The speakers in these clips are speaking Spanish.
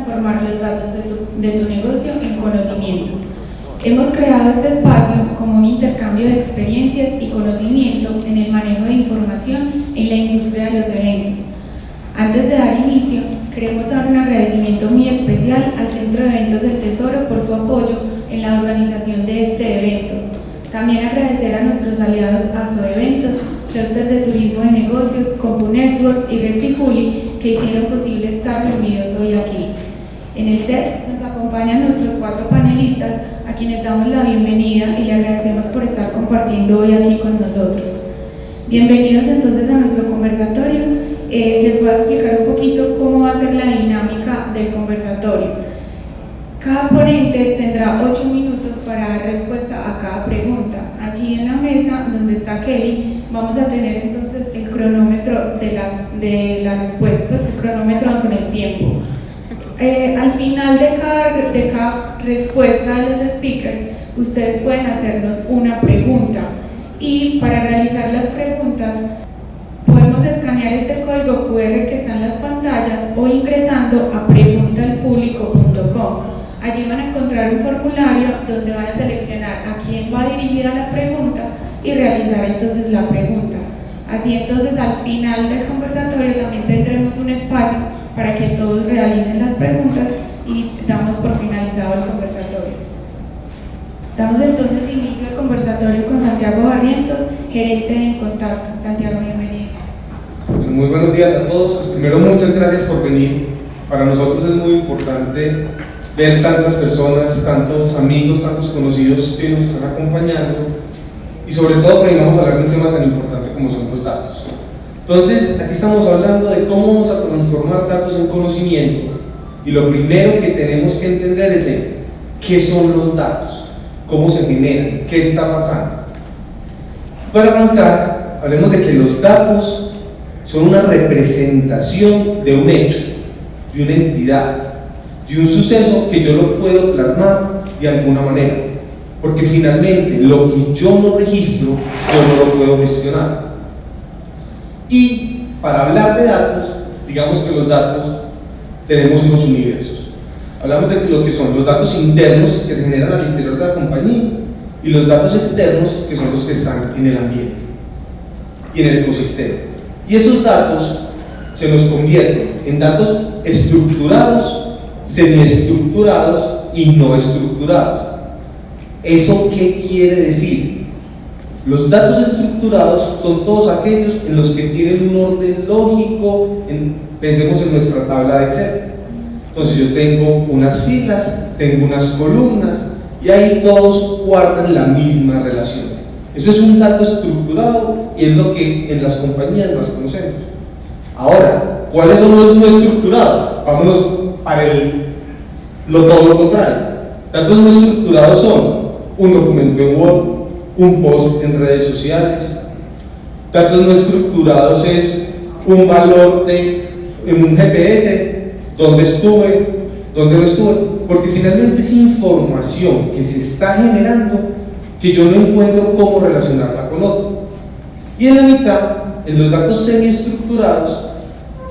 transformar los datos de tu negocio en conocimiento. Hemos creado este espacio como un intercambio de experiencias y conocimiento en el manejo de información en la industria de los eventos. Antes de dar inicio, queremos dar un agradecimiento muy especial al Centro de Eventos del Tesoro por su apoyo en la organización de este evento. También agradecer a nuestros aliados Asoeventos, Cluster de Turismo de Negocios, Compu Network y Refrijuli, que hicieron posible estar reunidos hoy aquí. En el set nos acompañan nuestros 4 panelistas, a quienes damos la bienvenida y le agradecemos por estar compartiendo hoy aquí con nosotros. Bienvenidos entonces a nuestro conversatorio. Les voy a explicar un poquito cómo va a ser la dinámica del conversatorio. Cada ponente tendrá 8 minutos para dar respuesta a cada pregunta. Allí en la mesa donde está Kelly vamos a tener entonces el cronómetro de las respuestas, el cronómetro con el tiempo. Al final de cada respuesta de los speakers, ustedes pueden hacernos una pregunta y para realizar las preguntas podemos escanear este código QR que está en las pantallas o ingresando a preguntalpublico.com. Allí van a encontrar un formulario donde van a seleccionar a quién va dirigida la pregunta y realizar entonces la pregunta. Así entonces al final del conversatorio también tendremos un espacio para que todos realicen las preguntas y damos por finalizado el conversatorio. Damos entonces inicio al conversatorio con Santiago Barrientos, gerente de Contacto. Santiago, bienvenido. Muy buenos días a todos. Pues primero, muchas gracias por venir. Para nosotros es muy importante ver tantas personas, tantos amigos, tantos conocidos que nos están acompañando y sobre todo que vengamos a hablar de un tema tan importante como son los datos. Entonces, aquí estamos hablando de cómo vamos a transformar datos en conocimiento y lo primero que tenemos que entender es de qué son los datos, cómo se generan, qué está pasando. Para arrancar, hablemos de que los datos son una representación de un hecho, de una entidad, de un suceso que yo lo puedo plasmar de alguna manera, porque finalmente lo que yo no registro, yo no lo puedo gestionar. Y para hablar de datos, digamos que los datos tenemos unos universos. Hablamos de lo que son los datos internos que se generan al interior de la compañía y los datos externos que son los que están en el ambiente y en el ecosistema. Y esos datos se nos convierten en datos estructurados, semiestructurados y no estructurados. ¿Eso qué quiere decir? Los datos estructurados son todos aquellos en los que tienen un orden lógico, pensemos en nuestra tabla de Excel. Entonces yo tengo unas filas, tengo unas columnas y ahí todos guardan la misma relación. Eso es un dato estructurado y es lo que en las compañías más conocemos. Ahora, ¿cuáles son los no estructurados? Vámonos para todo lo contrario. Datos no estructurados son un documento en Word, un post en redes sociales. Datos no estructurados es un valor en un GPS, dónde estuve, dónde no estuve, porque finalmente es información que se está generando que yo no encuentro cómo relacionarla con otro. Y en la mitad, en los datos semiestructurados,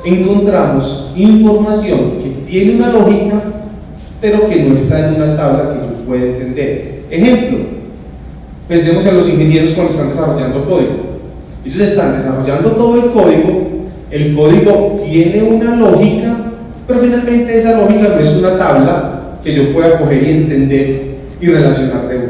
encontramos información que tiene una lógica, pero que no está en una tabla que yo pueda entender. Ejemplo, pensemos en los ingenieros cuando están desarrollando código. Ellos están desarrollando todo el código tiene una lógica, pero finalmente esa lógica no es una tabla que yo pueda coger y entender y relacionar de una.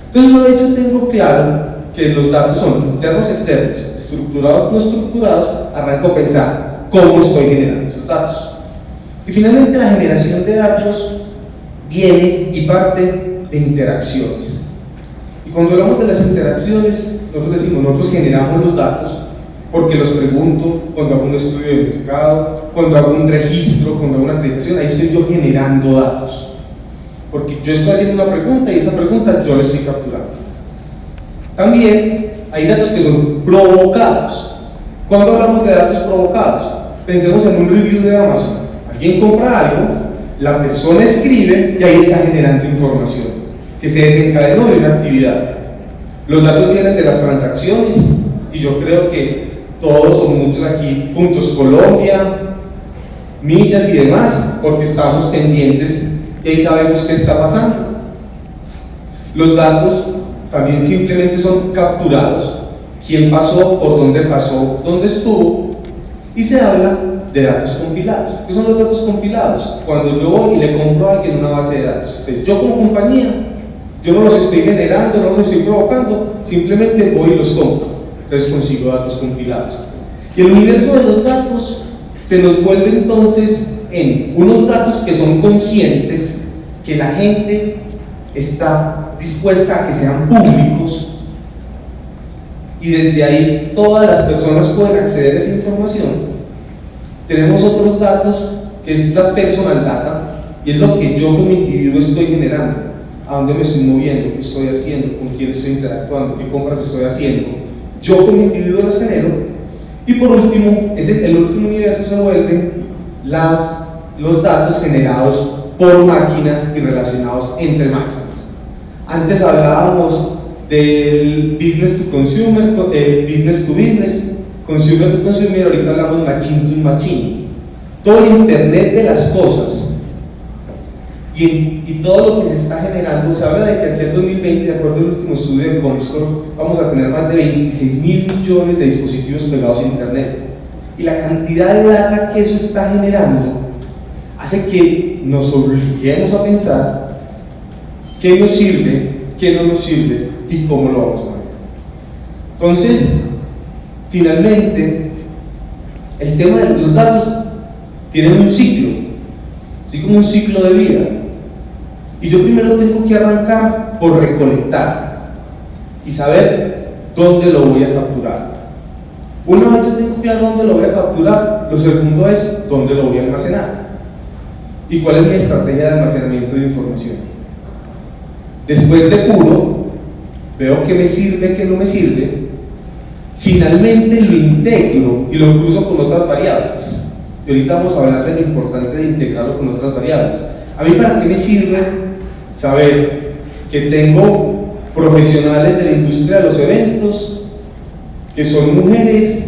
Entonces, una vez yo tengo claro que los datos son internos, externos, estructurados, no estructurados, arranco a pensar cómo estoy generando esos datos. Y finalmente la generación de datos viene y parte de interacciones. Y cuando hablamos de las interacciones, nosotros generamos los datos porque los pregunto cuando hago un estudio de mercado, cuando hago un registro, cuando hago una acreditación, ahí estoy yo generando datos. Porque yo estoy haciendo una pregunta y esa pregunta yo la estoy capturando. También hay datos que son provocados. Cuando hablamos de datos provocados, pensemos en un review de Amazon. Alguien compra algo, la persona escribe y ahí está generando información que se desencadenó de una actividad. Los datos vienen de las transacciones y yo creo que todos o muchos aquí, Puntos Colombia, millas y demás, porque estamos pendientes y ahí sabemos qué está pasando. Los datos también simplemente son capturados, quién pasó, por dónde pasó, dónde estuvo, y se habla de datos compilados. ¿Qué son los datos compilados? Cuando yo voy y le compro a alguien una base de datos. Entonces, yo como compañía, yo no los estoy generando, no los estoy provocando, simplemente voy y los compro. Entonces consigo datos compilados. Y el universo de los datos se nos vuelve entonces en unos datos que son conscientes, que la gente está dispuesta a que sean públicos, y desde ahí todas las personas pueden acceder a esa información. Tenemos otros datos que es la personal data, y es lo que yo como individuo estoy generando, a dónde me estoy moviendo, qué estoy haciendo, con quién estoy interactuando, qué compras estoy haciendo. Yo como individuo las genero. Y por último, el último universo se vuelven los datos generados por máquinas y relacionados entre máquinas. Antes hablábamos del business to consumer, business to business, consumer to consumer, ahorita hablamos machine to machine. Todo el internet de las cosas y todo lo que se está generando, se habla de que aquí en 2020, de acuerdo al último estudio de Comscore, vamos a tener más de 26.000 millones de dispositivos pegados a internet. Y la cantidad de data que eso está generando hace que nos obliguemos a pensar qué nos sirve, qué no nos sirve y cómo lo vamos a manejar. Entonces, finalmente, el tema de los datos tienen un ciclo, así como un ciclo de vida. Y yo primero tengo que arrancar por recolectar y saber dónde lo voy a capturar. Una vez yo tengo claro dónde lo voy a capturar, lo segundo es dónde lo voy a almacenar y cuál es mi estrategia de almacenamiento de información. Después de puro, veo qué me sirve, qué no me sirve. Finalmente lo integro y lo cruzo con otras variables. Y ahorita vamos a hablar de lo importante de integrarlo con otras variables. A mí, ¿para qué me sirve saber que tengo profesionales de la industria de los eventos, que son mujeres,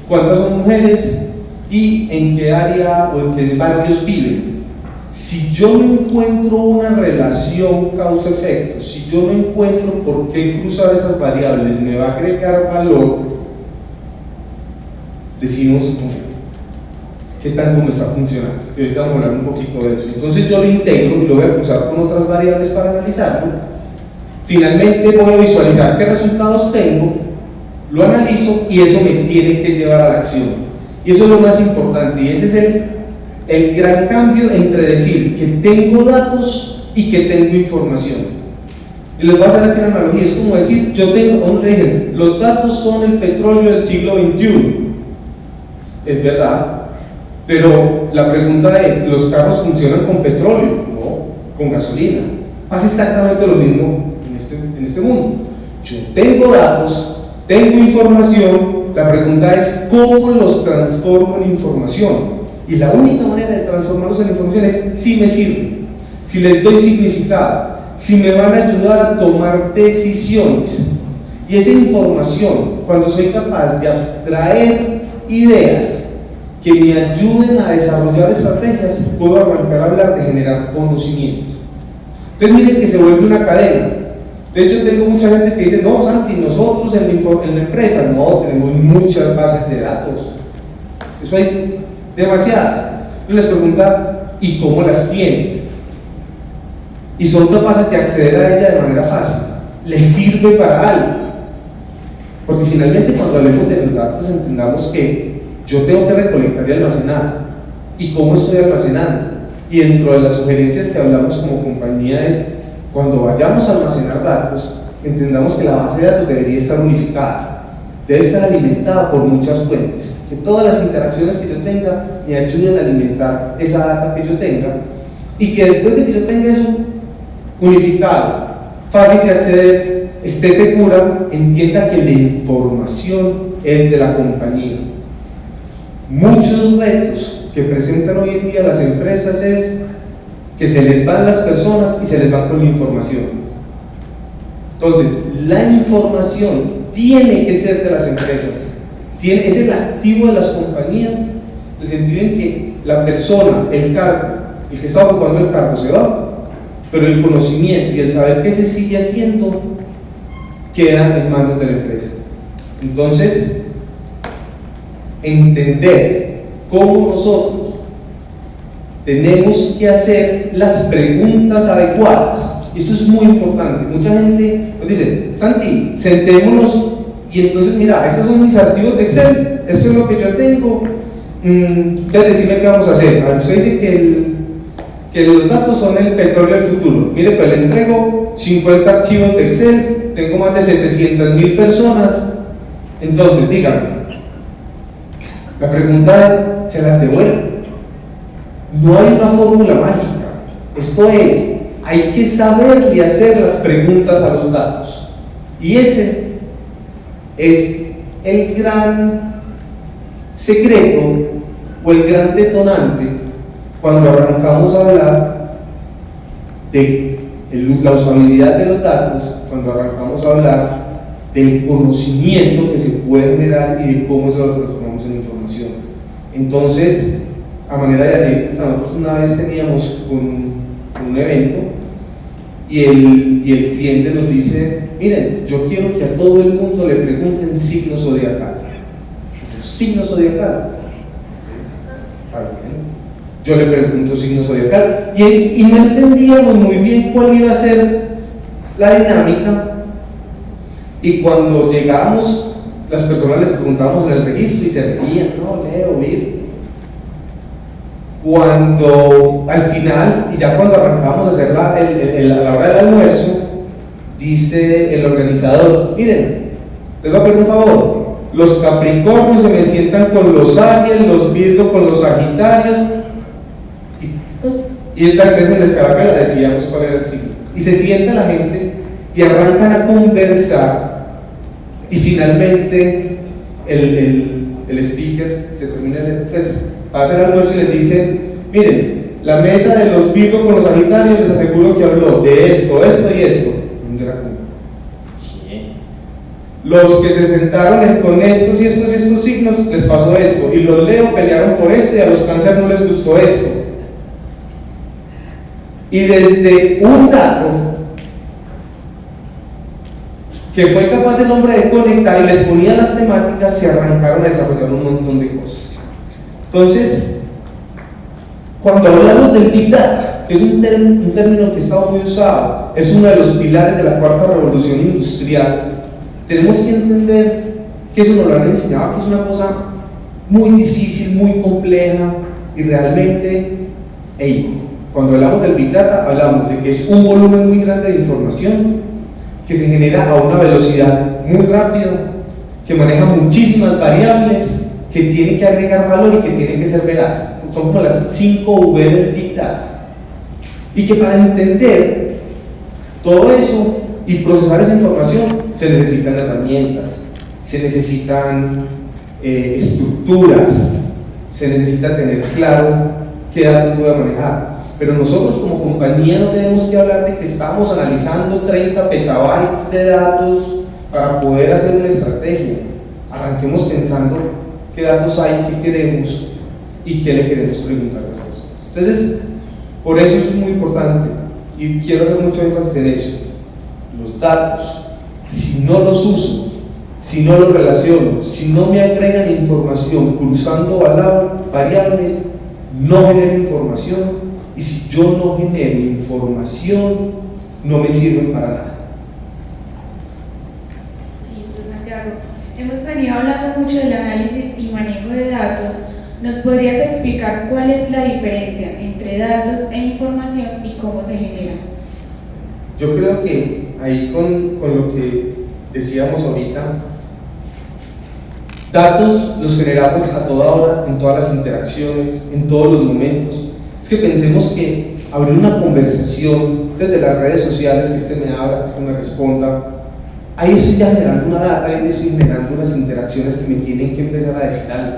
cuántas son mujeres y en qué área o en qué barrios viven? Si yo no encuentro una relación causa-efecto, si yo no encuentro por qué cruzar esas variables me va a agregar valor, decimos qué tanto me está funcionando. Y ahorita vamos a hablar un poquito de eso. Entonces yo lo integro y lo voy a cruzar con otras variables para analizarlo. Finalmente voy a visualizar qué resultados tengo, lo analizo y eso me tiene que llevar a la acción. Y eso es lo más importante, y ese es el gran cambio entre decir que tengo datos y que tengo información. Y les voy a hacer aquí una analogía, es como decir, yo tengo, a uno le dicen, los datos son el petróleo del siglo XXI. Es verdad, pero la pregunta es, ¿los carros funcionan con petróleo? No, con gasolina. Pasa exactamente lo mismo en este mundo. Yo tengo datos, tengo información, la pregunta es ¿cómo los transformo en información? Y la única manera de transformarlos en información es si me sirven, si les doy significado, si me van a ayudar a tomar decisiones. Y esa información, cuando soy capaz de abstraer ideas que me ayuden a desarrollar estrategias, puedo arrancar a hablar de generar conocimiento. Entonces miren que se vuelve una cadena. De hecho tengo mucha gente que dice, no Santi, nosotros en la empresa, no, tenemos muchas bases de datos. Eso hay demasiadas. Yo les pregunta, ¿y cómo las tienen? Y son capaces de acceder a ella de manera fácil. ¿Les sirve para algo? Porque finalmente cuando hablemos de los datos entendamos que yo tengo que recolectar y almacenar. ¿Y cómo estoy almacenando? Y dentro de las sugerencias que hablamos como compañía es, cuando vayamos a almacenar datos, entendamos que la base de datos debería estar unificada, debe estar alimentada por muchas fuentes, que todas las interacciones que yo tenga me ayuden a alimentar esa data que yo tenga, y que después de que yo tenga eso unificado, fácil de acceder, esté segura, entienda que la información es de la compañía. Muchos retos que presentan hoy en día las empresas es que se les van las personas y se les van con la información. Entonces, la información tiene que ser de las empresas, es el activo de las compañías, en el sentido en que la persona, el cargo, el que está ocupando el cargo se va, pero el conocimiento y el saber qué se sigue haciendo queda en manos de la empresa. Entonces, entender cómo nosotros tenemos que hacer las preguntas adecuadas. Esto es muy importante. Mucha gente nos dice: Santi, sentémonos y entonces mira, estos son mis archivos de Excel, esto es lo que yo tengo, entonces decime qué vamos a hacer. Usted dice que los datos son el petróleo del futuro. Mire, pues le entrego 50 archivos de Excel, tengo más de 700.000 personas. Entonces, dígame, la pregunta es: ¿se las devuelvo? No hay una fórmula mágica. Esto es, hay que saber y hacer las preguntas a los datos. Y ese es el gran secreto o el gran detonante cuando arrancamos a hablar de la usabilidad de los datos, cuando arrancamos a hablar del conocimiento que se puede generar y de cómo se lo transformamos en información. Entonces, a manera de anécdota, nosotros una vez teníamos un evento y el cliente nos dice: miren, yo quiero que a todo el mundo le pregunten signo zodiacal. Signo zodiacal. Está bien. Yo le pregunto signo zodiacal y no entendíamos muy bien cuál iba a ser la dinámica. Y cuando llegábamos, las personas les preguntábamos en el registro y se reían: no, Leo, Vir. Cuando al final, y ya cuando arrancamos a hacer a la hora del almuerzo, dice el organizador: miren, les voy a pedir un favor, los Capricornios se me sientan con los Aries, los Virgo con los Sagitarios, y esta vez en la escala decíamos cuál era el signo, y se sienta la gente y arrancan a conversar, y finalmente el speaker se termina pasa el almuerzo y les dice: miren, la mesa de los Virgo con los Sagitarios les aseguro que habló de esto, esto y esto. Los que se sentaron con estos y estos y estos signos les pasó esto, y los Leo pelearon por esto y a los Cáncer no les gustó esto. Y desde un dato que fue capaz el hombre de conectar y les ponía las temáticas, se arrancaron a desarrollar un montón de cosas. Entonces, cuando hablamos del Big Data, que es un término que estaba muy usado, es uno de los pilares de la cuarta revolución industrial, tenemos que entender que eso nos lo han enseñado, que es una cosa muy difícil, muy compleja, y realmente, cuando hablamos del Big Data, hablamos de que es un volumen muy grande de información que se genera a una velocidad muy rápida, que maneja muchísimas variables, que tiene que agregar valor y que tiene que ser veraz. Son como las 5 V del Big Data. Y que para entender todo eso y procesar esa información se necesitan herramientas, se necesitan estructuras, se necesita tener claro qué datos voy a manejar. Pero nosotros como compañía no tenemos que hablar de que estamos analizando 30 petabytes de datos para poder hacer una estrategia. Arranquemos pensando qué datos hay, qué queremos y qué le queremos preguntar a las personas. Entonces, por eso es muy importante y quiero hacer mucho énfasis en eso. Los datos, si no los uso, si no los relaciono, si no me agregan información cruzando variables, no genero información, y si yo no genero información, no me sirven para nada. Listo, Santiago. Hemos venido hablando mucho del análisis y manejo de datos. ¿Nos podrías explicar cuál es la diferencia entre datos e información y cómo se genera? Yo creo que ahí con lo que decíamos ahorita, datos los generamos a toda hora, en todas las interacciones, en todos los momentos. Es que pensemos que abrir una conversación desde las redes sociales, que este me abra, que este me responda, ahí estoy ya generando una data, ahí estoy generando unas interacciones que me tienen que empezar a decir algo.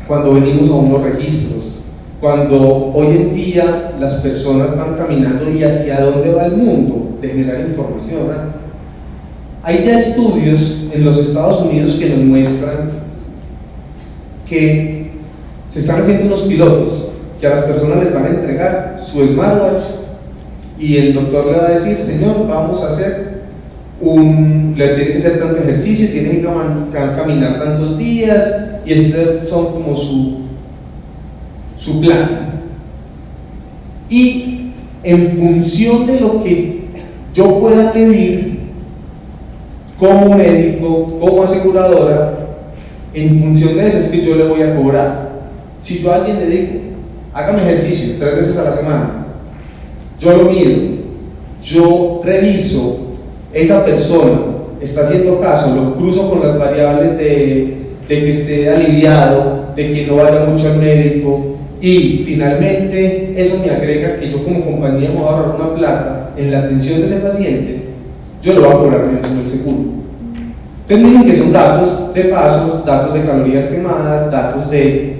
Cuando venimos a unos registros, cuando hoy en día las personas van caminando y hacia dónde va el mundo de generar información, ¿verdad? Hay ya estudios en los Estados Unidos que nos muestran que se están haciendo unos pilotos que a las personas les van a entregar su smartwatch y el doctor le va a decir, señor, vamos a hacer le tiene que hacer tanto ejercicio, tiene que caminar tantos días, y estos son como su plan. Y en función de lo que yo pueda pedir como médico, como aseguradora, en función de eso es que yo le voy a cobrar. Si yo a alguien le digo, hágame ejercicio 3 veces a la semana, yo lo mido, yo reviso, esa persona está haciendo caso, lo cruzo con las variables de que esté aliviado, de que no vaya mucho al médico, y finalmente eso me agrega que yo como compañía me voy a ahorrar una plata en la atención de ese paciente, yo lo voy a cobrar menos en el seguro. Entonces miren que son datos de pasos, datos de calorías quemadas, datos de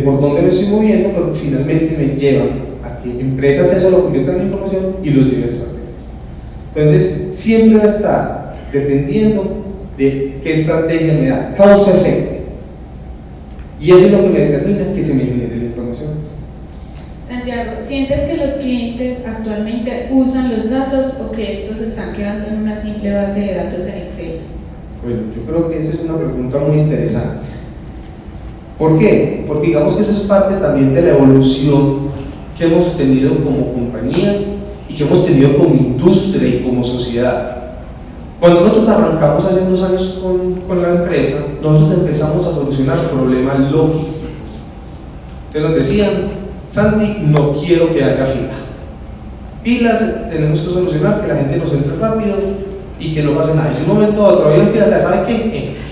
por dónde me estoy moviendo, pero finalmente me llevan a que empresas eso lo conviertan en información y los lleve a estrategias. Entonces siempre va a estar dependiendo de qué estrategia me da, causa-efecto, y eso es lo que me determina que se me genere la información. Santiago, ¿sientes que los clientes actualmente usan los datos o que estos se están quedando en una simple base de datos en Excel? Bueno, yo creo que esa es una pregunta muy interesante. ¿Por qué? Porque digamos que eso es parte también de la evolución que hemos tenido como compañía y que hemos tenido como industria y como sociedad. Cuando nosotros arrancamos hace unos años con la empresa, nosotros empezamos a solucionar problemas logísticos. Entonces nos decían, Santi, no quiero que haya fila. Filas tenemos que solucionar, que la gente nos entre rápido y que no pase nada. Y si un momento a otro había fila, ¿sabe qué?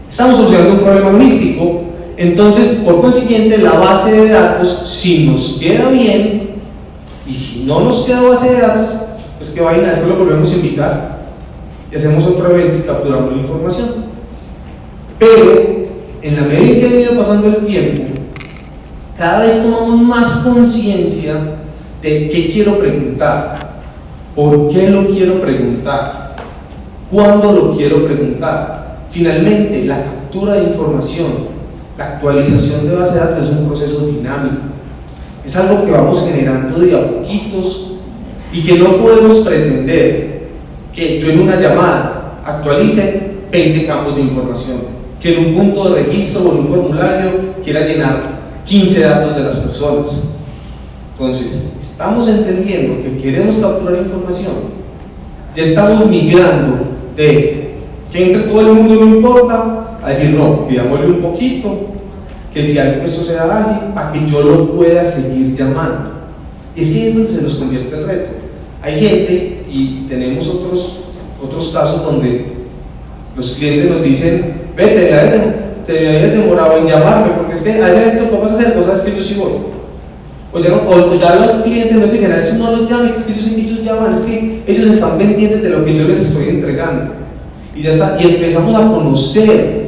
Estamos solucionando un problema logístico, entonces por consiguiente la base de datos, si nos queda bien, y si no nos queda base de datos, pues que vaina, después lo volvemos a invitar y hacemos otro evento y capturamos la información. Pero en la medida en que ha ido pasando el tiempo, cada vez tomamos más conciencia de qué quiero preguntar, por qué lo quiero preguntar, cuándo lo quiero preguntar. Finalmente, la captura de información, la actualización de base de datos es un proceso dinámico, es algo que vamos generando de a poquitos y que no podemos pretender que yo en una llamada actualice 20 campos de información, que en un punto de registro o en un formulario quiera llenar 15 datos de las personas. Entonces, estamos entendiendo que queremos capturar información, ya estamos migrando de que entre todo el mundo no importa, a decir no, pidámosle un poquito, que si algo que esto sea ágil, para que yo lo pueda seguir llamando. Es que es donde se nos convierte el reto. Hay gente, y tenemos otros casos donde los clientes nos dicen, vete, te habías demorado en llamarme, porque es que a ese evento vas a hacer cosas que yo sí voy. O ya los clientes nos dicen, a estos no los llamen, es que yo sé que ellos llaman, es que ellos están pendientes de lo que yo les estoy entregando. Y empezamos a conocer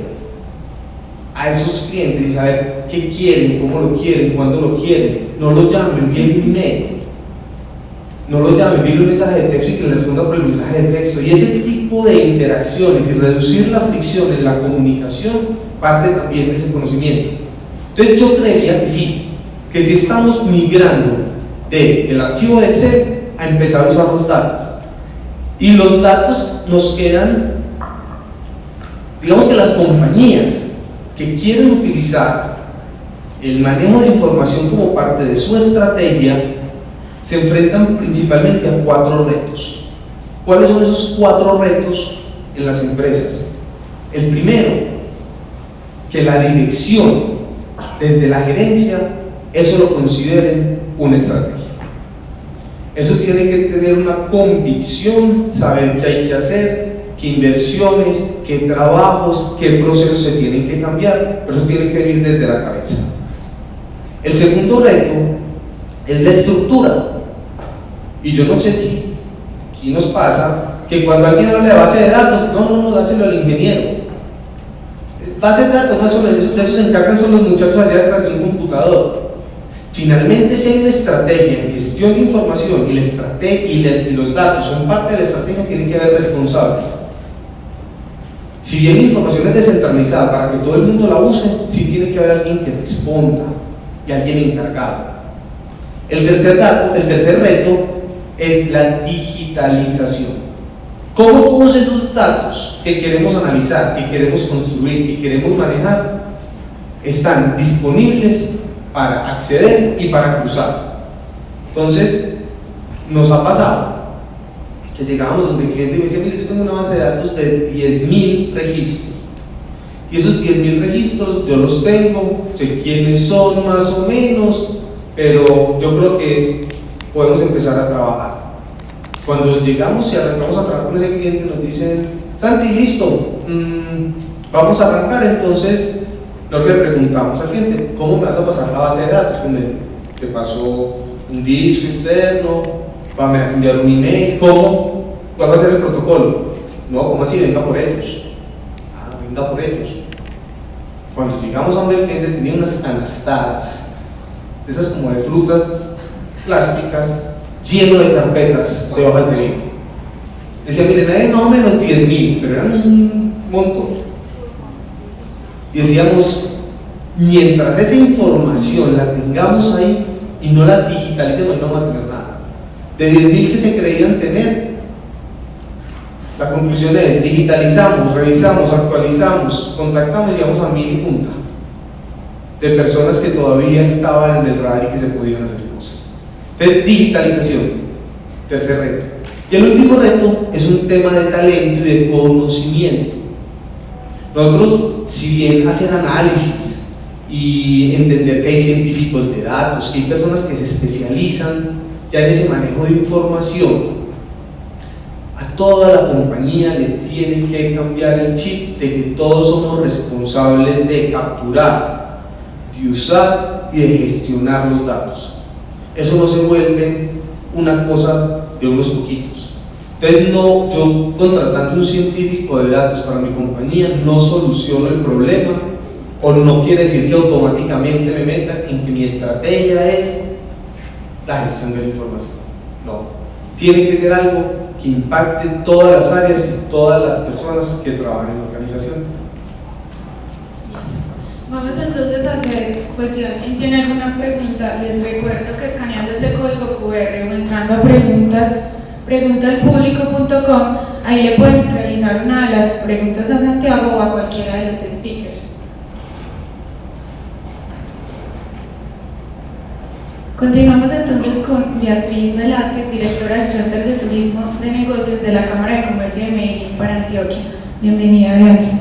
a esos clientes y saber qué quieren, cómo lo quieren, cuándo lo quieren. No lo llamen, envíen un email. No lo llamen, envíen un mensaje de texto y que le responda por el mensaje de texto. Y ese tipo de interacciones y reducir la fricción en la comunicación parte también de ese conocimiento. Entonces yo creería que sí estamos migrando del archivo de Excel a empezar a usar los datos. Y los datos nos quedan, digamos que las compañías que quieren utilizar el manejo de información como parte de su estrategia se enfrentan principalmente a 4 retos. ¿Cuáles son esos 4 retos en las empresas? El primero, que la dirección desde la gerencia eso lo consideren una estrategia. Eso tiene que tener una convicción, saber qué hay que hacer, qué inversiones, qué trabajos, qué procesos se tienen que cambiar, pero eso tiene que venir desde la cabeza. El segundo reto es la estructura. Y yo no sé si aquí nos pasa que cuando alguien habla de base de datos, no, dáselo al ingeniero. Base de datos, no, de eso se encargan son los muchachos allá detrás de un computador. Finalmente, si hay una estrategia en gestión de información y la estrategia y los datos son parte de la estrategia, tienen que haber responsables. Si bien la información es descentralizada para que todo el mundo la use, sí tiene que haber alguien que responda y alguien encargado. El tercer reto es la digitalización. ¿Cómo todos esos datos que queremos analizar, que queremos construir, que queremos manejar, están disponibles para acceder y para cruzar? Entonces, nos ha pasado que llegábamos donde el cliente y me dice: mire, yo tengo una base de datos de 10.000 registros, y esos 10.000 registros yo los tengo, sé quiénes son más o menos, pero yo creo que podemos empezar a trabajar. Cuando llegamos y arrancamos a trabajar con ese cliente, nos dicen: Santi, listo, vamos a arrancar. Entonces nos le preguntamos al cliente: ¿cómo me vas a pasar la base de datos? Te paso un disco externo, me vas a enviar un email, ¿cómo? ¿Cuál va a ser el protocolo? No, ¿cómo así? Venga por ellos. Venga por ellos. Cuando llegamos a donde el cliente tenía unas canastadas, esas como de frutas plásticas, lleno de carpetas de hojas de vino. Decía: miren, hay más o menos 10.000, pero eran un montón. Y decíamos: mientras esa información la tengamos ahí y no la digitalicemos, no vamos a tener nada. De 10.000 que se creían tener, la conclusión es: digitalizamos, revisamos, actualizamos, contactamos y llegamos a 1.000 y punta de personas que todavía estaban en el radar y que se podían hacer cosas. Entonces, digitalización, tercer reto. Y el último reto es un tema de talento y de conocimiento. Nosotros, si bien hacen análisis y entender que hay científicos de datos, que hay personas que se especializan ya en ese manejo de información, a toda la compañía le tienen que cambiar el chip de que todos somos responsables de capturar, de usar y de gestionar los datos. Eso no se vuelve una cosa de unos poquitos. Entonces, yo contratando un científico de datos para mi compañía no soluciono el problema, o no quiere decir que automáticamente me meta en que mi estrategia es la gestión de la información. No, tiene que ser algo que impacte todas las áreas y todas las personas que trabajan en la organización. Vamos entonces a hacer, pues si alguien tiene alguna pregunta, les recuerdo que escaneando ese código QR o entrando a preguntalpublico.com, ahí le pueden realizar una de las preguntas a Santiago o a cualquiera de los speakers. Continuamos entonces con Beatriz Velázquez, directora del Clúster de Turismo de Negocios de la Cámara de Comercio de Medellín para Antioquia. Bienvenida, Beatriz.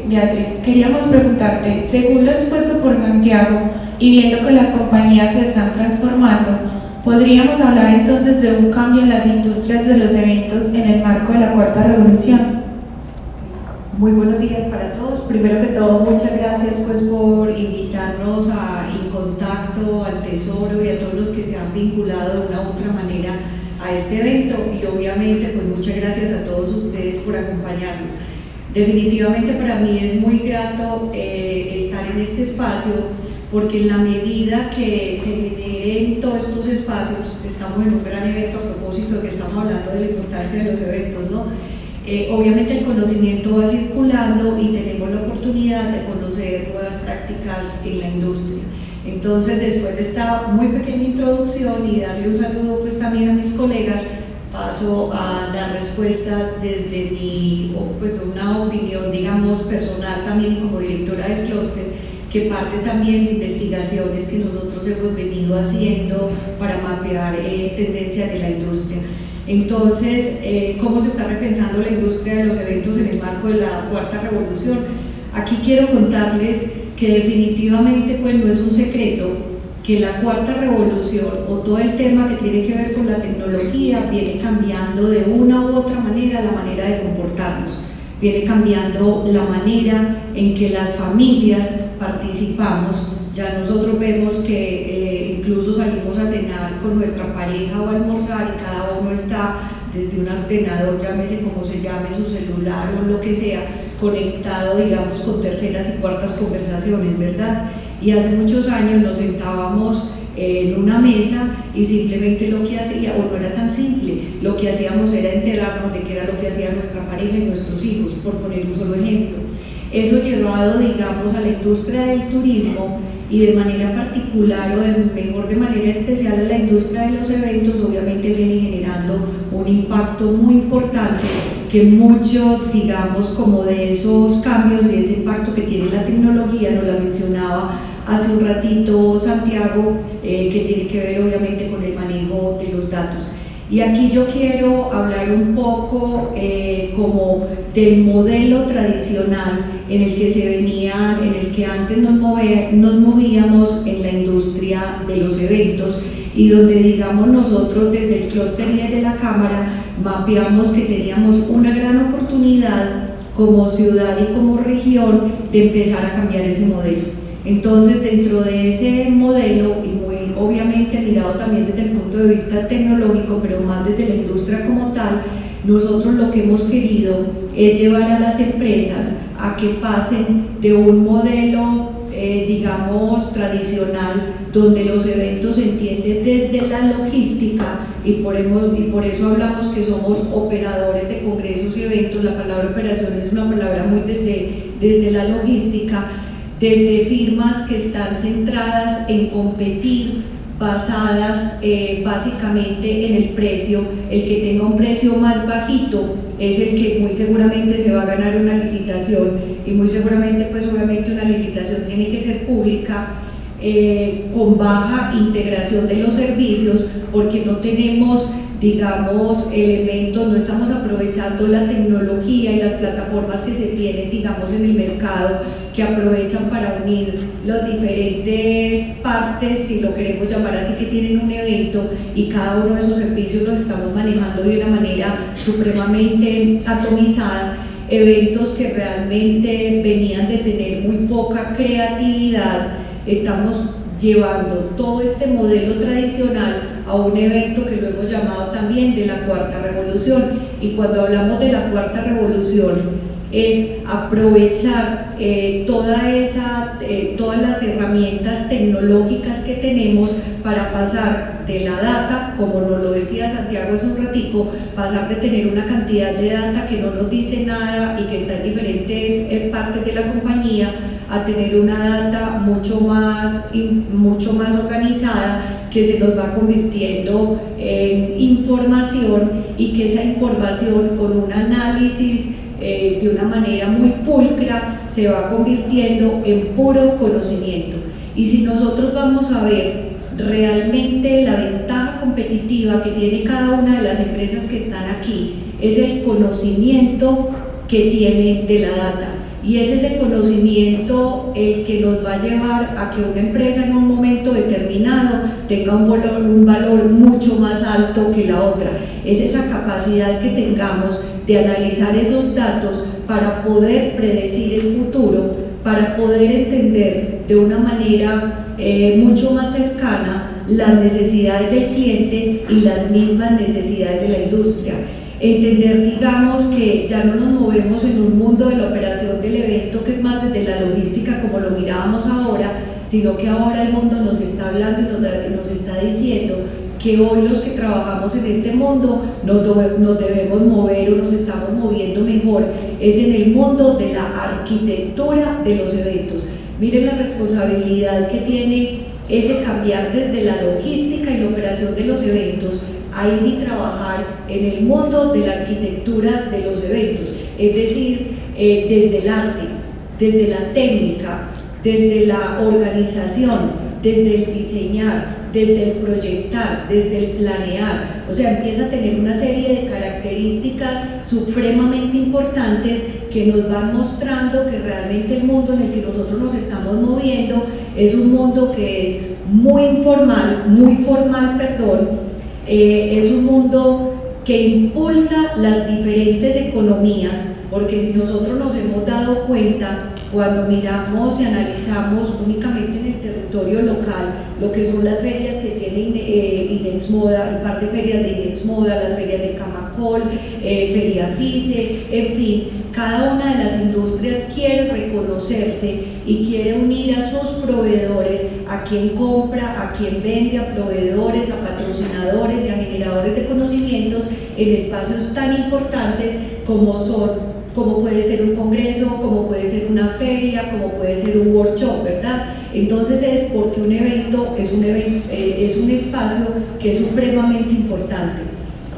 Beatriz, queríamos preguntarte, según lo expuesto por Santiago y viendo que las compañías se están transformando, ¿podríamos hablar entonces de un cambio en las industrias de los eventos en el marco de la Cuarta Revolución? Muy buenos días para todos. Primero que todo, muchas gracias por invitarnos a Incontacto, al Tesoro y a todos los que se han vinculado de una u otra manera a este evento, y obviamente pues muchas gracias a todos ustedes por acompañarnos. Definitivamente para mí es muy grato estar en este espacio, porque en la medida que se generen todos estos espacios, estamos en un gran evento a propósito de que estamos hablando de la importancia de los eventos, ¿no? Obviamente el conocimiento va circulando y tenemos la oportunidad de conocer nuevas prácticas en la industria. Entonces, después de esta muy pequeña introducción y darle un saludo pues también a mis colegas, paso a dar respuesta desde una opinión, digamos, personal también como directora del clúster, que parte también de investigaciones que nosotros hemos venido haciendo para mapear tendencias de la industria. Entonces, ¿cómo se está repensando la industria de los eventos en el marco de la Cuarta Revolución? Aquí quiero contarles que definitivamente pues no es un secreto que la Cuarta Revolución o todo el tema que tiene que ver con la tecnología viene cambiando de una u otra manera la manera de comportarnos, viene cambiando la manera en que las familias participamos. Ya nosotros vemos que incluso salimos a cenar con nuestra pareja o a almorzar y cada uno está desde un ordenador, llámese como se llame, su celular o lo que sea, conectado, digamos, con terceras y cuartas conversaciones, ¿verdad? Y hace muchos años nos sentábamos en una mesa y simplemente lo que hacía, o no era tan simple, lo que hacíamos era enterarnos de qué era lo que hacía nuestra pareja y nuestros hijos, por poner un solo ejemplo. Eso llevado, digamos, a la industria del turismo y de manera particular o de manera especial a la industria de los eventos, obviamente viene generando un impacto muy importante, que mucho, digamos, como de esos cambios y ese impacto que tiene la tecnología, nos la mencionaba hace un ratito Santiago, que tiene que ver obviamente con el manejo de los datos. Y aquí yo quiero hablar un poco como del modelo tradicional en el que se venía, en el que antes nos movíamos en la industria de los eventos, y donde, digamos, nosotros desde el clúster y desde la Cámara mapeamos que teníamos una gran oportunidad como ciudad y como región de empezar a cambiar ese modelo. Entonces, dentro de ese modelo, y muy obviamente mirado también desde el punto de vista tecnológico, pero más desde la industria como tal, nosotros lo que hemos querido es llevar a las empresas a que pasen de un modelo, digamos, tradicional, donde los eventos se entienden desde la logística, y por eso hablamos que somos operadores de congresos y eventos. La palabra operación es una palabra muy desde la logística, desde firmas que están centradas en competir, basadas básicamente en el precio. El que tenga un precio más bajito es el que muy seguramente se va a ganar una licitación, y muy seguramente, pues obviamente una licitación tiene que ser pública, con baja integración de los servicios, porque no tenemos, digamos, elementos, no estamos aprovechando la tecnología y las plataformas que se tienen, digamos, en el mercado, que aprovechan para unir las diferentes partes, si lo queremos llamar así, que tienen un evento, y cada uno de esos servicios los estamos manejando de una manera supremamente atomizada. Eventos que realmente venían de tener muy poca creatividad, estamos llevando todo este modelo tradicional a un evento que lo hemos llamado también de la cuarta revolución. Y cuando hablamos de la cuarta revolución, es aprovechar todas las herramientas tecnológicas que tenemos para pasar de la data, como nos lo decía Santiago hace un ratico, pasar de tener una cantidad de data que no nos dice nada y que está en diferentes partes de la compañía, a tener una data mucho más organizada, que se nos va convirtiendo en información, y que esa información, con un análisis de una manera muy pulcra, se va convirtiendo en puro conocimiento. Y si nosotros vamos a ver realmente la ventaja competitiva que tiene cada una de las empresas que están aquí, es el conocimiento que tiene de la data, y es ese conocimiento el que nos va a llevar a que una empresa en un momento determinado tenga un valor mucho más alto que la otra. Es esa capacidad que tengamos de analizar esos datos para poder predecir el futuro, para poder entender de una manera mucho más cercana las necesidades del cliente y las mismas necesidades de la industria. Entender, digamos, que ya no nos movemos en un mundo de la operación del evento, que es más desde la logística como lo mirábamos ahora, sino que ahora el mundo nos está hablando y nos está diciendo que hoy los que trabajamos en este mundo nos debemos mover, o nos estamos moviendo mejor, es en el mundo de la arquitectura de los eventos. Miren la responsabilidad que tiene ese cambiar desde la logística y la operación de los eventos a ir y trabajar en el mundo de la arquitectura de los eventos, es decir, desde el arte, desde la técnica, desde la organización, desde el diseñar, desde el proyectar, desde el planear. O sea, empieza a tener una serie de características supremamente importantes que nos van mostrando que realmente el mundo en el que nosotros nos estamos moviendo es un mundo que es muy formal, es un mundo que impulsa las diferentes economías, porque si nosotros nos hemos dado cuenta, cuando miramos y analizamos únicamente en el territorio local lo que son las ferias que tiene Inexmoda, el par de ferias de Inexmoda, las ferias de Camacol, Feria FICE, en fin, cada una de las industrias quiere reconocerse y quiere unir a sus proveedores, a quien compra, a quien vende, a proveedores, a patrocinadores y a generadores de conocimientos en espacios tan importantes como puede ser un congreso, como puede ser una feria, como puede ser un workshop, ¿verdad? Entonces es porque un evento es un espacio que es supremamente importante.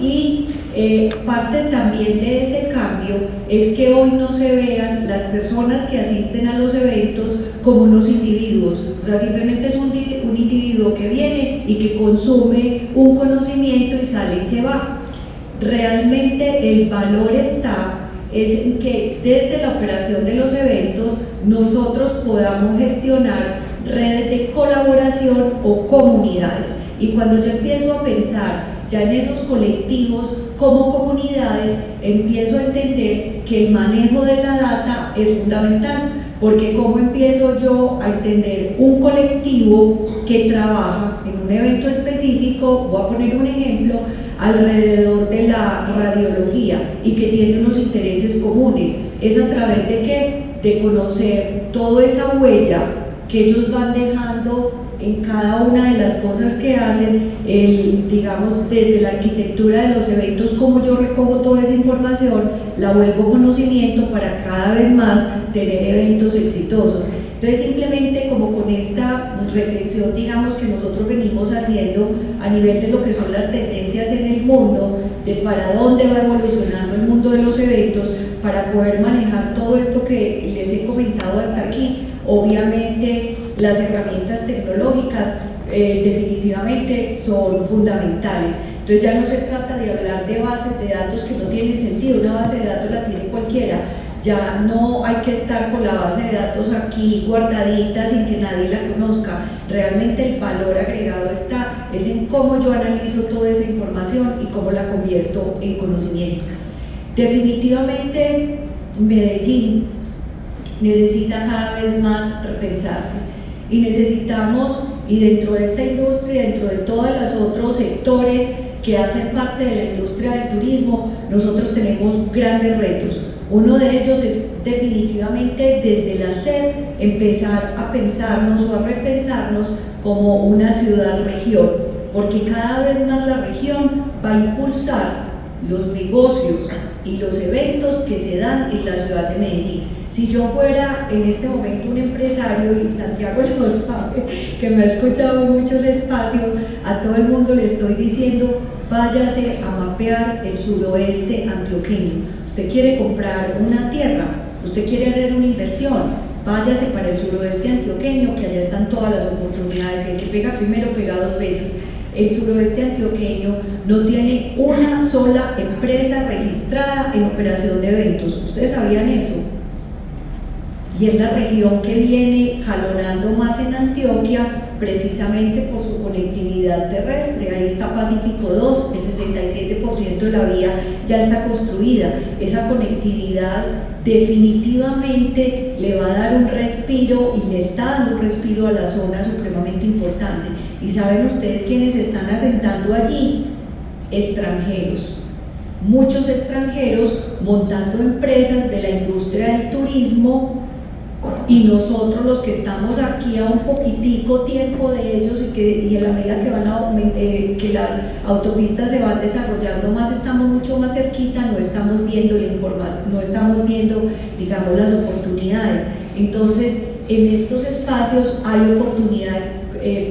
Y parte también de ese cambio es que hoy no se vean las personas que asisten a los eventos como unos individuos, o sea, simplemente es un individuo que viene y que consume un conocimiento y sale y se va. Realmente el valor es en que desde la operación de los eventos nosotros podamos gestionar redes de colaboración o comunidades. Y cuando yo empiezo a pensar ya en esos colectivos como comunidades, empiezo a entender que el manejo de la data es fundamental, porque cómo empiezo yo a entender un colectivo que trabaja en un evento específico, voy a poner un ejemplo, alrededor de la radiología y que tiene unos intereses comunes. ¿Es a través de qué? De conocer toda esa huella que ellos van dejando en cada una de las cosas que hacen, digamos, desde la arquitectura de los eventos, como yo recojo toda esa información, la vuelvo conocimiento para cada vez más tener eventos exitosos. Entonces, simplemente como con esta reflexión, digamos, que nosotros venimos haciendo a nivel de lo que son las tendencias en el mundo, de para dónde va evolucionando el mundo de los eventos, para poder manejar todo esto que les he comentado hasta aquí. Obviamente las herramientas tecnológicas definitivamente son fundamentales. Entonces ya no se trata de hablar de bases de datos que no tienen sentido, una base de datos la tiene cualquiera. Ya no hay que estar con la base de datos aquí guardadita sin que nadie la conozca. Realmente el valor agregado es en cómo yo analizo toda esa información y cómo la convierto en conocimiento. Definitivamente Medellín necesita cada vez más repensarse y necesitamos, y dentro de esta industria, dentro de todos los otros sectores que hacen parte de la industria del turismo, nosotros tenemos grandes retos. Uno de ellos es definitivamente desde la SED empezar a pensarnos o a repensarnos como una ciudad-región, porque cada vez más la región va a impulsar los negocios y los eventos que se dan en la ciudad de Medellín. Si yo fuera en este momento un empresario, y Santiago lo sabe, que me ha escuchado en muchos espacios, a todo el mundo le estoy diciendo, váyase a mapear el suroeste antioqueño. Usted quiere comprar una tierra, usted quiere hacer una inversión, váyase para el suroeste antioqueño, que allá están todas las oportunidades. El que pega primero pega dos veces. El suroeste antioqueño no tiene una sola empresa registrada en operación de eventos. ¿Ustedes sabían eso? Y es la región que viene jalonando más en Antioquia precisamente por su conectividad terrestre. Ahí está Pacífico 2, el 67% de la vía ya está construida. Esa conectividad definitivamente le va a dar un respiro y le está dando un respiro a la zona supremamente importante. ¿Y saben ustedes quiénes están asentando allí? Extranjeros. Muchos extranjeros montando empresas de la industria del turismo, y nosotros los que estamos aquí a un poquitico tiempo de ellos y a la medida que que las autopistas se van desarrollando más, estamos mucho más cerquita, no estamos viendo la información, no estamos viendo, digamos, las oportunidades. Entonces, en estos espacios hay oportunidades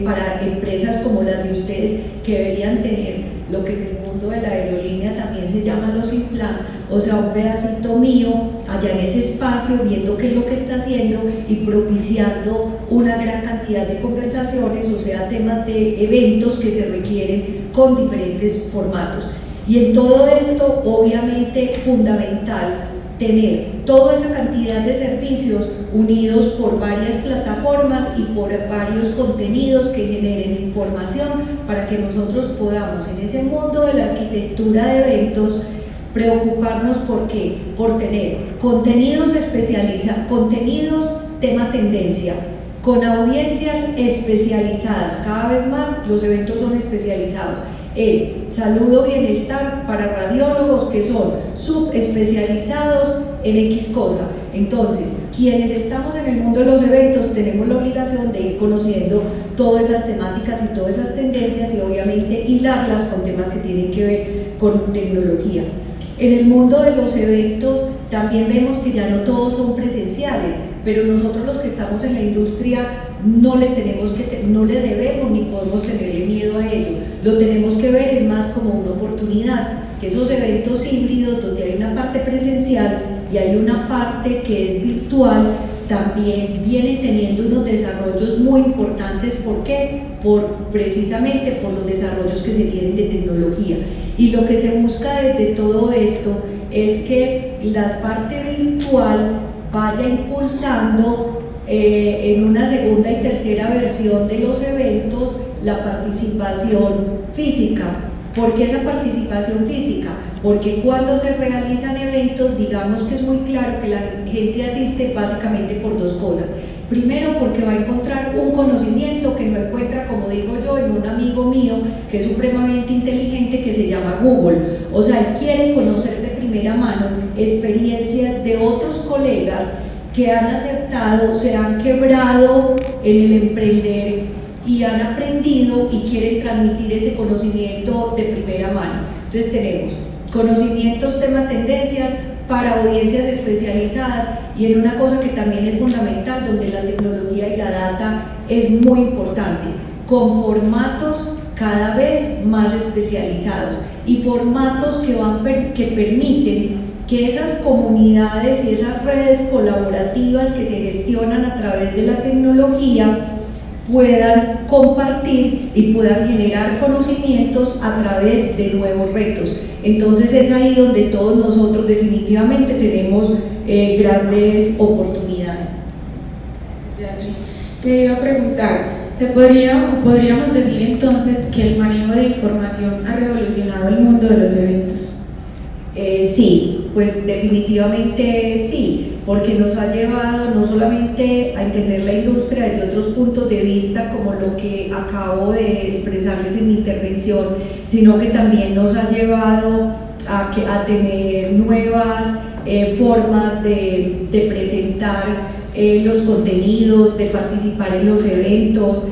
para empresas como las de ustedes, que deberían tener lo que en el mundo de la aerolínea también se llama los implant, o sea, un pedacito mío allá en ese espacio, viendo qué es lo que está haciendo y propiciando una gran cantidad de conversaciones, o sea, temas de eventos que se requieren con diferentes formatos. Y en todo esto, obviamente, fundamental tener toda esa cantidad de servicios unidos por varias plataformas y por varios contenidos que generen información para que nosotros podamos, en ese mundo de la arquitectura de eventos, Preocuparnos ¿por qué? Por tener contenidos especializados, contenidos tema tendencia, con audiencias especializadas. Cada vez más los eventos son especializados. Es salud o bienestar para radiólogos que son subespecializados en X cosa. Entonces, quienes estamos en el mundo de los eventos tenemos la obligación de ir conociendo todas esas temáticas y todas esas tendencias y obviamente hilarlas con temas que tienen que ver con tecnología. En el mundo de los eventos también vemos que ya no todos son presenciales, pero nosotros los que estamos en la industria no le debemos ni podemos tenerle miedo a ello. Lo tenemos que ver es más como una oportunidad, que esos eventos híbridos donde hay una parte presencial y hay una parte que es virtual, también vienen teniendo unos desarrollos muy importantes. ¿Por qué? Precisamente por los desarrollos que se tienen de tecnología. Y lo que se busca desde todo esto es que la parte virtual vaya impulsando en una segunda y tercera versión de los eventos la participación física. ¿Por qué esa participación física? Porque cuando se realizan eventos, digamos que es muy claro que la gente asiste básicamente por dos cosas. Primero, porque va a encontrar un conocimiento que no encuentra, como digo yo, en un amigo mío que es supremamente inteligente, que se llama Google. O sea, él quiere conocer de primera mano experiencias de otros colegas que han acertado, se han quebrado en el emprender y han aprendido y quieren transmitir ese conocimiento de primera mano. Entonces tenemos conocimientos, temas, tendencias para audiencias especializadas y en una cosa que también es fundamental, donde la tecnología y la data es muy importante, con formatos cada vez más especializados y formatos que permiten que esas comunidades y esas redes colaborativas que se gestionan a través de la tecnología puedan compartir y puedan generar conocimientos a través de nuevos retos. Entonces es ahí donde todos nosotros definitivamente tenemos grandes oportunidades. Beatriz, te iba a preguntar, podríamos decir entonces que el manejo de información ha revolucionado el mundo de los eventos? Sí, pues definitivamente sí, porque nos ha llevado no solamente a entender la industria desde otros puntos de vista, como lo que acabo de expresarles en mi intervención, sino que también nos ha llevado a tener nuevas formas de presentar los contenidos, de participar en los eventos.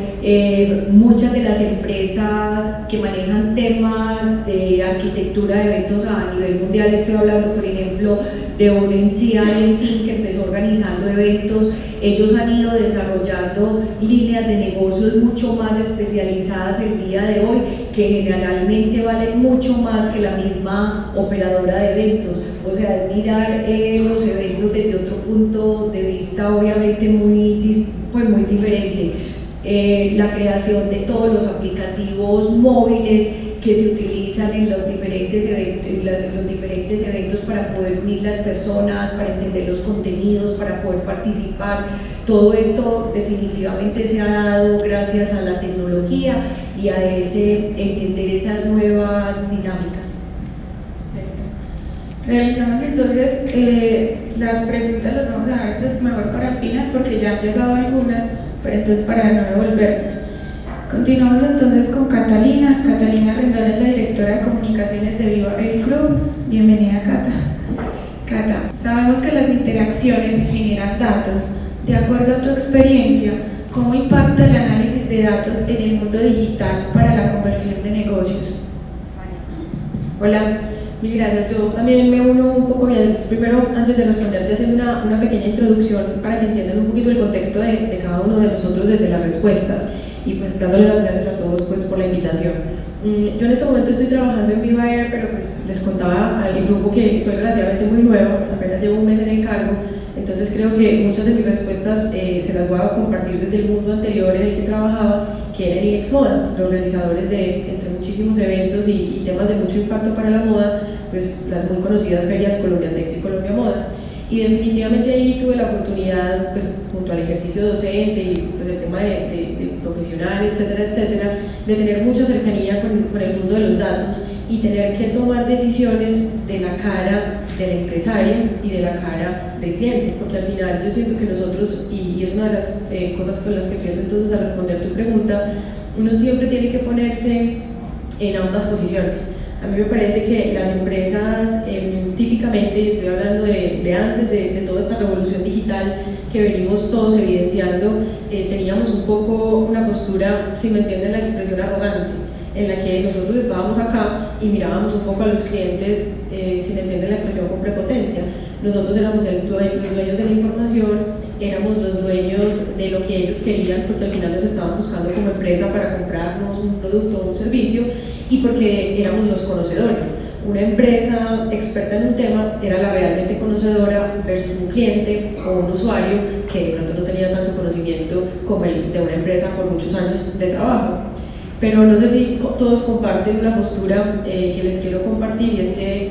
Muchas de las empresas que manejan temas de arquitectura de eventos a nivel mundial, estoy hablando por ejemplo de un NCI, en fin, que empezó organizando eventos, ellos han ido desarrollando líneas de negocios mucho más especializadas el día de hoy, que generalmente valen mucho más que la misma operadora de eventos. O sea, es mirar los eventos desde otro punto de vista obviamente muy diferente. La creación de todos los aplicativos móviles que se utilizan en los diferentes eventos para poder unir las personas, para entender los contenidos, para poder participar. Todo esto definitivamente se ha dado gracias a la tecnología y a entender esas nuevas dinámicas. Realizamos entonces las preguntas, las vamos a dejar entonces mejor para el final porque ya han llegado algunas, pero entonces para no devolvernos. Continuamos entonces con Catalina. Catalina Rendón es la directora de comunicaciones de Viva Air Group. Bienvenida, Cata. Cata, sabemos que las interacciones generan datos. De acuerdo a tu experiencia, ¿cómo impacta el análisis de datos en el mundo digital para la conversión de negocios? Hola. Mil gracias. Yo también me uno un poco bien. Primero, antes de responderte, hacer una pequeña introducción para que entiendan un poquito el contexto de cada uno de nosotros desde las respuestas y pues dándole las gracias a todos pues por la invitación. Yo en este momento estoy trabajando en Viva Air, pero pues les contaba al grupo que soy relativamente muy nuevo, apenas llevo un mes en el cargo, entonces creo que muchas de mis respuestas se las voy a compartir desde el mundo anterior en el que trabajaba, que era en Inex Moda, los realizadores de entre muchísimos eventos y temas de mucho impacto para la moda, pues las muy conocidas ferias Colombiatex y Colombia Moda. Y definitivamente ahí tuve la oportunidad, pues junto al ejercicio docente y pues el tema de profesional, etcétera, etcétera, de tener mucha cercanía con el mundo de los datos y tener que tomar decisiones de la cara del empresario y de la cara del cliente, porque al final yo siento que nosotros, y es una de las cosas con las que pienso entonces a responder tu pregunta, uno siempre tiene que ponerse en ambas posiciones. A mí me parece que las empresas típicamente, y estoy hablando de antes de toda esta revolución digital que venimos todos evidenciando, teníamos un poco una postura, si me entienden la expresión, arrogante, en la que nosotros estábamos acá y mirábamos un poco a los clientes, si me entienden la expresión, con prepotencia. Nosotros éramos los dueños de la información, éramos los dueños de lo que ellos querían, porque al final nos estaban buscando como empresa para comprarnos un producto o un servicio, y porque éramos los conocedores. Una empresa experta en un tema era la realmente conocedora versus un cliente o un usuario que de pronto no tenía tanto conocimiento como el de una empresa por muchos años de trabajo. Pero no sé si todos comparten una postura que les quiero compartir, y es que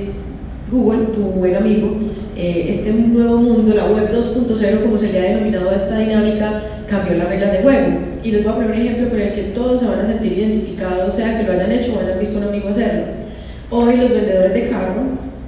Google, tu buen amigo, este nuevo mundo, la web 2.0, como se le ha denominado a esta dinámica, cambió las reglas de juego. Y les voy a poner un ejemplo con el que todos se van a sentir identificados, sea que lo hayan hecho o hayan visto a un amigo hacerlo. Hoy los vendedores de carro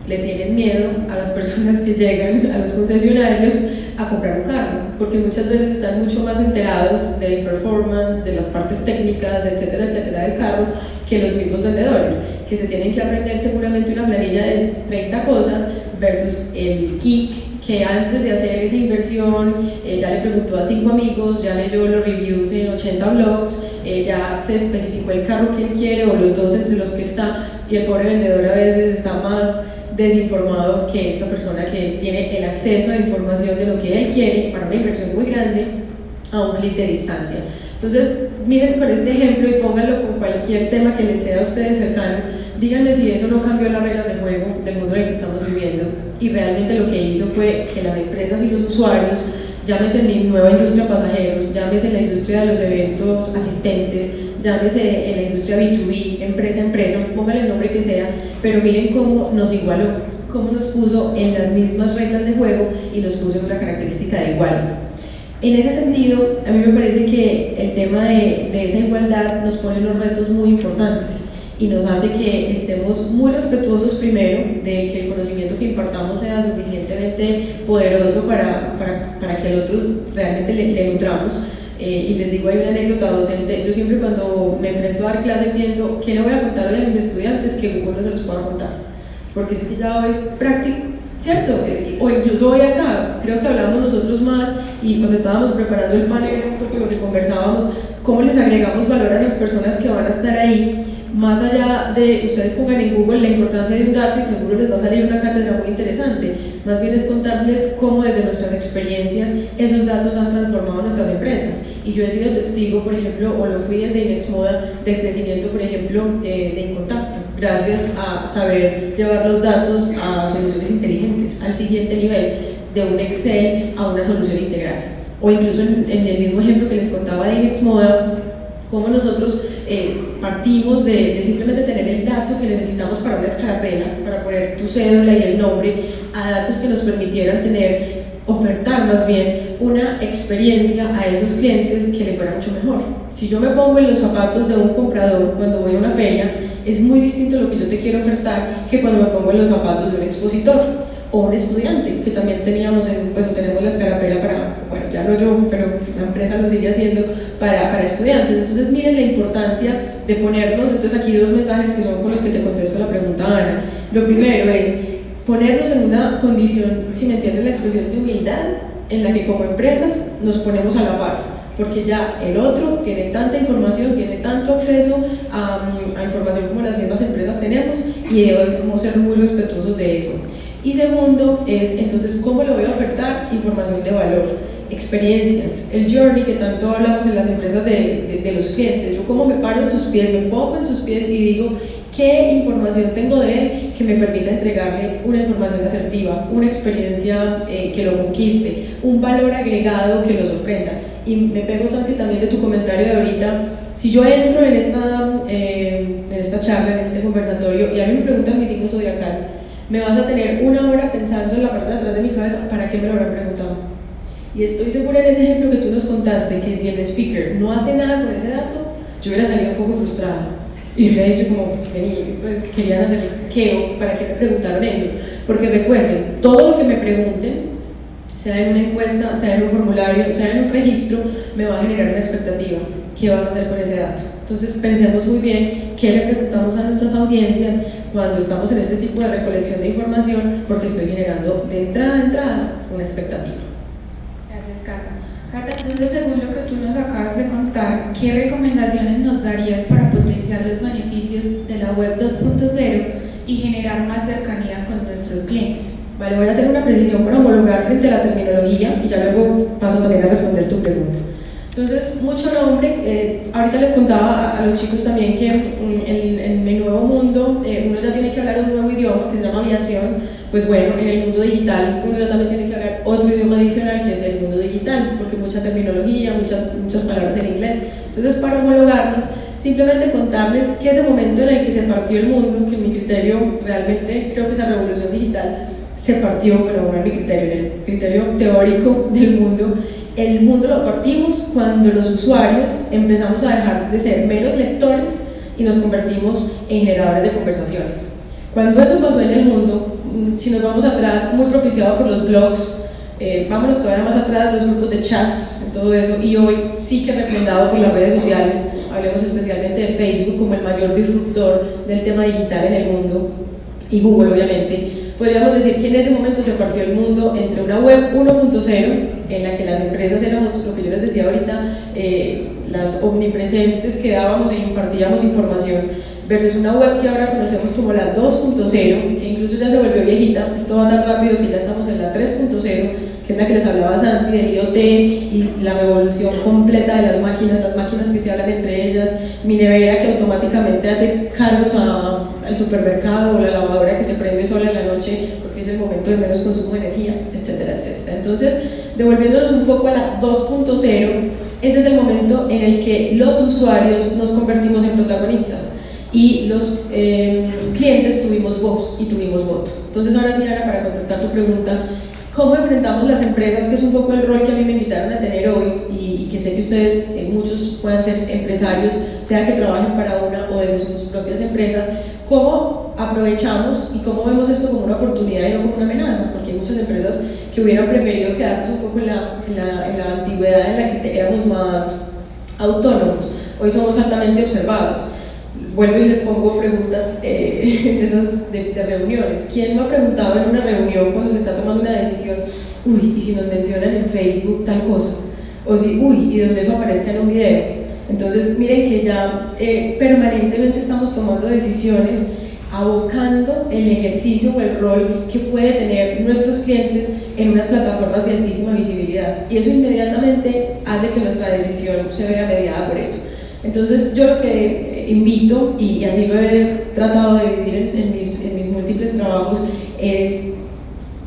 le tienen miedo a las personas que llegan a los concesionarios a comprar un carro, porque muchas veces están mucho más enterados del performance, de las partes técnicas, etcétera, etcétera, del carro, que los mismos vendedores, que se tienen que aprender seguramente una planilla de 30 cosas versus el kick, que antes de hacer esa inversión ya le preguntó a 5 amigos, ya leyó los reviews en 80 blogs, ya se especificó el carro que él quiere o los dos entre los que está, y el pobre vendedor a veces está más desinformado que esta persona que tiene el acceso a información de lo que él quiere para una inversión muy grande a un clic de distancia. Entonces, miren con este ejemplo y pónganlo con cualquier tema que les sea a ustedes cercano. Díganme si eso no cambió las reglas de juego del mundo en el que estamos viviendo, y realmente lo que hizo fue que las empresas y los usuarios, llámese en nueva industria pasajeros, llámese en la industria de los eventos asistentes, llámese en la industria B2B, empresa a empresa, póngale el nombre que sea, pero miren cómo nos igualó, cómo nos puso en las mismas reglas de juego y nos puso en una característica de iguales. En ese sentido, a mí me parece que el tema de esa igualdad nos pone unos retos muy importantes y nos hace que estemos muy respetuosos primero de que el conocimiento que impartamos sea suficientemente poderoso para que al otro realmente le nutramos. Y les digo, hay una anécdota docente, yo siempre cuando me enfrento a dar clase pienso, ¿qué le voy a contar hoy a mis estudiantes que Google no se los pueda contar? Porque es que ya hoy práctico, ¿cierto? O incluso hoy acá, creo que hablamos nosotros más, y cuando estábamos preparando el panel, un poco lo que conversábamos, cómo les agregamos valor a las personas que van a estar ahí, más allá de ustedes pongan en Google la importancia de un dato y seguro les va a salir una cátedra muy interesante. Más bien es contarles cómo desde nuestras experiencias esos datos han transformado nuestras empresas. Y yo he sido testigo, por ejemplo, o lo fui desde Inexmoda, del crecimiento, por ejemplo, de Incontacto, gracias a saber llevar los datos a soluciones inteligentes, al siguiente nivel, de un Excel a una solución integral. O incluso en el mismo ejemplo que les contaba de Inexmoda, cómo nosotros partimos de simplemente tener el dato que necesitamos para una escarapela, para poner tu cédula y el nombre, a datos que nos permitieran ofertar más bien una experiencia a esos clientes que le fuera mucho mejor. Si yo me pongo en los zapatos de un comprador cuando voy a una feria, es muy distinto lo que yo te quiero ofertar que cuando me pongo en los zapatos de un expositor o un estudiante, que también tenemos la escarapela para, bueno, ya no yo, pero la empresa lo sigue haciendo para estudiantes. Entonces miren la importancia de ponernos, entonces aquí dos mensajes que son con los que te contesto la pregunta, Ana. Lo primero es ponernos en una condición, si me entienden la expresión, de humildad, en la que como empresas nos ponemos a la par, porque ya el otro tiene tanta información, tiene tanto acceso a información como las mismas empresas tenemos, y debemos ser muy respetuosos de eso. Y segundo es, entonces, ¿cómo le voy a ofertar información de valor? Experiencias, el journey que tanto hablamos en las empresas de los clientes. Yo cómo me paro en sus pies, me pongo en sus pies y digo, ¿qué información tengo de él que me permita entregarle una información asertiva, una experiencia que lo conquiste, un valor agregado que lo sorprenda? Y me pego, Santi, también de tu comentario de ahorita. Si yo entro en esta charla, en este conversatorio, y a mí me preguntan mi signo zodiacal, me vas a tener una hora pensando en la parte de atrás de mi cabeza, ¿para qué me lo habrán preguntado? Y estoy segura en ese ejemplo que tú nos contaste, que si el speaker no hace nada con ese dato, yo hubiera salido un poco frustrada. Y yo le he dicho como, vení, pues querían hacer qué o para qué me preguntaron eso. Porque recuerden, todo lo que me pregunten, sea en una encuesta, sea en un formulario, sea en un registro, me va a generar una expectativa. ¿Qué vas a hacer con ese dato? Entonces pensemos muy bien qué le preguntamos a nuestras audiencias cuando estamos en este tipo de recolección de información, porque estoy generando de entrada una expectativa. Gracias, Cata. Cata, entonces, según lo que tú nos acabas de contar, ¿qué recomendaciones nos darías para potenciar los beneficios de la web 2.0 y generar más cercanía con nuestros clientes? Vale, voy a hacer una precisión para homologar frente a la terminología y ya luego paso también a responder tu pregunta. Entonces, mucho nombre, ahorita les contaba a los chicos también que en el nuevo mundo uno ya tiene que hablar un nuevo idioma que se llama aviación. Pues bueno, en el mundo digital uno ya también tiene que hablar otro idioma adicional que es el mundo digital, porque mucha terminología, muchas palabras en inglés. Entonces, para homologarnos, simplemente contarles que ese momento en el que se partió el mundo, que en mi criterio realmente creo que esa revolución digital se partió, pero no en mi criterio, en el criterio teórico del mundo, el mundo lo partimos cuando los usuarios empezamos a dejar de ser meros lectores y nos convertimos en generadores de conversaciones. Cuando eso pasó en el mundo, si nos vamos atrás, muy propiciado por los blogs, vámonos todavía más atrás, los grupos de chats, todo eso, y hoy sí que refrendado por las redes sociales, hablemos especialmente de Facebook como el mayor disruptor del tema digital en el mundo, y Google obviamente. Podríamos decir que en ese momento se partió el mundo entre una web 1.0, en la que las empresas éramos, lo que yo les decía ahorita, las omnipresentes que dábamos e impartíamos información, versus una web que ahora conocemos como la 2.0, que incluso ya se volvió viejita. Esto va tan rápido que ya estamos en la 3.0, que es la que les hablaba Santi del IoT y la revolución completa de las máquinas que se hablan entre ellas, mi nevera que automáticamente hace cargos al supermercado, o la lavadora que se prende sola en la noche porque es el momento de menos consumo de energía, etcétera, etcétera. Entonces, devolviéndonos un poco a la 2.0, ese es el momento en el que los usuarios nos convertimos en protagonistas y los clientes tuvimos voz y tuvimos voto. Entonces, ahora sí, Ana, para contestar tu pregunta, ¿cómo enfrentamos las empresas? Que es un poco el rol que a mí me invitaron a tener hoy y que sé que ustedes, muchos puedan ser empresarios, sea que trabajen para una o desde sus propias empresas. ¿Cómo aprovechamos y cómo vemos esto como una oportunidad y no como una amenaza? Porque hay muchas empresas que hubieran preferido quedarnos un poco en la antigüedad en la que éramos más autónomos. Hoy somos altamente observados. Vuelvo y les pongo preguntas de reuniones. ¿Quién me ha preguntado en una reunión cuando se está tomando una decisión, uy, y si nos mencionan en Facebook tal cosa? O si, uy, y donde eso aparezca en un video. Entonces, miren que ya permanentemente estamos tomando decisiones, abocando el ejercicio o el rol que puede tener nuestros clientes en unas plataformas de altísima visibilidad. Y eso inmediatamente hace que nuestra decisión se vea mediada por eso. Entonces, yo lo que invito, y así lo he tratado de vivir en mis múltiples trabajos, es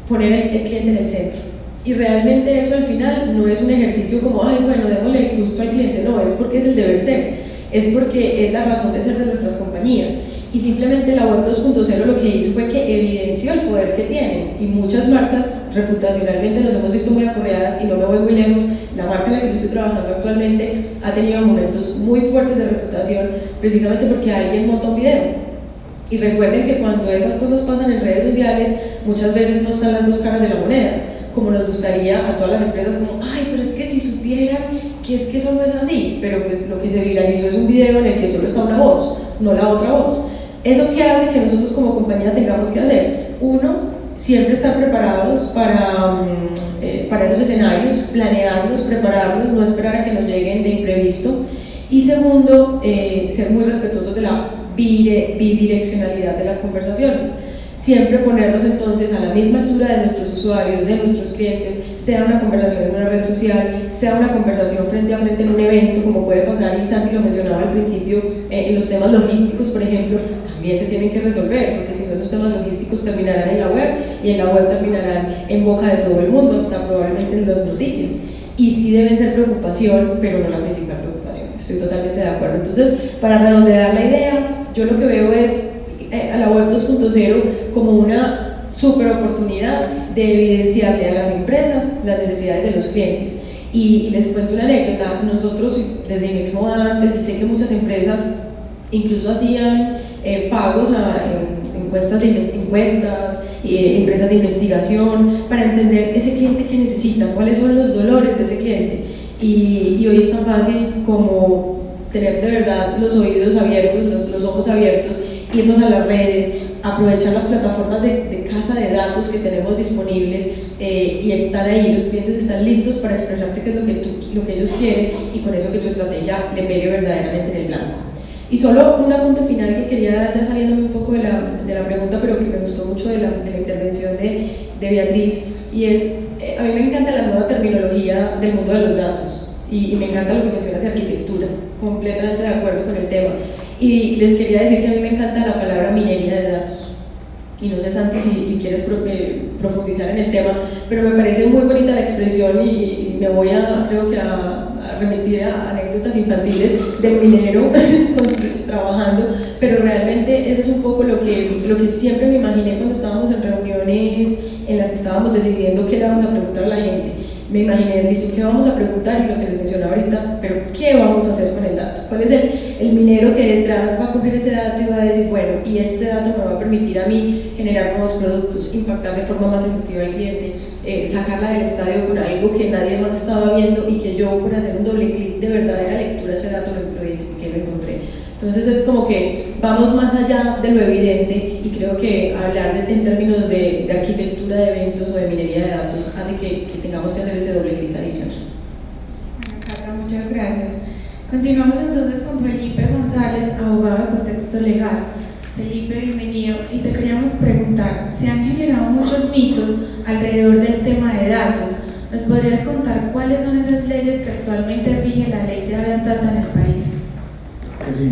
poner el cliente en el centro. Y realmente eso al final no es un ejercicio como, ay, bueno, démosle gusto al cliente, no, es porque es el deber ser, es porque es la razón de ser de nuestras compañías. Y simplemente la web 2.0 lo que hizo fue que evidenció el poder que tienen, y muchas marcas reputacionalmente nos hemos visto muy acorreadas, y no me voy muy lejos. La marca en la que yo estoy trabajando actualmente ha tenido momentos muy fuertes de reputación precisamente porque alguien montó un video. Y recuerden que cuando esas cosas pasan en redes sociales, muchas veces no están las dos caras de la moneda, como nos gustaría a todas las empresas, como, ay, pero es que si supieran que es que eso no es así, pero pues lo que se viralizó es un video en el que solo está una voz, no la otra voz. ¿Eso qué hace que nosotros como compañía tengamos que hacer? Uno, siempre estar preparados para esos escenarios, planearlos, prepararlos, no esperar a que nos lleguen de imprevisto. Y segundo, ser muy respetuosos de la bidireccionalidad de las conversaciones. Siempre ponernos entonces a la misma altura de nuestros usuarios, de nuestros clientes, sea una conversación en una red social, sea una conversación frente a frente en un evento, como puede pasar, y Santi lo mencionaba al principio, en los temas logísticos, por ejemplo, también se tienen que resolver, porque si no, esos temas logísticos terminarán en la web, y en la web terminarán en boca de todo el mundo, hasta probablemente en las noticias. Y sí deben ser preocupación, pero no la principal preocupación. Estoy totalmente de acuerdo. Entonces, para redondear la idea, yo lo que veo es a la web 2.0 como una super oportunidad de evidenciarle a las empresas las necesidades de los clientes. Y les cuento una anécdota. Nosotros desde Inexmoda antes, y sé que muchas empresas incluso hacían pagos a encuestas, empresas de investigación, para entender ese cliente que necesita, cuáles son los dolores de ese cliente. Y hoy es tan fácil como tener de verdad los oídos abiertos, los ojos abiertos, irnos a las redes, aprovechar las plataformas de casa de datos que tenemos disponibles y estar ahí. Los clientes están listos para expresarte qué es lo que ellos quieren, y con eso que tu estrategia le pegue verdaderamente en el blanco. Y solo un apunte final que quería, ya saliéndome un poco de la pregunta, pero que me gustó mucho de la intervención de Beatriz, y es, a mí me encanta la nueva terminología del mundo de los datos, y me encanta lo que mencionas de arquitectura, completamente de acuerdo con el tema. Y les quería decir que a mí me encanta la palabra minería de datos. Y no sé, Santi, si quieres profundizar en el tema, pero me parece muy bonita la expresión, y me voy creo que a remitir a anécdotas infantiles del minero trabajando, pero realmente eso es un poco lo que siempre me imaginé cuando estábamos en reuniones en las que estábamos decidiendo qué le vamos a preguntar a la gente. Me imaginé, listo, ¿qué vamos a preguntar? Y lo que les mencionaba ahorita, pero ¿qué vamos a hacer con el dato? ¿Cuál es el minero que detrás va a coger ese dato y va a decir, bueno, y este dato me va a permitir a mí generar nuevos productos, impactar de forma más efectiva al cliente, sacarla del estadio con algo que nadie más estaba viendo, y que yo, por hacer un doble clic de verdadera lectura, ese dato lo identifiqué y lo encontré? Entonces es como que vamos más allá de lo evidente, y creo que hablar en términos de arquitectura de eventos o de minería de datos hace que tengamos que hacer ese doble clic adicional. Bueno, Cata, muchas gracias. Continuamos entonces con Felipe González, abogado de contexto legal. Felipe, bienvenido, y te queríamos preguntar, se han generado muchos mitos alrededor del tema de datos. ¿Nos podrías contar cuáles son esas leyes que actualmente rige la ley de habeas data en el país? Sí.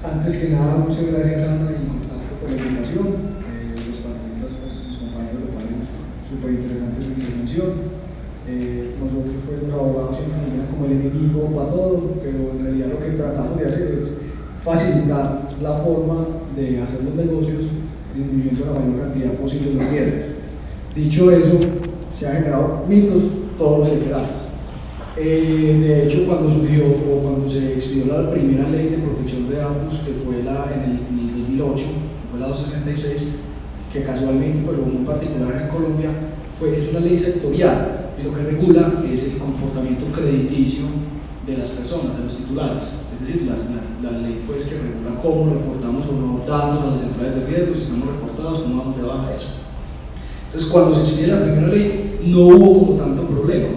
Antes que nada, muchas gracias, Ana y Contacto, por la invitación. Los panelistas, sus compañeros, lo parecen súper interesante su intervención. Nosotros, pues, los abogados siempre nos miran como el enemigo para todo, pero en realidad lo que tratamos de hacer es facilitar la forma de hacer los negocios, disminuyendo la mayor cantidad posible de riesgos. Dicho eso, se han generado mitos todos los legales. De hecho, cuando surgió o cuando se expidió la primera ley de protección de datos, que fue en el 2008, fue la 266, que casualmente, pero muy particular en Colombia, es una ley sectorial, y lo que regula es el comportamiento crediticio de las personas, de los titulares. Es decir, la ley, pues, que regula cómo reportamos los datos a las centrales de riesgo, si estamos reportados, cómo vamos de baja eso. Entonces, cuando se expide la primera ley, no hubo como tanto problema,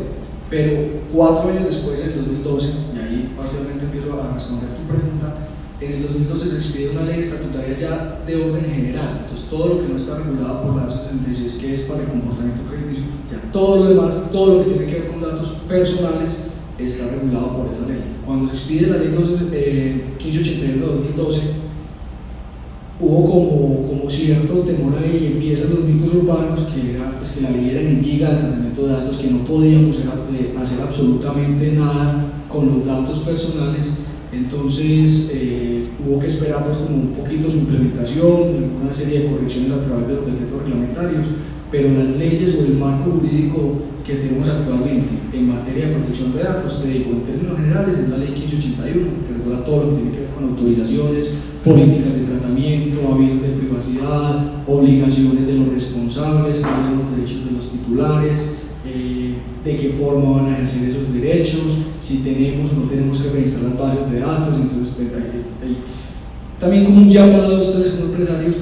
pero 4 años después, en el 2012, y ahí parcialmente empiezo a responder tu pregunta, en el 2012 se expide una ley estatutaria ya de orden general. Entonces, todo lo que no está regulado por la 66, que es para el comportamiento crediticio, ya todo lo demás, todo lo que tiene que ver con datos personales, está regulado por esa ley. Cuando se expide la ley 1581 de 2012, hubo como cierto temor ahí, empiezan los mitos urbanos, que era, pues, que la ley era enemiga del tratamiento de datos, que no podíamos hacer absolutamente nada con los datos personales. Entonces hubo que esperar, pues, como un poquito su implementación, una serie de correcciones a través de los decretos reglamentarios, pero las leyes o el marco jurídico que tenemos actualmente en materia de protección de datos, te digo, en términos generales, es la ley 1581, que regula todo lo que tiene que ver con autorizaciones, políticas de tratamiento, avisos de privacidad, obligaciones de los responsables, cuáles son los derechos de los titulares, de qué forma van a ejercer esos derechos, si tenemos o no tenemos que registrar las bases de datos. Entonces, también como un llamado a ustedes como empresarios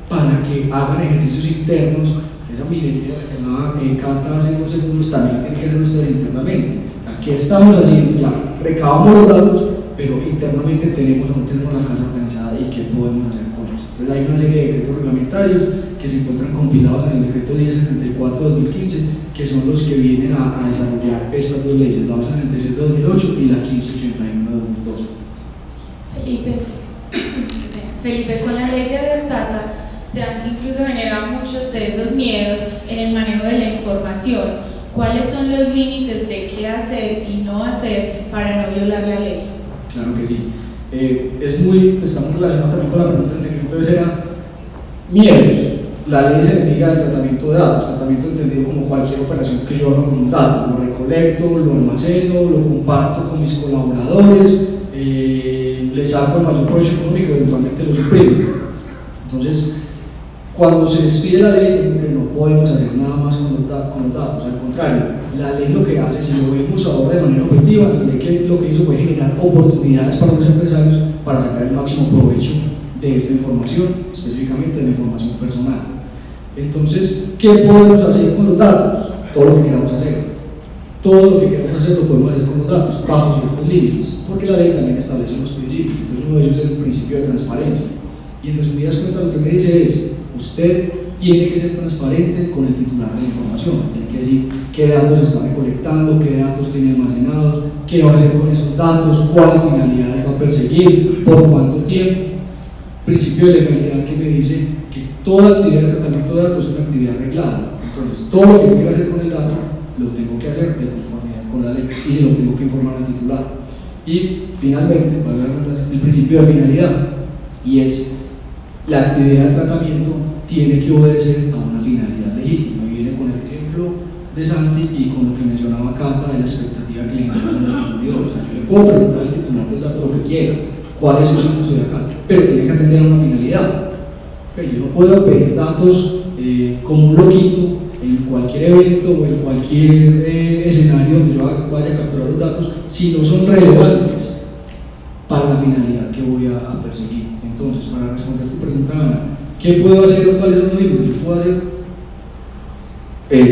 para que hagan ejercicios internos. Esa minería de la que hablaba Cata hace unos segundos también la tienen que hacer ustedes internamente. ¿Qué estamos haciendo? Ya recabamos los datos, pero internamente tenemos o no tenemos la casa organizada, y qué podemos hacer con eso. Entonces, hay una serie de decretos reglamentarios que se encuentran compilados en el decreto 1074 de 2015, que son los que vienen a desarrollar estas dos leyes, la 266 de 2008 y la 1581 de 2012. Felipe, con la ley de habeas data se han incluso generado muchos de esos miedos en el manejo de la información. ¿Cuáles son los límites de qué hacer y no hacer para no violar la ley? Claro que sí. Estamos relacionados también con la pregunta anterior. Entonces era miedos. La ley es enemiga del tratamiento de datos, tratamiento entendido como cualquier operación que yo haga con un dato, lo recolecto, lo almaceno, lo comparto con mis colaboradores, le saco el mayor provecho económico y eventualmente lo suprimo. Entonces, cuando se despide la ley, no podemos hacer nada más con los datos, al contrario, la ley lo que hace, si lo vemos ahora de manera objetiva, la ley que lo que hizo fue generar oportunidades para los empresarios para sacar el máximo provecho de esta información, específicamente de la información personal. Entonces, ¿qué podemos hacer con los datos? Todo lo que queramos hacer. Todo lo que queramos hacer lo podemos hacer con los datos, bajo ciertos límites, porque la ley también establece unos principios. Entonces, uno de ellos es el principio de transparencia. Y en resumidas cuentas, lo que me dice es: usted tiene que ser transparente con el titular de la información. Tiene que decir qué datos está recolectando, qué datos tiene almacenados, qué va a hacer con esos datos, cuáles finalidades va a perseguir, por cuánto tiempo. Principio de legalidad que me dice que toda actividad de tratamiento de datos es una actividad reglada. Entonces, todo lo que yo quiera hacer con el dato lo tengo que hacer de conformidad con la ley y se lo tengo que informar al titular. Y finalmente, el principio de finalidad, y es la actividad de tratamiento tiene que obedecer a una finalidad legítima. Y viene con el ejemplo de Santi y con lo que mencionaba Cata de la expectativa que le generan los consumidores. O sea, yo le puedo preguntar al titular del dato lo que quiera, cuál es su uso de acá, pero tiene que atender a una finalidad. Okay, yo no puedo pedir datos como un loquito en cualquier evento o en cualquier escenario donde yo vaya a capturar los datos si no son relevantes para la finalidad que voy a perseguir. Entonces, para responder tu pregunta, Ana, ¿qué puedo hacer o cuáles son los límites? Yo puedo hacer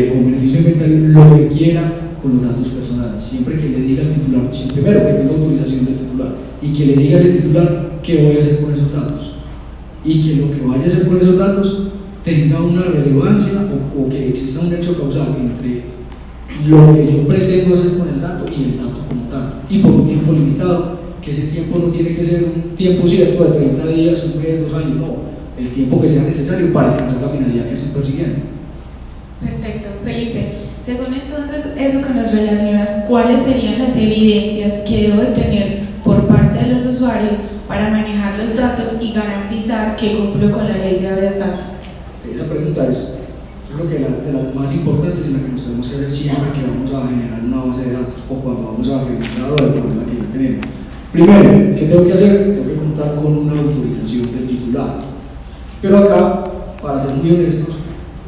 con beneficio de inventario lo que quiera con los datos personales, siempre que le diga al titular, primero que tenga autorización del titular y que le diga a ese titular qué voy a hacer con esos datos y que lo que vaya a hacer con esos datos tenga una relevancia o que exista un nexo causal entre lo que yo pretendo hacer con el dato y el dato como tal, y por un tiempo limitado, que ese tiempo no tiene que ser un tiempo cierto de 30 días, un mes, 2 años, no, el tiempo que sea necesario para alcanzar la finalidad que estoy persiguiendo. Perfecto, Felipe. Según entonces eso que nos relacionas, ¿cuáles serían las evidencias que debo de tener por parte de los usuarios para manejar los datos y garantizar que cumplo con la ley de habeas data? La pregunta es, yo creo que de las más importantes y la que nos tenemos que hacer siempre que vamos a generar una base de datos o cuando vamos a revisar o depurar la que ya tenemos. Primero, ¿qué tengo que hacer? Tengo que contar con una autorización del titular. Pero acá, para ser muy honestos,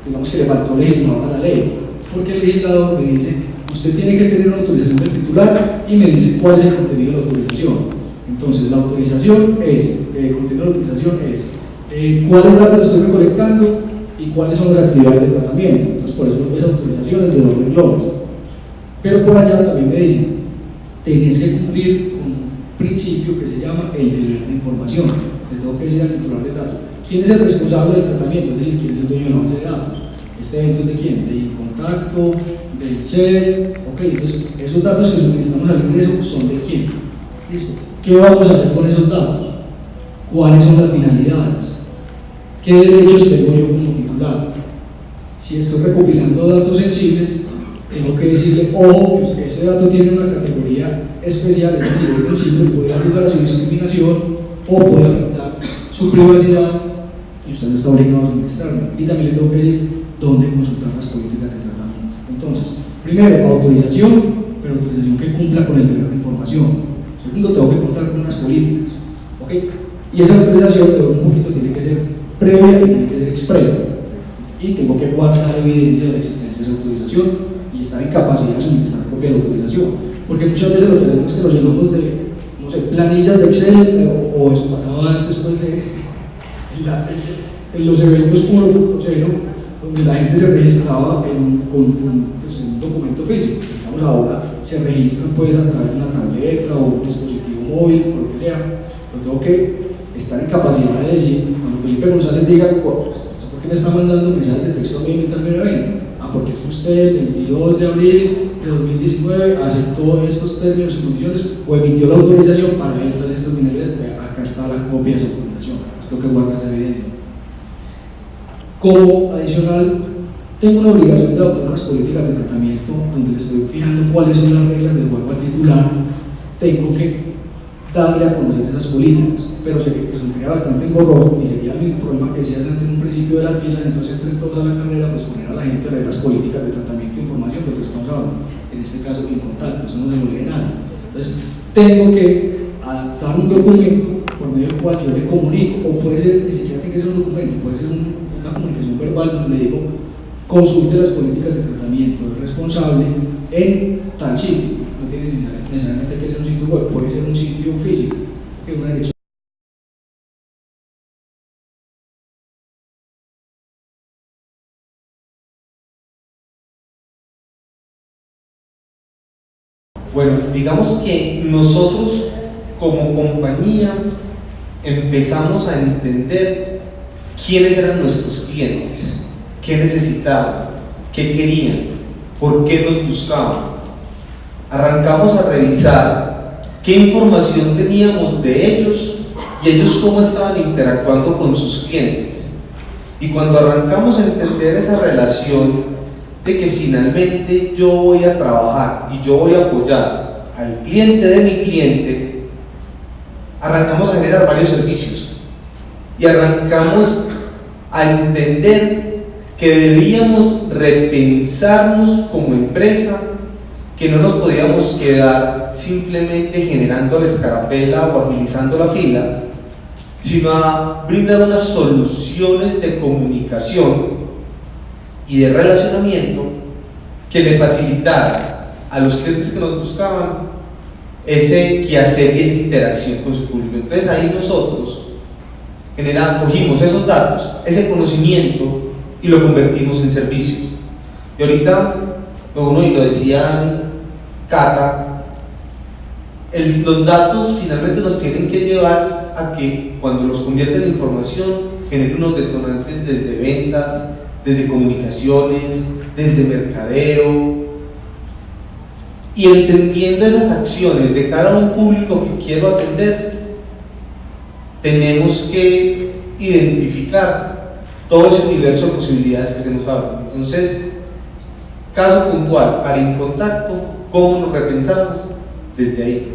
digamos que le faltó legislador a la ley, porque el legislador me dice, usted tiene que tener una autorización del titular y me dice cuál es el contenido de la autorización. Entonces, la autorización es, el contenido de la autorización es cuáles datos estoy recolectando y cuáles son las actividades de tratamiento. Entonces, por eso esas autorizaciones de 2 renglones. Pero por allá también me dicen, tenés que cumplir con un principio que se llama el deber de información. Le tengo que decir al titular del dato, ¿quién es el responsable del tratamiento? Es decir, ¿quién es el dueño de la base de datos? ¿Este evento es de quién? ¿De Incontacto? ¿Del CEL? Ok, entonces, esos datos que suministramos al ingreso son de quién. ¿Listo? ¿Qué vamos a hacer con esos datos? ¿Cuáles son las finalidades? ¿Qué derechos tengo yo como titular? Si estoy recopilando datos sensibles, tengo que decirle, ojo, que este dato tiene una categoría especial, es decir, es sensible, puede dar lugar a su discriminación o puede afectar su privacidad y usted no está obligado a suministrarme. Y también le tengo que decir dónde consultar las políticas de tratamiento. Entonces, primero, autorización, pero autorización que cumpla con el deber de información. Segundo, tengo que contar con unas políticas. ¿Ok? Y esa autorización, pero un poquito, tiene que ser previa y tiene que ser expresa. Y tengo que guardar evidencia de la existencia de esa autorización y estar en capacidad de suministrar copia de la autorización. Porque muchas veces lo que hacemos es que nos llenamos de, no sé, planillas de Excel o eso pasaba antes pues, en los eventos 1.0, donde la gente se registraba con un documento físico. Digamos, ahora se registran pues, a través de una tableta o un dispositivo móvil o lo que sea. Pero tengo que estar en capacidad de decir, cuando Felipe González diga, ¿por qué me está mandando mensajes de texto a mí en mi término de evento? Ah, porque es que usted el 22 de abril de 2019 aceptó estos términos y condiciones o emitió la autorización para estas finalidades. Acá está la copia de esa autorización. Esto que guarda esa evidencia. Como adicional, tengo una obligación de adoptar unas políticas de tratamiento donde le estoy fijando cuáles son las reglas del juego al titular. Tengo que darle a conocer esas políticas, pero sé que resultaría bastante engorroso y sería el mismo problema que decías antes en un principio de las filas. Entonces entren todos a la carrera, pues poner a la gente a leer las políticas de tratamiento de información de lo que estamos hablando, en este caso Incontacto, eso no se lo lee nada. Entonces tengo que a dar un documento por medio del cual yo le comunico, o puede ser, ni siquiera tiene que ser un documento, puede ser una comunicación verbal donde le digo, consulte las políticas de tratamiento responsable en tal sitio. No tiene necesariamente que ser un sitio web, puede ser un sitio físico, que es una dirección. Bueno, digamos que nosotros como compañía empezamos a entender quiénes eran nuestros clientes, qué necesitaban, qué querían, por qué nos buscaban. Arrancamos a revisar qué información teníamos de ellos y ellos cómo estaban interactuando con sus clientes. Y cuando arrancamos a entender esa relación de que finalmente yo voy a trabajar y yo voy a apoyar al cliente de mi cliente, arrancamos a generar varios servicios y arrancamos a entender que debíamos repensarnos como empresa, que no nos podíamos quedar simplemente generando la escarapela o agilizando la fila, sino a brindar unas soluciones de comunicación y de relacionamiento que le facilitara a los clientes que nos buscaban ese quehacer y esa interacción con su público. Entonces ahí nosotros cogimos esos datos, ese conocimiento y lo convertimos en servicios. Y ahorita, y lo decía Cata, los datos finalmente nos tienen que llevar a que cuando los convierten en información generen unos detonantes desde ventas, desde comunicaciones, desde mercadeo, y entendiendo esas acciones de cara a un público que quiero atender, tenemos que identificar todo ese universo de posibilidades que se nos abren. Entonces, caso puntual, para InContacto, ¿cómo nos repensamos? Desde ahí.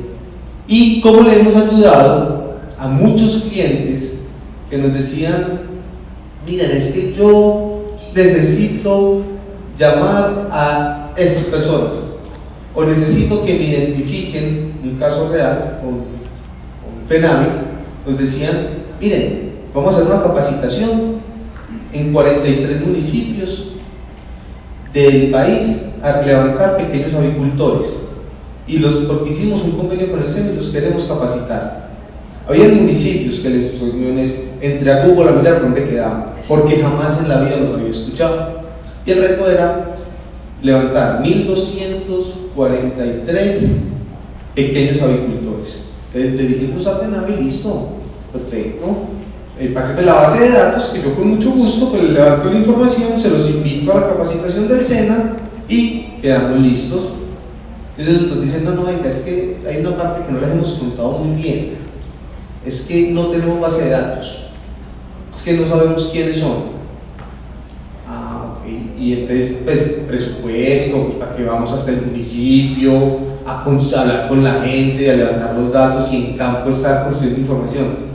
Y cómo le hemos ayudado a muchos clientes que nos decían, miren, es que yo necesito llamar a estas personas, o necesito que me identifiquen, un caso real con FENAVI, nos decían, miren, vamos a hacer una capacitación en 43 municipios del país a levantar pequeños avicultores, y porque hicimos un convenio con el SEM y los queremos capacitar. Había municipios que les entré a Google a mirar dónde quedaban, porque jamás en la vida los había escuchado, y el reto era levantar 1243 pequeños avicultores. Entonces le dijimos a FENAVI, listo, perfecto, páseme la base de datos que yo con mucho gusto pues, le levanto la información, se los invito a la capacitación del SENA y quedamos listos. Entonces nos dicen, no, venga, es que hay una parte que no les hemos contado muy bien, es que no tenemos base de datos, es que no sabemos quiénes son. Y entonces, pues, presupuesto, para que vamos hasta el municipio, a hablar con la gente, a levantar los datos y en campo estar construyendo información.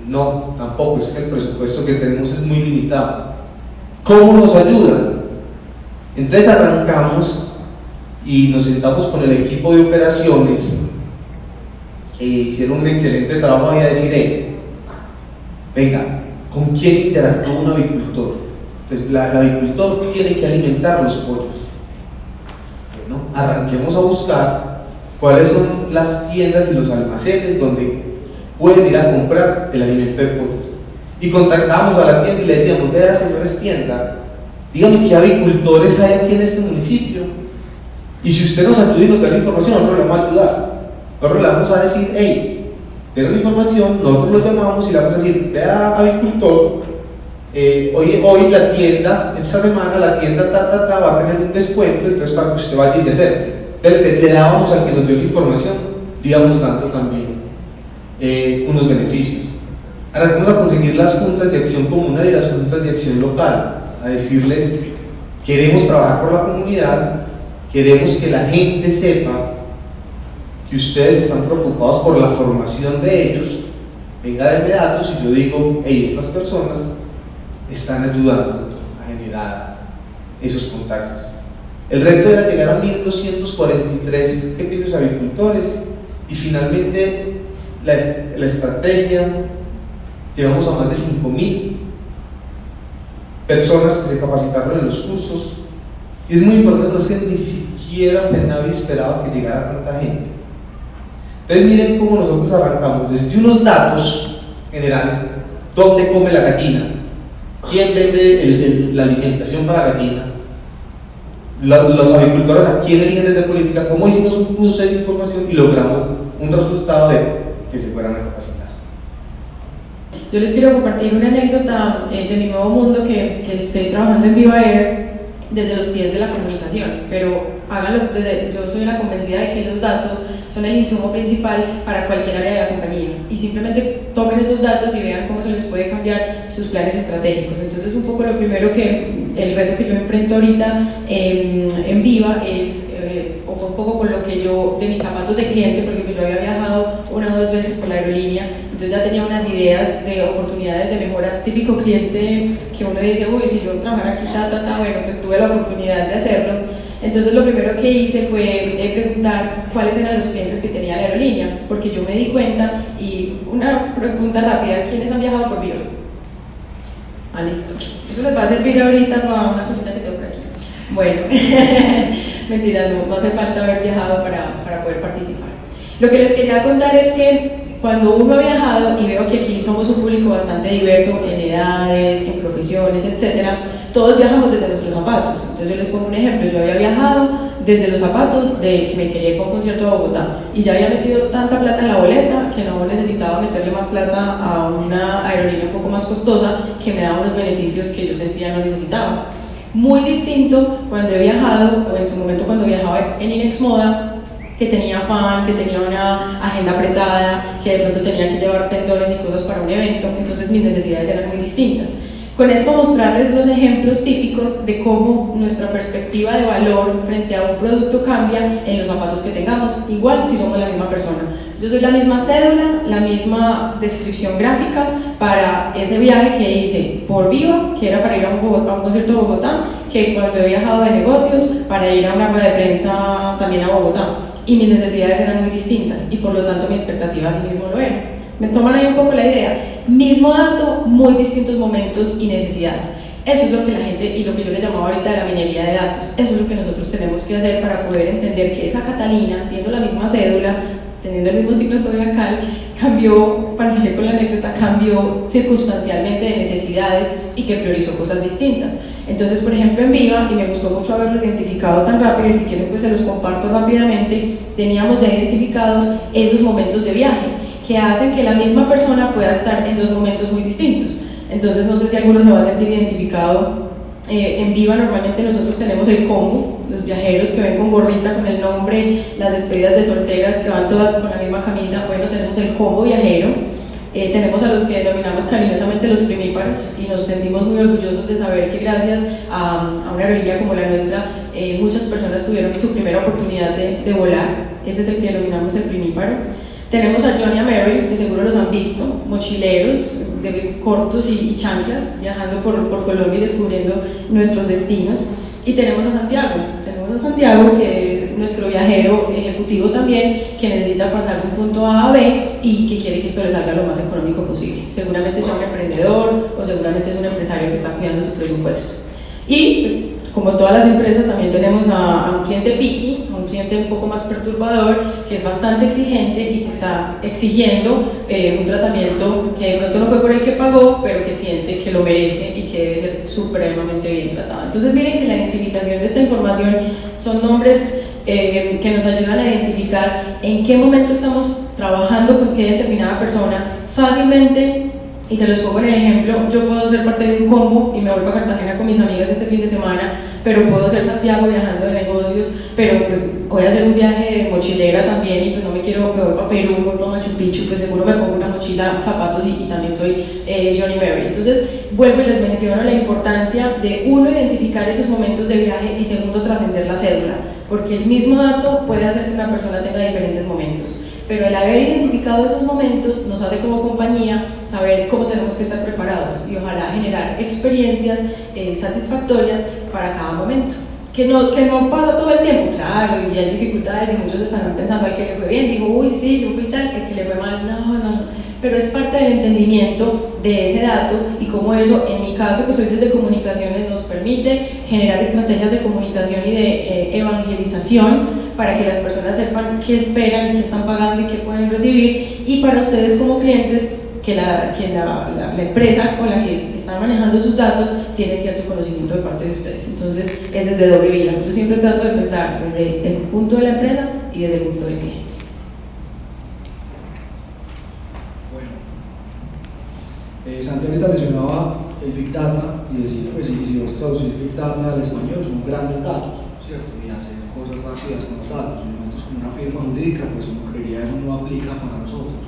No, tampoco, es que el presupuesto que tenemos es muy limitado. ¿Cómo nos ayudan? Entonces arrancamos y nos sentamos con el equipo de operaciones, que hicieron un excelente trabajo ahí a decir, venga, ¿con quién interactúa un avicultor? Pues el avicultor tiene que alimentar los pollos. Bueno, arranquemos a buscar cuáles son las tiendas y los almacenes donde pueden ir a comprar el alimento de pollos. Y contactamos a la tienda y le decíamos, vea señores tienda, dígame qué avicultores hay aquí en este municipio. Y si usted nos ayuda y nos da la información, nosotros le vamos a ayudar. Nosotros le vamos a decir, hey, tenemos la información, nosotros lo llamamos y le vamos a decir, vea avicultor, hoy la tienda, esta semana la tienda va a tener un descuento, entonces para que usted vaya y se acerque. Entonces le dábamos al que nos dio la información, le íbamos dando también unos beneficios. Ahora vamos a conseguir las juntas de acción comunal y las juntas de acción local, a decirles, queremos trabajar por la comunidad, queremos que la gente sepa que ustedes están preocupados por la formación de ellos, venga denme datos y yo digo, hey, estas personas están ayudando a generar esos contactos. El reto era llegar a 1243 pequeños avicultores y finalmente la estrategia, llevamos a más de 5.000 personas que se capacitaron en los cursos, y es muy importante, no es que ni siquiera FENAVI esperaba que llegara tanta gente. Entonces miren cómo nosotros arrancamos desde unos datos generales: dónde come la gallina, quién vende la alimentación para la gallina, los avicultores a quién eligen desde política, cómo hicimos un cruce de información y logramos un resultado de que se fueran a capacitar. Yo les quiero compartir una anécdota de mi nuevo mundo que estoy trabajando en Viva Air desde los pies de la comunicación, pero háganlo yo soy una convencida de que los datos son el insumo principal para cualquier área de la compañía, y simplemente tomen esos datos y vean cómo se les puede cambiar sus planes estratégicos. Entonces, un poco lo primero el reto que yo enfrento ahorita en Viva es, o fue un poco con lo que yo, de mis zapatos de cliente, porque pues yo había viajado 1 o 2 veces por la aerolínea, entonces ya tenía unas ideas de oportunidades de mejora, típico cliente que uno dice, uy, si yo trabajara aquí, bueno, pues tuve la oportunidad de hacerlo. Entonces lo primero que hice fue preguntar cuáles eran los clientes que tenía la aerolínea, porque yo me di cuenta, y una pregunta rápida: ¿quiénes han viajado por Viva? Ah, listo. Eso les va a servir ahorita para una cosita que tengo por aquí. Bueno, mentira, no hace falta haber viajado para poder participar. Lo que les quería contar es que cuando uno ha viajado, y veo que aquí somos un público bastante diverso en edades, en profesiones, etcétera, todos viajamos desde nuestros zapatos. Entonces yo les pongo un ejemplo: yo había viajado desde los zapatos de que me quería ir con un concierto a Bogotá, y ya había metido tanta plata en la boleta que no necesitaba meterle más plata a una aerolínea un poco más costosa que me daba unos beneficios que yo sentía no necesitaba. Muy distinto cuando he viajado, o en su momento cuando viajaba en Inex Moda, que tenía afán, que tenía una agenda apretada, que de pronto tenía que llevar pendones y cosas para un evento, entonces mis necesidades eran muy distintas. Con esto mostrarles los ejemplos típicos de cómo nuestra perspectiva de valor frente a un producto cambia en los zapatos que tengamos, igual si somos la misma persona. Yo soy la misma cédula, la misma descripción gráfica para ese viaje que hice por Viva, que era para ir a un concierto a Bogotá, que cuando he viajado de negocios para ir a una rueda de prensa también a Bogotá. Y mis necesidades eran muy distintas, y por lo tanto mi expectativa así mismo lo era. ¿Me toman ahí un poco la idea? Mismo dato, muy distintos momentos y necesidades. Eso es lo que la gente, y lo que yo le llamaba ahorita de la minería de datos, eso es lo que nosotros tenemos que hacer para poder entender que esa Catalina, siendo la misma cédula, teniendo el mismo signo zodiacal, cambió, para seguir con la anécdota, cambió circunstancialmente de necesidades y que priorizó cosas distintas. Entonces, por ejemplo, en Viva, y me gustó mucho haberlo identificado tan rápido, y si quieren pues se los comparto rápidamente, teníamos ya identificados esos momentos de viaje que hacen que la misma persona pueda estar en 2 momentos muy distintos. Entonces, no sé si alguno se va a sentir identificado. En Viva normalmente nosotros tenemos el combo, los viajeros que ven con gorrita con el nombre, las despedidas de solteras que van todas con la misma camisa. Bueno, tenemos el combo viajero. Tenemos a los que denominamos cariñosamente los primíparos, y nos sentimos muy orgullosos de saber que gracias a una aerolínea como la nuestra, muchas personas tuvieron su primera oportunidad de volar. Ese es el que denominamos el primíparo. Tenemos a Johnny y a Mary, que seguro los han visto, mochileros de cortos y chanclas, viajando por Colombia y descubriendo nuestros destinos. Y tenemos a Santiago, que es nuestro viajero ejecutivo también, que necesita pasar de un punto A a B y que quiere que esto le salga lo más económico posible. Seguramente es un emprendedor, o seguramente es un empresario que está cuidando su presupuesto. Y pues, como todas las empresas, también tenemos a un cliente picky, a un cliente un poco más perturbador, que es bastante exigente y que está exigiendo un tratamiento que de pronto no fue por el que pagó, pero que siente que lo merece y que debe ser supremamente bien tratado. Entonces miren que la identificación de esta información son nombres que nos ayudan a identificar en qué momento estamos trabajando con qué determinada persona fácilmente. Y se los pongo en el ejemplo: yo puedo ser parte de un combo y me vuelvo a Cartagena con mis amigas este fin de semana, pero puedo ser Santiago viajando de negocios, pero pues voy a hacer un viaje de mochilera también, y pues no me voy para Perú, voy para Machu Picchu, pues seguro me pongo una mochila, zapatos y también soy Johnny Mary. Entonces vuelvo y les menciono la importancia de, uno, identificar esos momentos de viaje, y segundo, trascender la cédula, porque el mismo dato puede hacer que una persona tenga diferentes momentos. Pero el haber identificado esos momentos nos hace como compañía saber cómo tenemos que estar preparados y ojalá generar experiencias satisfactorias para cada momento. que no pasa todo el tiempo, claro, y hay dificultades y muchos estarán pensando, al que le fue bien, digo, uy, sí, yo fui tal, el que le fue mal, no, pero es parte del entendimiento de ese dato y cómo eso, en mi caso, que soy desde comunicaciones, nos permite generar estrategias de comunicación y de evangelización para que las personas sepan qué esperan, qué están pagando y qué pueden recibir, y para ustedes como clientes, que la empresa con la que están manejando sus datos tiene cierto conocimiento de parte de ustedes. Entonces es desde doble vía. Yo siempre trato de pensar desde el punto de la empresa y desde el punto del cliente. Bueno, Santi ahorita mencionaba el Big Data y decía, pues si vos traducir Big Data al español son grandes datos, ¿cierto? Y hacer cosas rápidas con los datos. Y nosotros como una firma jurídica, pues uno creería que eso no aplica para nosotros.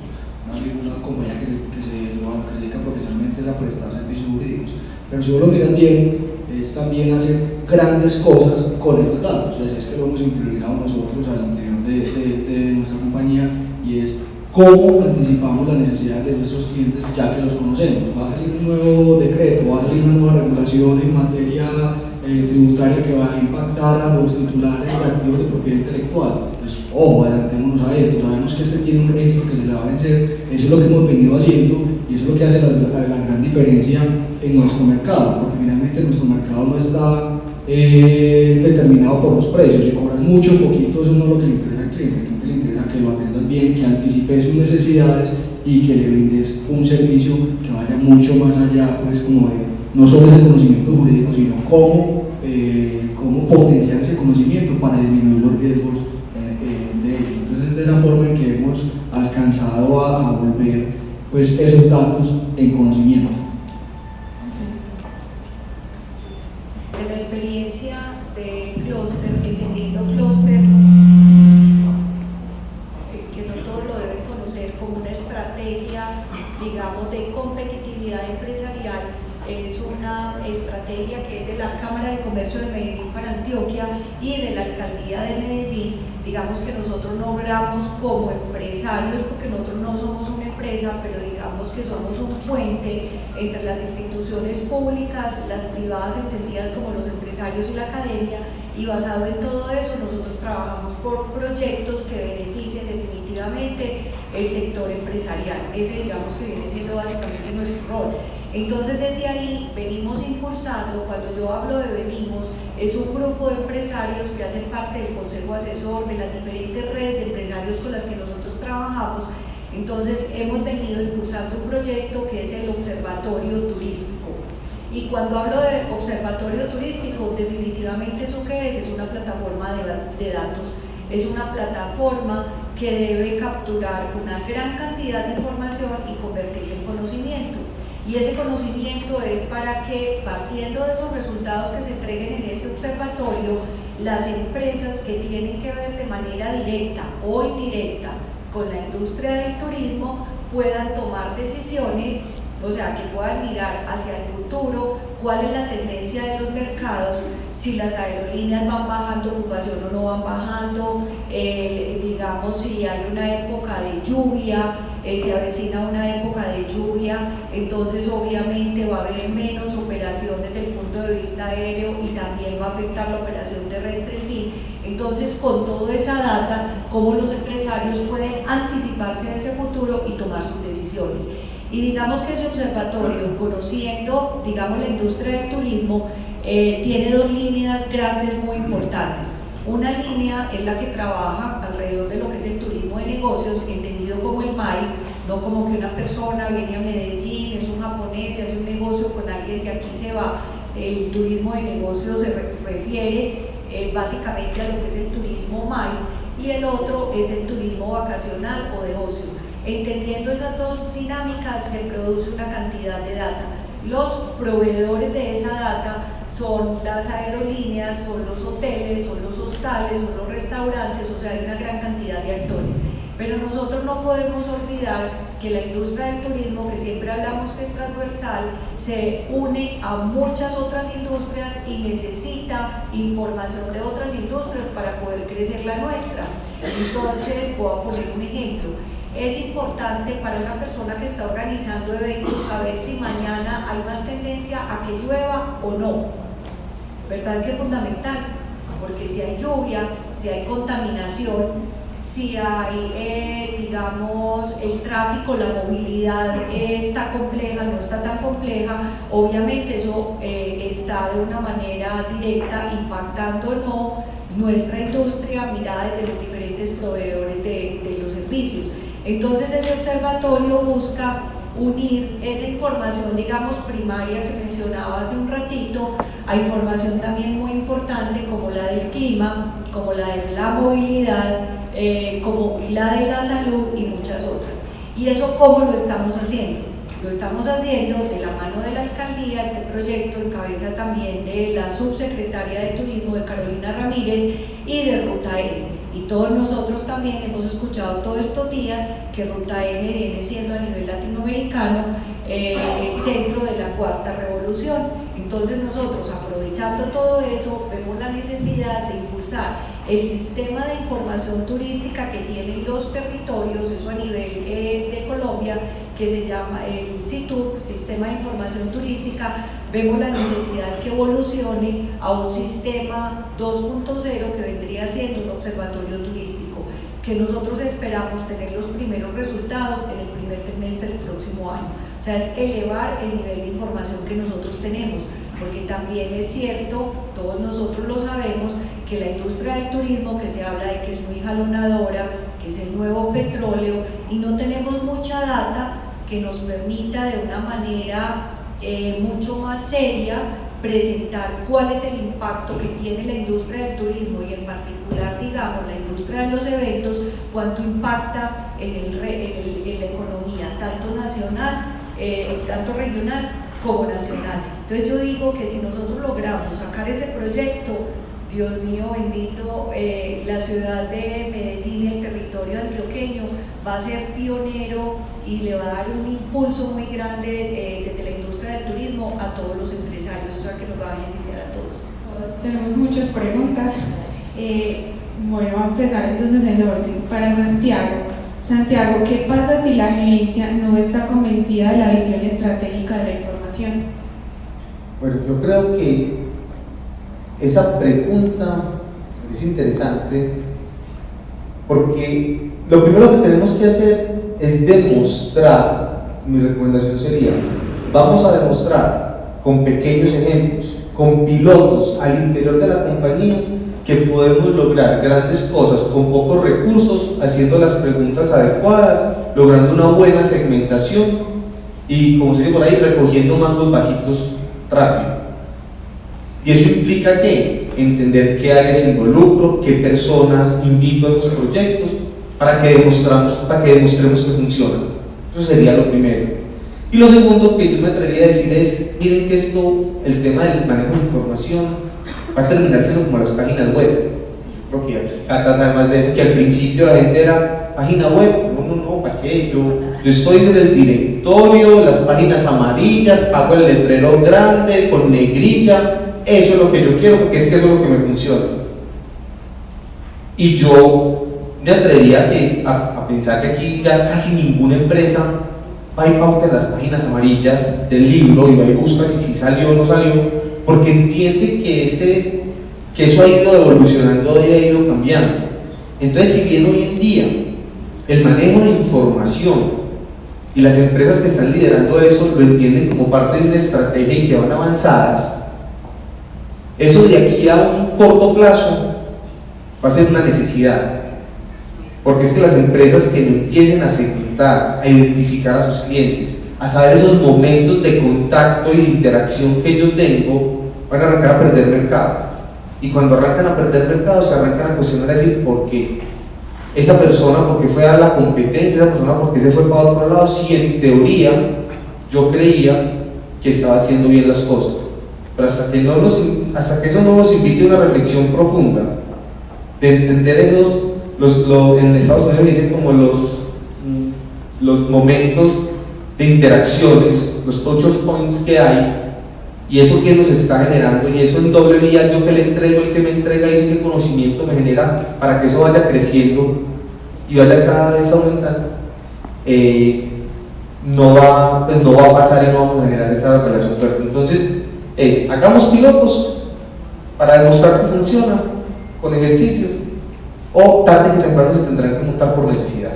Una compañía que se dedica profesionalmente a prestar servicios jurídicos, pero si vos lo miras bien, es también hacer grandes cosas con esos datos. Así es que lo hemos interiorizado nosotros al interior de nuestra compañía, y es cómo anticipamos las necesidades de nuestros clientes ya que los conocemos. Va a salir un nuevo decreto, va a salir una nueva regulación en materia tributaria que va a impactar a los titulares de activos de propiedad intelectual. Pues, ojo, adelantémonos a esto, sabemos que este tiene un registro que se le va a vencer, eso es lo que hemos venido haciendo y eso es lo que hace la gran diferencia en nuestro mercado, porque finalmente nuestro mercado no está determinado por los precios. Si cobras mucho o poquito, eso no es lo que le interesa al cliente le interesa que lo atendas bien, que anticipes sus necesidades y que le brindes un servicio que vaya mucho más allá, pues como de no solo ese conocimiento jurídico, sino cómo potenciar ese conocimiento para disminuir los riesgos de ellos. Entonces es de la forma en que hemos alcanzado a volver pues, esos datos en conocimiento. De la experiencia de clúster, entendiendo clúster, que no todos lo deben conocer como una estrategia, digamos, de competitividad empresarial. Es una estrategia que es de la Cámara de Comercio de Medellín para Antioquia y de la Alcaldía de Medellín. Digamos que nosotros no obramos como empresarios, porque nosotros no somos una empresa, pero digamos que somos un puente entre las instituciones públicas, las privadas entendidas como los empresarios y la academia, y basado en todo eso nosotros trabajamos por proyectos que beneficien definitivamente el sector empresarial. Ese digamos que viene siendo básicamente nuestro rol. Entonces desde ahí venimos impulsando, cuando yo hablo de venimos, es un grupo de empresarios que hacen parte del consejo asesor de las diferentes redes de empresarios con las que nosotros trabajamos. Entonces hemos venido impulsando un proyecto que es el Observatorio Turístico. Y cuando hablo de Observatorio Turístico, definitivamente eso que es una plataforma de datos, es una plataforma que debe capturar una gran cantidad de información y convertirla en conocimiento. Y ese conocimiento es para que, partiendo de esos resultados que se entreguen en ese observatorio, las empresas que tienen que ver de manera directa o indirecta con la industria del turismo puedan tomar decisiones, o sea, que puedan mirar hacia el futuro, cuál es la tendencia de los mercados, si las aerolíneas van bajando ocupación o no van bajando, digamos si hay una época de lluvia, se avecina una época de lluvia, entonces obviamente va a haber menos operación desde el punto de vista aéreo y también va a afectar la operación terrestre, en fin. Entonces con toda esa data, cómo los empresarios pueden anticiparse a ese futuro y tomar sus decisiones. Y digamos que ese observatorio, conociendo, digamos, la industria del turismo, tiene dos líneas grandes muy importantes. Una línea es la que trabaja alrededor de lo que es el turismo de negocios, entendido como el MICE, no como que una persona viene a Medellín, es un japonés y hace un negocio con alguien de aquí se va. El turismo de negocios se refiere básicamente a lo que es el turismo MICE, y el otro es el turismo vacacional o de ocio. Entendiendo esas dos dinámicas se produce una cantidad de data. Los proveedores de esa data son las aerolíneas, son los hoteles, son los hostales, son los restaurantes, o sea, hay una gran cantidad de actores. Pero nosotros no podemos olvidar que la industria del turismo, que siempre hablamos que es transversal, se une a muchas otras industrias y necesita información de otras industrias para poder crecer la nuestra. Entonces, voy a poner un ejemplo. Es importante para una persona que está organizando eventos saber si mañana hay más tendencia a que llueva o no, ¿verdad? Que es fundamental. porque si hay lluvia, si hay contaminación, si hay, digamos, el tráfico, la movilidad está compleja, no está tan compleja, obviamente eso está de una manera directa impactando o no nuestra industria mirada desde los diferentes proveedores de los servicios. Entonces ese observatorio busca unir esa información, digamos, primaria que mencionaba hace un ratito, a información también muy importante como la del clima, como la de la movilidad, como la de la salud y muchas otras. ¿Y eso cómo lo estamos haciendo? Lo estamos haciendo de la mano de la alcaldía, este proyecto en cabeza también de la subsecretaria de Turismo, de Carolina Ramírez, y de Ruta N. Y todos nosotros también hemos escuchado todos estos días que Ruta N viene siendo a nivel latinoamericano el centro de la cuarta revolución. Entonces nosotros, aprovechando todo eso, vemos la necesidad de impulsar el sistema de información turística que tienen los territorios, eso a nivel de Colombia, que se llama el SITUR, Sistema de Información Turística. Vemos la necesidad que evolucione a un sistema 2.0 que vendría siendo un observatorio turístico, que nosotros esperamos tener los primeros resultados en el primer trimestre del próximo año. O sea, es elevar el nivel de información que nosotros tenemos, porque también es cierto, todos nosotros lo sabemos, que la industria del turismo, que se habla de que es muy jalonadora, que es el nuevo petróleo, y no tenemos mucha data que nos permita de una manera mucho más seria presentar cuál es el impacto que tiene la industria del turismo y en particular, digamos, la industria de los eventos, cuánto impacta en la economía, tanto nacional, tanto regional como nacional. Entonces yo digo que si nosotros logramos sacar ese proyecto, Dios mío bendito, la ciudad de Medellín y el territorio antioqueño va a ser pionero y le va a dar un impulso muy grande desde la industria del turismo a todos los empresarios, o sea que nos va a beneficiar a todos. Todos tenemos muchas preguntas. Bueno, vamos a empezar entonces en orden. Para Santiago. Santiago, ¿qué pasa si la gerencia no está convencida de la visión estratégica de la información? Bueno, yo creo que esa pregunta es interesante porque lo primero que tenemos que hacer es demostrar. Mi recomendación sería, vamos a demostrar con pequeños ejemplos, con pilotos al interior de la compañía, que podemos lograr grandes cosas con pocos recursos, haciendo las preguntas adecuadas, logrando una buena segmentación y, como se dice por ahí, recogiendo mangos bajitos rápido. Y eso implica que entender qué áreas involucro, qué personas invito a esos proyectos para que demostremos que funcionan. Eso sería lo primero. Y lo segundo que yo me atrevería a decir es, miren que el tema del manejo de información va a terminar siendo como las páginas web. Yo creo que Cata sabe más de eso, que al principio la gente era página web, no, ¿para qué? Yo estoy en el directorio, las páginas amarillas, pago el letrero grande con negrilla. Eso es lo que yo quiero, porque es que eso es lo que me funciona. Y yo me atrevería a pensar que aquí ya casi ninguna empresa va y pauta en las páginas amarillas del libro y va y busca si salió o no salió, porque entiende que eso ha ido evolucionando y ha ido cambiando. Entonces, si bien hoy en día el manejo de información y las empresas que están liderando eso lo entienden como parte de una estrategia y que van avanzadas, eso de aquí a un corto plazo va a ser una necesidad, porque es que las empresas que no empiecen a segmentar, a identificar a sus clientes, a saber esos momentos de contacto y de interacción que yo tengo, van a arrancar a perder mercado. Y cuando arrancan a perder mercado, se arrancan a cuestionar, a decir por qué esa persona, por qué fue a la competencia, esa persona por qué se fue para otro lado, si en teoría yo creía que estaba haciendo bien las cosas. Pero hasta que eso no nos invite a una reflexión profunda de entender en Estados Unidos dicen como los momentos de interacciones, los touch points que hay, y eso que nos está generando, y eso en doble vía, yo que le entrego, el que me entrega, y eso que conocimiento me genera para que eso vaya creciendo y vaya cada vez aumentando, no va a pasar y no vamos a generar esa relación fuerte. Entonces hagamos pilotos para demostrar que funciona, con ejercicio, o tarde que temprano se tendrán que montar por necesidad.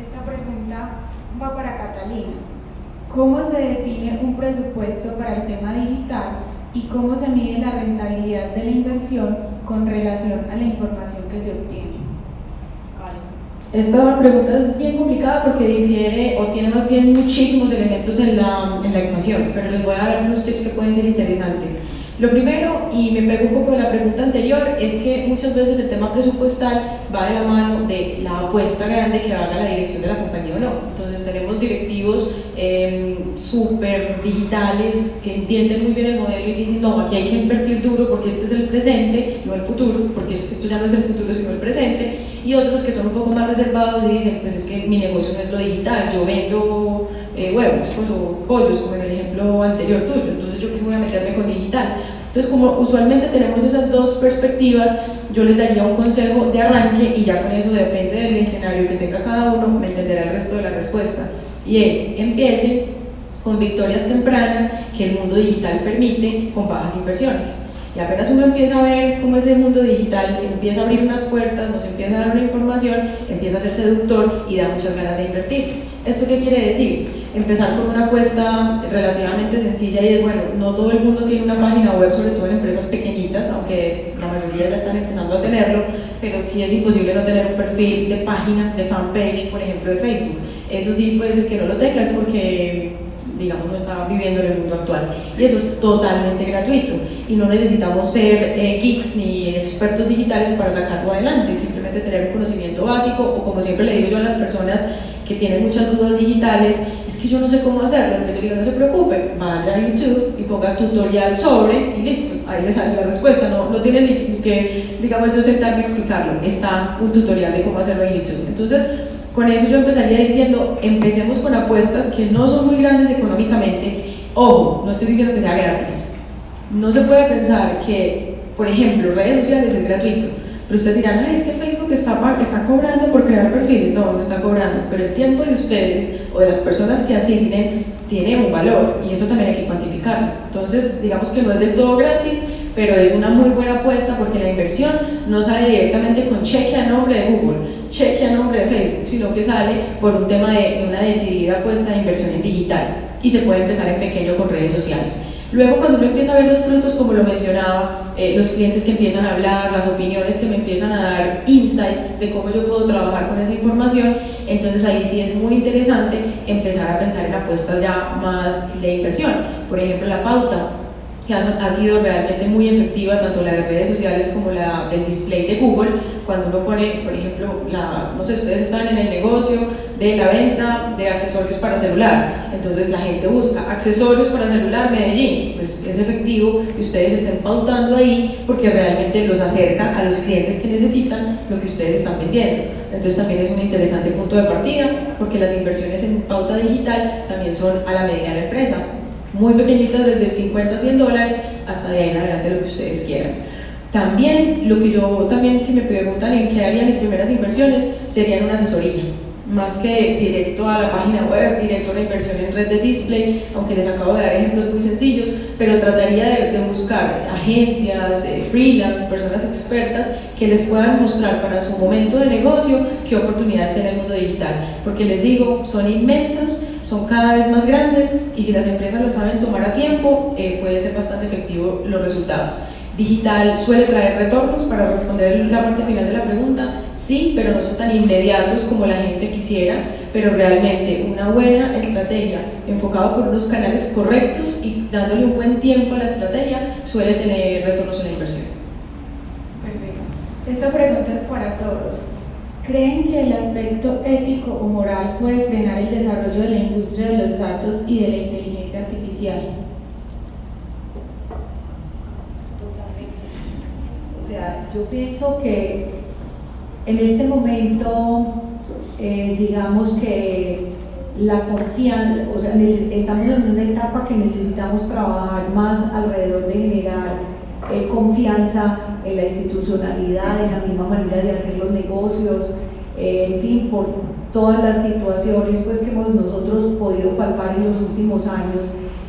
Esta pregunta va para Catalina. ¿Cómo se define un presupuesto para el tema digital y cómo se mide la rentabilidad de la inversión con relación a la información que se obtiene? Esta pregunta es bien complicada porque difiere o tiene más bien muchísimos elementos en la ecuación, pero les voy a dar unos tips que pueden ser interesantes. Lo primero, y me pego un poco de la pregunta anterior, es que muchas veces el tema presupuestal va de la mano de la apuesta grande que haga la dirección de la compañía o no. Entonces tenemos directivos súper digitales que entienden muy bien el modelo y dicen, no, aquí hay que invertir duro porque este es el presente, no el futuro, porque esto ya no es el futuro sino el presente, y otros que son un poco más reservados y dicen, pues es que mi negocio no es lo digital, yo vendo huevos pues, o pollos, como en el ejemplo anterior tuyo, entonces yo qué voy a meterme con digital. Entonces, como usualmente tenemos esas dos perspectivas, yo les daría un consejo de arranque y ya con eso depende del escenario que tenga cada uno, me entenderá el resto de la respuesta. Y es, empiece con victorias tempranas que el mundo digital permite con bajas inversiones. Y apenas uno empieza a ver cómo ese mundo digital empieza a abrir unas puertas, nos empieza a dar una información, empieza a ser seductor y da muchas ganas de invertir. ¿Esto qué quiere decir? Empezar con una apuesta relativamente sencilla y es, bueno, no todo el mundo tiene una página web, sobre todo en empresas pequeñitas, aunque la mayoría ya están empezando a tenerlo, pero sí es imposible no tener un perfil de página, de fanpage, por ejemplo, de Facebook. Eso sí puede ser que no lo tengas porque, digamos, no está viviendo en el mundo actual. Y eso es totalmente gratuito. Y no necesitamos ser geeks ni expertos digitales para sacarlo adelante, simplemente tener un conocimiento básico, o como siempre le digo yo a las personas que tienen muchas dudas digitales, es que yo no sé cómo hacerlo, entonces yo digo, no se preocupe, vaya a YouTube y ponga tutorial sobre y listo, ahí le sale la respuesta, no tiene ni que, digamos, yo sentarme a explicarlo, está un tutorial de cómo hacerlo en YouTube. Entonces, con eso yo empezaría diciendo, empecemos con apuestas que no son muy grandes económicamente. Ojo, no estoy diciendo que sea gratis. No se puede pensar que, por ejemplo, redes sociales es gratuito, pero ustedes dirán, es que Facebook está cobrando por crear perfiles. No está cobrando, pero el tiempo de ustedes o de las personas que asignen tiene un valor y eso también hay que cuantificarlo. Entonces, digamos que no es del todo gratis, pero es una muy buena apuesta porque la inversión no sale directamente con cheque a nombre de Google, cheque a nombre de Facebook, sino que sale por un tema de una decidida apuesta de inversión en digital y se puede empezar en pequeño con redes sociales. Luego, cuando uno empieza a ver los frutos, como lo mencionaba, los clientes que empiezan a hablar, las opiniones que me empiezan a dar insights de cómo yo puedo trabajar con esa información, entonces ahí sí es muy interesante empezar a pensar en apuestas ya más de inversión. Por ejemplo, la pauta, que ha sido realmente muy efectiva, tanto la de redes sociales como la del display de Google, cuando uno pone, por ejemplo, no sé, ustedes están en el negocio de la venta de accesorios para celular, entonces la gente busca accesorios para celular Medellín, pues es efectivo que ustedes estén pautando ahí porque realmente los acerca a los clientes que necesitan lo que ustedes están vendiendo. Entonces también es un interesante punto de partida porque las inversiones en pauta digital también son a la medida de la empresa, muy pequeñitas, desde 50 a 100 dólares hasta de ahí en adelante lo que ustedes quieran. También, si me preguntan en qué haría mis primeras inversiones, serían una asesoría, más que directo a la página web, directo a la inversión en red de display, aunque les acabo de dar ejemplos muy sencillos, pero trataría de buscar agencias, freelance, personas expertas que les puedan mostrar para su momento de negocio qué oportunidades tiene el mundo digital, porque les digo, son inmensas, son cada vez más grandes y si las empresas las saben tomar a tiempo, puede ser bastante efectivo los resultados. Digital suele traer retornos, para responder la parte final de la pregunta, sí, pero no son tan inmediatos como la gente quisiera, pero realmente una buena estrategia enfocada por unos canales correctos y dándole un buen tiempo a la estrategia suele tener retornos en la inversión. Perfecto. Esta pregunta es para todos. ¿Creen que el aspecto ético o moral puede frenar el desarrollo de la industria de los datos y de la inteligencia artificial? O sea, yo pienso que en este momento, digamos que la confianza, o sea, estamos en una etapa que necesitamos trabajar más alrededor de generar confianza en la institucionalidad, en la misma manera de hacer los negocios, en fin, por todas las situaciones pues, que hemos nosotros podido palpar en los últimos años.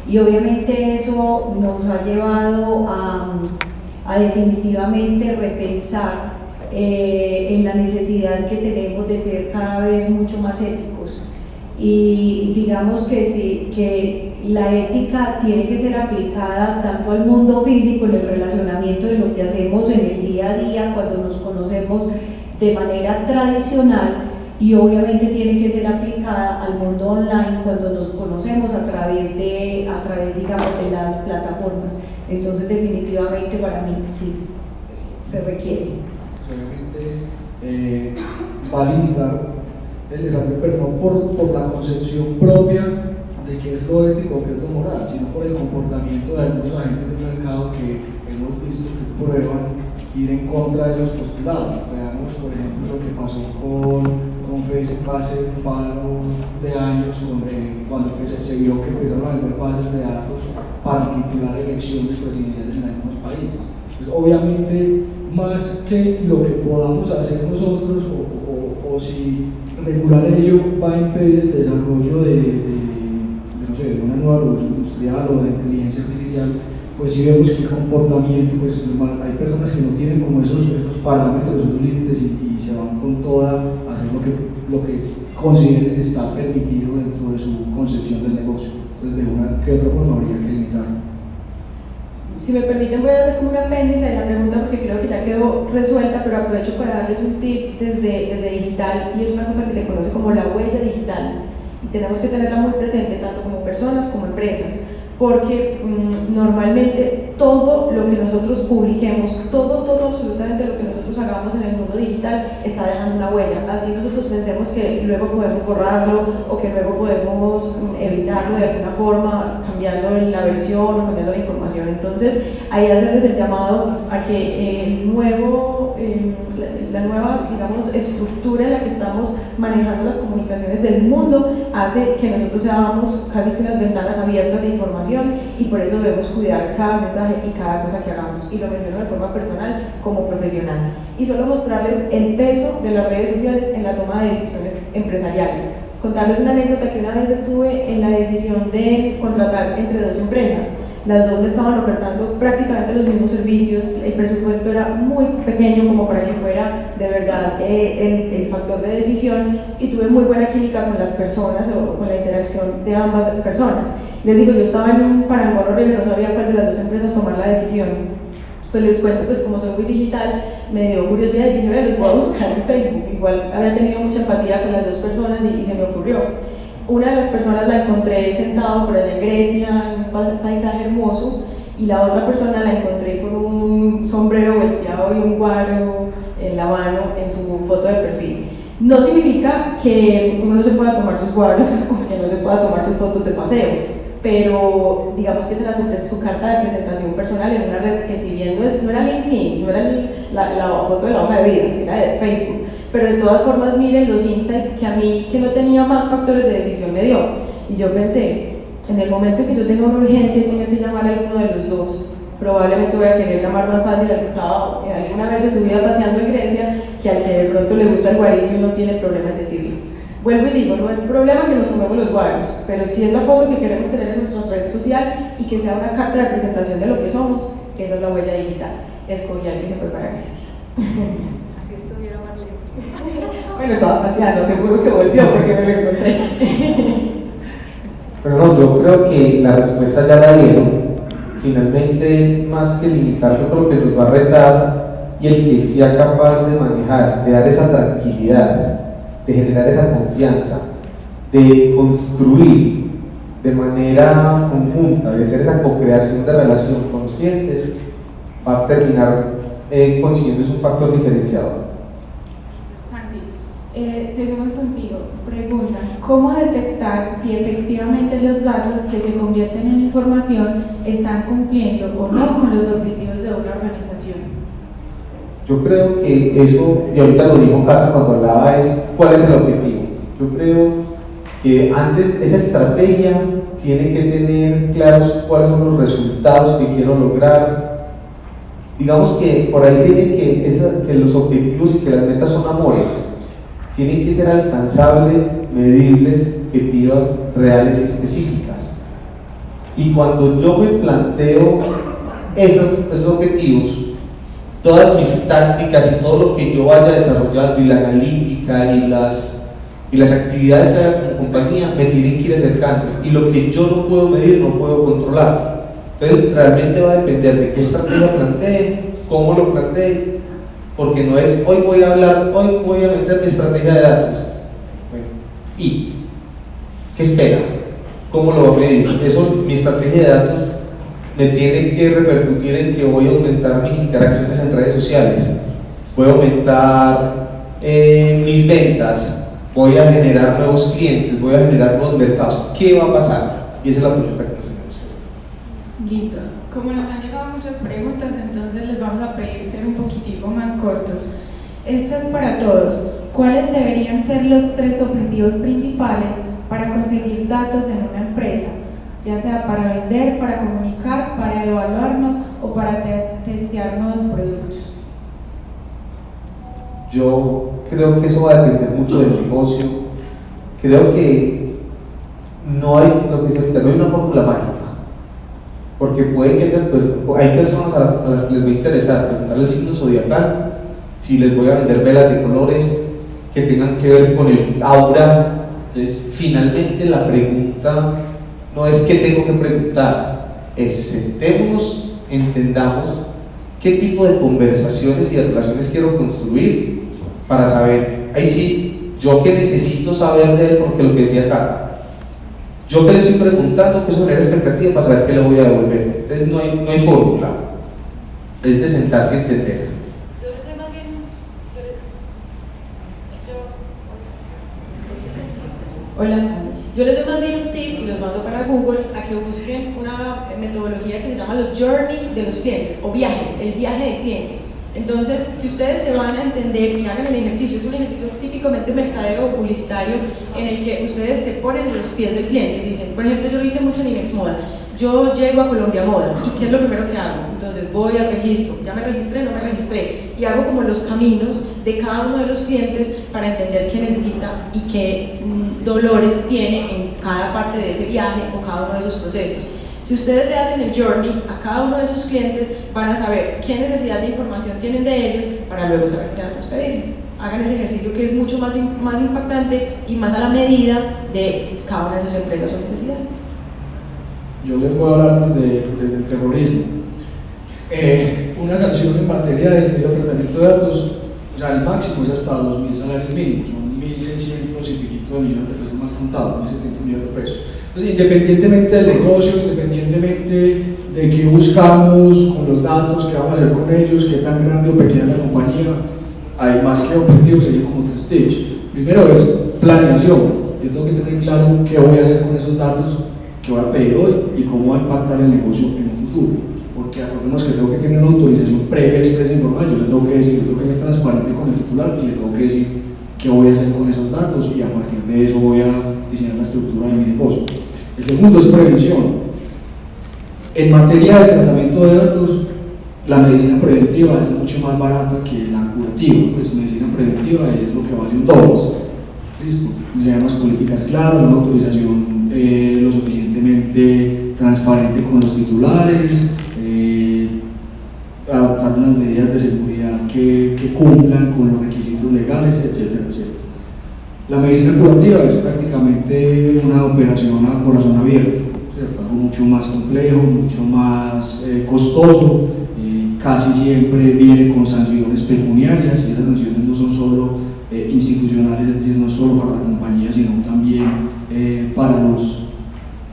Y obviamente eso nos ha llevado a definitivamente repensar en la necesidad que tenemos de ser cada vez mucho más éticos. Y digamos que sí, que la ética tiene que ser aplicada tanto al mundo físico, en el relacionamiento de lo que hacemos en el día a día, cuando nos conocemos de manera tradicional, y obviamente tiene que ser aplicada al mundo online cuando nos conocemos a través digamos, de las plataformas. Entonces definitivamente para mí sí, se requiere. Obviamente va a limitar el desarrollo, pero no por la concepción propia de qué es lo ético o qué es lo moral, sino por el comportamiento de algunos agentes del mercado que hemos visto que prueban ir en contra de los postulados. Veamos, por ejemplo, lo que pasó con Facebook hace un par de años, cuando se vio que empezaron a vender bases de datos para manipular elecciones presidenciales en algunos países. Entonces, obviamente, más que lo que podamos hacer nosotros o si regular ello va a impedir el desarrollo no sé, de una nueva revolución industrial o de la inteligencia artificial, pues sí vemos que el comportamiento, pues hay personas que no tienen como esos parámetros, esos límites y se van con toda a hacer lo que consideren está permitido dentro de su concepción del negocio. Entonces de una que otra forma habría que limitarlo. Si me permiten, voy a hacer como un apéndice de la pregunta porque creo que ya quedó resuelta, pero aprovecho para darles un tip desde digital, y es una cosa que se conoce como la huella digital, y tenemos que tenerla muy presente tanto como personas como empresas, porque normalmente todo lo que nosotros publiquemos, todo absolutamente lo que nosotros hagamos en el mundo digital está dejando una huella. Así nosotros pensemos que luego podemos borrarlo o que luego podemos evitarlo de alguna forma cambiando la versión o cambiando la información. Entonces ahí hacerles el llamado a que la nueva, digamos, estructura en la que estamos manejando las comunicaciones del mundo hace que nosotros seamos casi que unas ventanas abiertas de información, y por eso debemos cuidar cada mensaje y cada cosa que hagamos, y lo menciono de forma personal como profesional. Y solo mostrarles el peso de las redes sociales en la toma de decisiones empresariales. Contarles una anécdota que una vez estuve en la decisión de contratar entre dos empresas. Las dos me estaban ofertando prácticamente los mismos servicios, el presupuesto era muy pequeño como para que fuera de verdad el factor de decisión, y tuve muy buena química con las personas o con la interacción de ambas personas. Les digo, yo estaba en un parangón horrible, no sabía cuál de las dos empresas tomar la decisión. Pues les cuento, pues como soy muy digital, me dio curiosidad y dije, los voy a buscar en Facebook. Igual había tenido mucha empatía con las dos personas y se me ocurrió. Una de las personas la encontré sentado por allá en Grecia, en un paisaje hermoso, y la otra persona la encontré con un sombrero volteado y un guaro en la mano en su foto de perfil. No significa que uno no se pueda tomar sus guaros o que no se pueda tomar sus fotos de paseo, pero digamos que esa era su carta de presentación personal en una red que, si bien no era LinkedIn, no era la foto de la hoja de vida, era de Facebook, pero de todas formas miren los insights que a mí, que no tenía más factores de decisión, me dio. Y yo pensé, en el momento en que yo tenga una urgencia y tenga que llamar a alguno de los dos, probablemente voy a querer llamar más fácil al que estaba alguna vez de su vida paseando en Grecia que al que de pronto le gusta el guarito y no tiene problema en decirlo. Vuelvo y digo, no es problema que nos tomemos los guaros, pero sí es la foto que queremos tener en nuestra red social y que sea una carta de presentación de lo que somos, que esa es la huella digital. Escogí al que se fue para Grecia. Así estuviera más lejos. Bueno, estaba paseando, seguro que volvió porque me lo encontré. Pero no, yo creo que la respuesta ya la dieron. Finalmente, más que limitar, yo creo que nos va a retar, y el que sea capaz de manejar, de dar esa tranquilidad, de generar esa confianza, de construir de manera conjunta, de hacer esa co-creación de relación con los clientes, va a terminar consiguiendo un factor diferenciador. Santi, seguimos contigo. Pregunta, ¿cómo detectar si efectivamente los datos que se convierten en información están cumpliendo o no con los objetivos de una organización? Yo creo que eso, y ahorita lo dijo Cata cuando hablaba, es cuál es el objetivo. Yo creo que antes esa estrategia tiene que tener claros cuáles son los resultados que quiero lograr. Digamos que por ahí se dice que los objetivos y que las metas son amores. Tienen que ser alcanzables, medibles, objetivas reales y específicas. Y cuando yo me planteo esos objetivos, todas mis tácticas y todo lo que yo vaya desarrollando y la analítica y las actividades que haga como compañía me tienen que ir acercando, y lo que yo no puedo medir no puedo controlar. Entonces realmente va a depender de qué estrategia plantee, cómo lo plantee, porque no es hoy voy a meter mi estrategia de datos. Bueno, ¿y qué espera? ¿Cómo lo va a medir? Eso, mi estrategia de datos me tiene que repercutir en que voy a aumentar mis interacciones en redes sociales, voy a aumentar mis ventas, voy a generar nuevos clientes, voy a generar nuevos mercados. ¿Qué va a pasar? Y esa es la pregunta que nos tenemos. Listo. Como nos han llegado muchas preguntas, entonces les vamos a pedir ser un poquitico más cortos. Esto es para todos. ¿Cuáles deberían ser los 3 objetivos principales para conseguir datos en una empresa? Ya sea para vender, para comunicar, para evaluarnos o para testear nuevos productos. Yo creo que eso va a depender mucho del negocio. Creo que no hay, lo que se ahorita, no hay una fórmula mágica, porque puede que hay personas a las que les va a interesar preguntar el signo zodiacal, si les voy a vender velas de colores que tengan que ver con el aura. Entonces, finalmente la pregunta no es qué tengo que preguntar, es sentémonos, entendamos qué tipo de conversaciones y de relaciones quiero construir para saber, ahí sí, yo que necesito saber de él, porque lo que decía acá, yo que le estoy preguntando, que eso genera expectativa para saber qué le voy a devolver. Entonces no hay fórmula, es de sentarse y entender. Hola, yo les doy más bien un tip y los mando para Google a que busquen una metodología que se llama los journey de los clientes, o viaje, el viaje del cliente. Entonces, si ustedes se van a entender y hagan el ejercicio, es un ejercicio típicamente mercadeo o publicitario en el que ustedes se ponen en los pies del cliente y dicen, por ejemplo, yo lo hice mucho en Inex Moda, yo llego a Colombia Moda y ¿qué es lo primero que hago? Entonces voy al registro, ya me registré, no me registré, y hago como los caminos de cada uno de los clientes para entender qué necesita y qué dolores tiene en cada parte de ese viaje o cada uno de esos procesos. Si ustedes le hacen el journey a cada uno de sus clientes, van a saber qué necesidad de información tienen de ellos para luego saber qué datos pedirles. Hagan ese ejercicio que es mucho más impactante y más a la medida de cada una de sus empresas o necesidades. Yo les voy a hablar desde el terrorismo. Una sanción en materia de tratamiento de datos, ya el máximo es hasta 2.000 salarios mínimos, son 1.600 y piquito de millones de pesos mal contados, 1.700 millones de pesos. Entonces, independientemente del negocio, independientemente de qué buscamos con los datos, qué vamos a hacer con ellos, qué tan grande o pequeña la compañía, hay más que objetivos, serían como 3 tips. Primero es planeación. Yo tengo que tener claro qué voy a hacer con esos datos que voy a pedir hoy y cómo va a impactar el negocio en un futuro. Porque acordemos que tengo que tener una autorización previa, expresa, informal. Yo le tengo que decir, yo tengo que ser transparente con el titular y le tengo que decir qué voy a hacer con esos datos, y a partir de eso voy a diseñar la estructura de mi negocio. El segundo es prevención. En materia de tratamiento de datos, la medicina preventiva es mucho más barata que la curativa. Pues medicina preventiva es lo que vale un dólar. ¿Listo? Diseñar unas políticas claras, una autorización lo suficientemente transparente con los titulares, adoptar unas medidas de seguridad que cumplan con los requisitos legales, etcétera, etcétera. La medicina curativa es prácticamente una operación a corazón abierto, ¿cierto? Algo mucho más complejo, mucho más costoso, casi siempre viene con sanciones pecuniarias, y esas sanciones no son solo institucionales, es decir, no solo para la compañía, sino también para los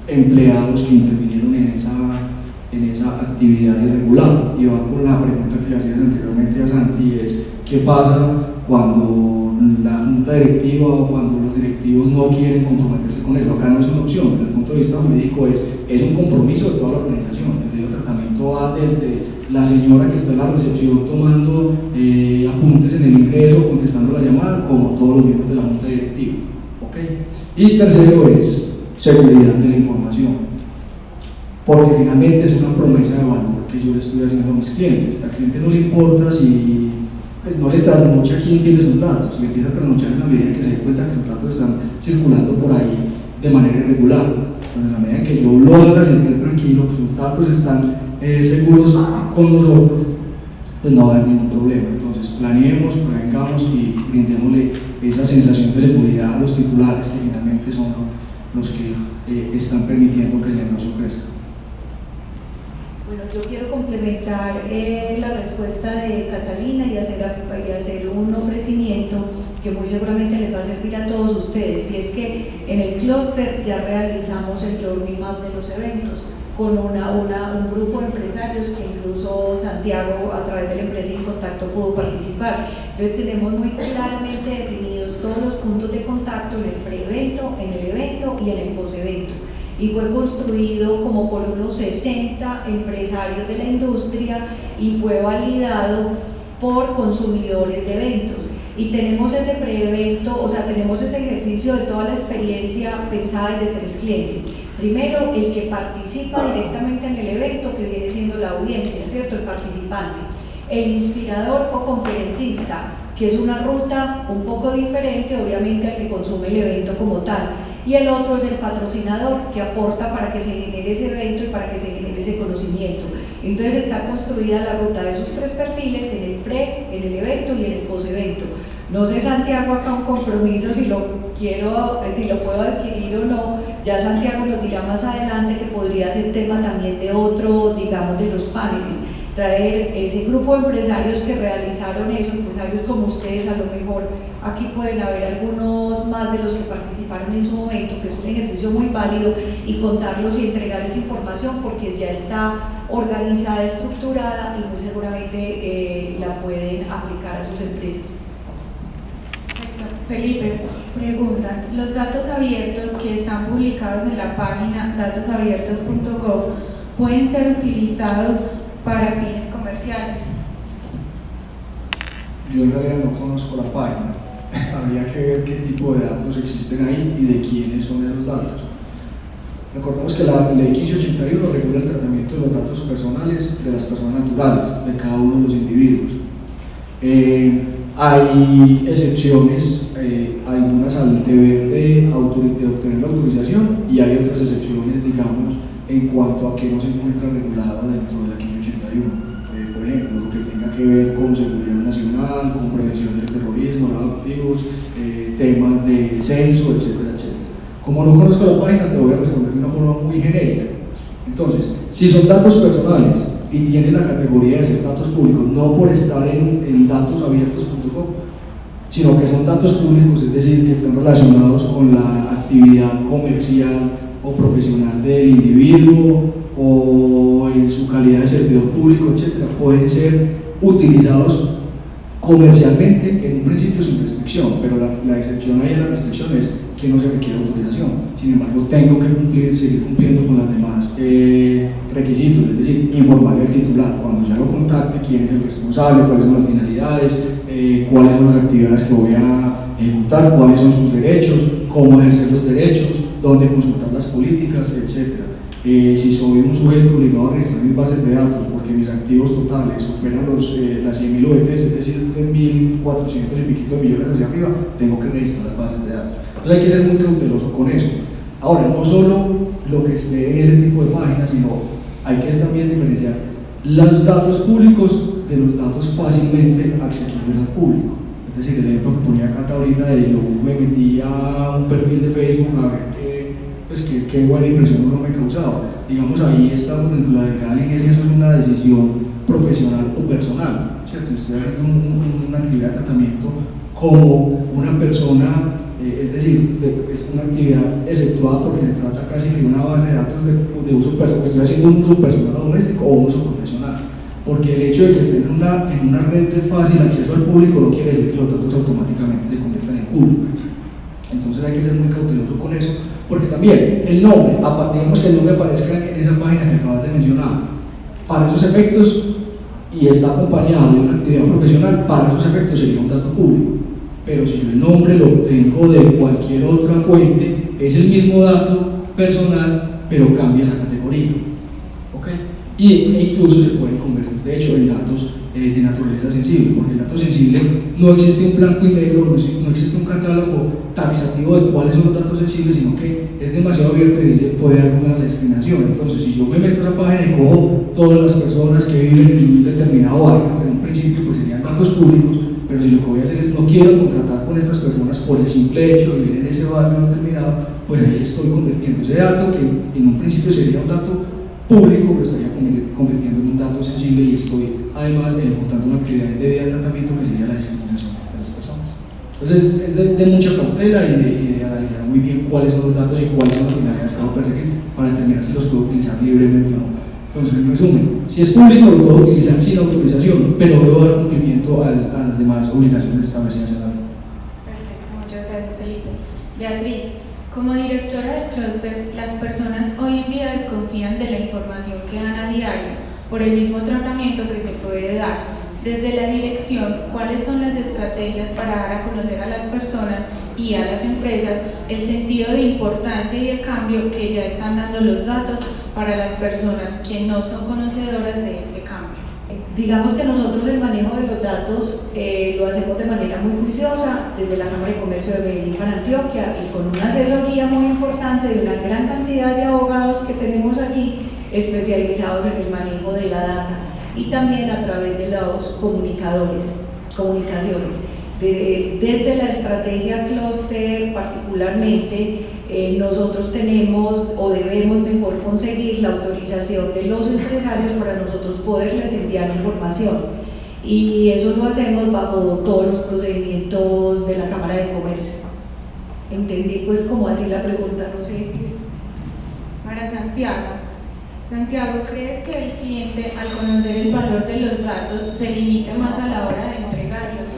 empleados que intervinieron en esa actividad irregular. Y va con la pregunta que le hacías anteriormente a Santi, es ¿qué pasa cuando la junta directiva o cuando los directivos no quieren comprometerse con eso? Acá no es una opción, desde el punto de vista jurídico es un compromiso de toda la organización. El tratamiento va desde la señora que está en la recepción tomando apuntes en el ingreso, contestando la llamada, como todos los miembros de la junta directiva. ¿Okay? Y tercero es seguridad de la información, porque finalmente es una promesa de valor que yo le estoy haciendo a mis clientes. Al cliente no le importa si pues no le trasnocha quién tiene sus datos, le empieza a trasnochar en la medida en que se dé cuenta que sus datos están circulando por ahí de manera irregular. Entonces, en la medida en que yo lo haga sentir tranquilo, sus datos están seguros con nosotros, pues no va a haber ningún problema. Entonces, planeemos, prevengamos y brindémosle esa sensación de seguridad a los titulares, que finalmente son los que están permitiendo que el negocio crezca. Bueno, yo quiero complementar la respuesta de Catalina y hacer un ofrecimiento que muy seguramente les va a servir a todos ustedes, y es que en el clúster ya realizamos el Journey Map de los eventos con un grupo de empresarios que incluso Santiago a través de la empresa Incontacto pudo participar. Entonces tenemos muy claramente definidos todos los puntos de contacto en el pre-evento, en el evento y en el post-evento. Y fue construido como por unos 60 empresarios de la industria y fue validado por consumidores de eventos. Y tenemos ese pre-evento, o sea, tenemos ese ejercicio de toda la experiencia pensada desde 3 clientes. Primero, el que participa directamente en el evento, que viene siendo la audiencia, ¿cierto? El participante. El inspirador o conferencista, que es una ruta un poco diferente, obviamente, al que consume el evento como tal. Y el otro es el patrocinador, que aporta para que se genere ese evento y para que se genere ese conocimiento. Entonces está construida la ruta de esos 3 perfiles en el pre, en el evento y en el post-evento. No sé, Santiago, acá un compromiso si lo puedo adquirir o no. Ya Santiago nos dirá más adelante, que podría ser tema también de otro, digamos, de los paneles. Traer ese grupo de empresarios que realizaron eso, empresarios como ustedes, a lo mejor aquí pueden haber algunos más de los que participaron en su momento, que es un ejercicio muy válido, y contarlos y entregarles información porque ya está organizada, estructurada y muy seguramente la pueden aplicar a sus empresas. Felipe, preguntan, ¿los datos abiertos que están publicados en la página datosabiertos.gov pueden ser utilizados para fines comerciales? Yo en realidad no conozco la página, habría que ver qué tipo de datos existen ahí y de quiénes son esos datos. Recordemos que la ley 1581 regula el tratamiento de los datos personales de las personas naturales, de cada uno de los individuos. Hay excepciones, algunas al deber de obtener la autorización, y hay otras excepciones, digamos, en cuanto a que no se encuentra regulado dentro de la 1581. Por ejemplo, lo que tenga que ver con seguridad nacional, con prevención del terrorismo, lavado de activos, temas de censo, etcétera, etcétera. Como no conozco la página, te voy a responder de una forma muy genérica. Entonces, si son datos personales y tienen la categoría de ser datos públicos, no por estar en datosabiertos.com, sino que son datos públicos, es decir, que están relacionados con la actividad comercial o profesional del individuo o en su calidad de servidor público, etcétera, pueden ser utilizados comercialmente en un principio sin restricción, pero la excepción ahí a la restricción es que no se requiere autorización. Sin embargo, tengo que seguir cumpliendo con los demás requisitos, es decir, informarle al titular cuando ya lo contacte quién es el responsable, cuáles son las finalidades, cuáles son las actividades que voy a ejecutar, cuáles son sus derechos, cómo ejercer los derechos, dónde consultar las políticas, etc. Si soy un sujeto obligado a registrar mis bases de datos porque mis activos totales superan las 100.000 VTs, es decir, 3.400 y piquito de millones hacia arriba, tengo que registrar las bases de datos. Entonces hay que ser muy cauteloso con eso. Ahora, no solo lo que esté en ese tipo de páginas, sino hay que también diferenciar los datos públicos de los datos fácilmente accesibles al público. Es decir, el ejemplo que ponía Cata ahorita de yo me metí a un perfil de Facebook a ver qué buena impresión uno me ha causado. Digamos, ahí estamos dentro de la delgada línea si eso es una decisión profesional o personal, ¿cierto? Estoy haciendo una actividad de tratamiento como una persona, es decir, es una actividad exceptuada porque se trata casi de una base de datos de uso personal, estoy haciendo un uso personal o doméstico o un uso profesional. Porque el hecho de que estén en una red de fácil acceso al público no quiere decir que los datos automáticamente se conviertan en público. Entonces hay que ser muy cauteloso con eso, porque también el nombre, digamos que el nombre aparezca en esa página que acabas de mencionar, para esos efectos, y está acompañado de una actividad profesional, para esos efectos sería un dato público. Pero si yo el nombre lo obtengo de cualquier otra fuente, es el mismo dato personal, pero cambia la categoría. ¿Okay? E incluso se pueden convertir, de hecho, en datos de naturaleza sensible, porque el dato sensible no existe un blanco y negro, no existe un catálogo taxativo de cuáles son los datos sensibles, sino que es demasiado abierto y puede dar lugar a la discriminación. Entonces, si yo me meto a la página y cojo todas las personas que viven en un determinado barrio, en un principio pues serían datos públicos, pero si lo que voy a hacer es no quiero contratar con estas personas por el simple hecho de vivir en ese barrio determinado, pues ahí estoy convirtiendo ese dato, que en un principio sería un dato público, lo estaría convirtiendo en un dato sensible y estoy además ejecutando una actividad indebida de tratamiento que sería la discriminación de las personas. Entonces es de mucha cautela y de analizar muy bien cuáles son los datos y cuáles son las finalidades que va a perseguir para determinar si los puedo utilizar libremente o no. Entonces, en resumen, si es público lo puedo utilizar sin autorización, pero debo dar cumplimiento a las demás obligaciones establecidas en la ley. Perfecto, muchas gracias, Felipe. Beatriz, como directora del clúster, las personas hoy en día desconfían de la información que dan a diario por el mismo tratamiento que se puede dar. Desde la dirección, ¿cuáles son las estrategias para dar a conocer a las personas y a las empresas el sentido de importancia y de cambio que ya están dando los datos para las personas que no son conocedoras de este cambio? Digamos que nosotros el manejo de los datos lo hacemos de manera muy juiciosa desde la Cámara de Comercio de Medellín para Antioquia y con una asesoría muy importante de una gran cantidad de abogados que tenemos allí especializados en el manejo de la data y también a través de los comunicaciones. Desde la estrategia clúster particularmente, nosotros tenemos o debemos mejor conseguir la autorización de los empresarios para nosotros poderles enviar información y eso lo hacemos bajo todos los procedimientos de la Cámara de Comercio. Entendí pues como así la pregunta, no sé. Para Santiago, ¿crees que el cliente al conocer el valor de los datos se limita más a la hora de entregarlos?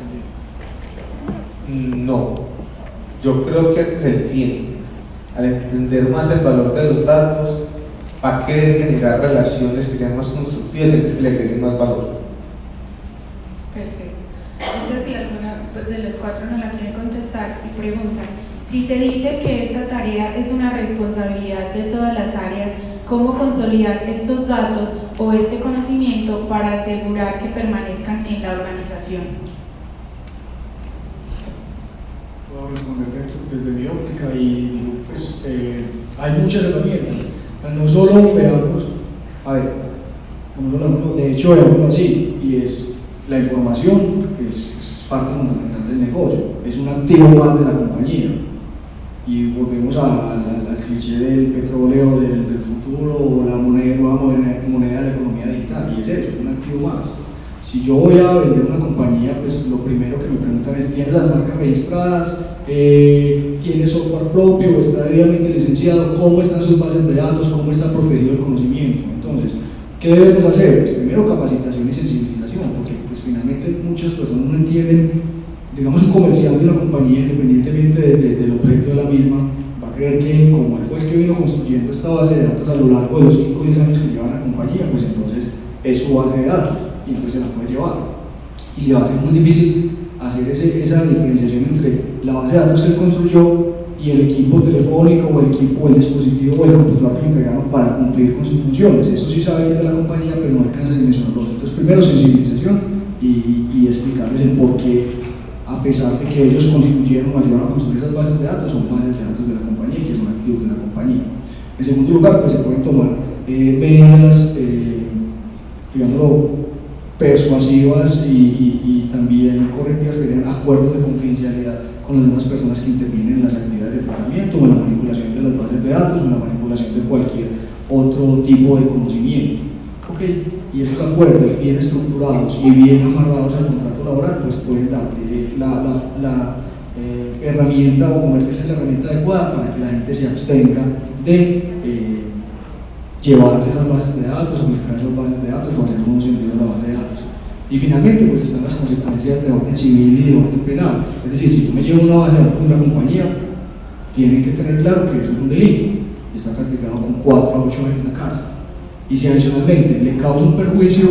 No, yo creo que antes el cliente, al entender más el valor de los datos, va a querer generar relaciones que sean más constructivas y que le agreguen más valor. Perfecto. No sé si alguna de los cuatro no la quiere contestar y pregunta: si se dice que esta tarea es una responsabilidad de todas las áreas, ¿cómo consolidar estos datos o este conocimiento para asegurar que permanezcan en la organización? Puedo responder desde mi óptica y pues hay muchas herramientas. No solo veamos, de hecho veámoslo así, y es la información es parte fundamental del negocio, es un activo más de la compañía. Y volvemos al cliché del petróleo del futuro o la nueva moneda de la economía digital, y es eso, un activo más. Si yo voy a vender una compañía, pues lo primero que me preguntan es: ¿tiene las marcas registradas? ¿Tiene software propio? ¿Está debidamente licenciado? ¿Cómo están sus bases de datos? ¿Cómo está protegido el conocimiento? Entonces, ¿qué debemos hacer? Pues primero capacitación y sensibilización, porque pues finalmente muchas personas no entienden. Digamos, un comercial de una compañía, independientemente del objeto de la misma, va a creer que como él fue el que vino construyendo esta base de datos a lo largo de los 5 o 10 años que lleva la compañía, pues entonces es su base de datos y entonces la puede llevar. Y le va a ser muy difícil hacer esa diferenciación entre la base de datos que él construyó y el equipo telefónico o el equipo, o el dispositivo o el computador que le entregaron para cumplir con sus funciones. Eso sí sabe que es de la compañía, pero no alcanza a dimensionarlo. Entonces, primero sensibilización y explicarles el por qué, a pesar de que ellos construyeron o ayudaron a construir esas bases de datos, son bases de datos de la compañía y que son activos de la compañía. En segundo lugar, pues se pueden tomar medidas, digámoslo, persuasivas y también correctivas que serían acuerdos de confidencialidad con las demás personas que intervienen en las actividades de tratamiento o en la manipulación de las bases de datos o en la manipulación de cualquier otro tipo de conocimiento. Y esos acuerdos bien estructurados y bien amarrados al contrato laboral pues pueden dar la herramienta o convertirse en la herramienta adecuada para que la gente se abstenga de llevarse esas bases de datos o mezclar esas bases de datos o hacer un sentido de la base de datos. Y finalmente pues están las consecuencias de orden civil y de orden penal. Es decir, si yo me llevo una base de datos de una compañía, tienen que tener claro que eso es un delito y está castigado con 4 a 8 años en la cárcel. Y si adicionalmente le causa un perjuicio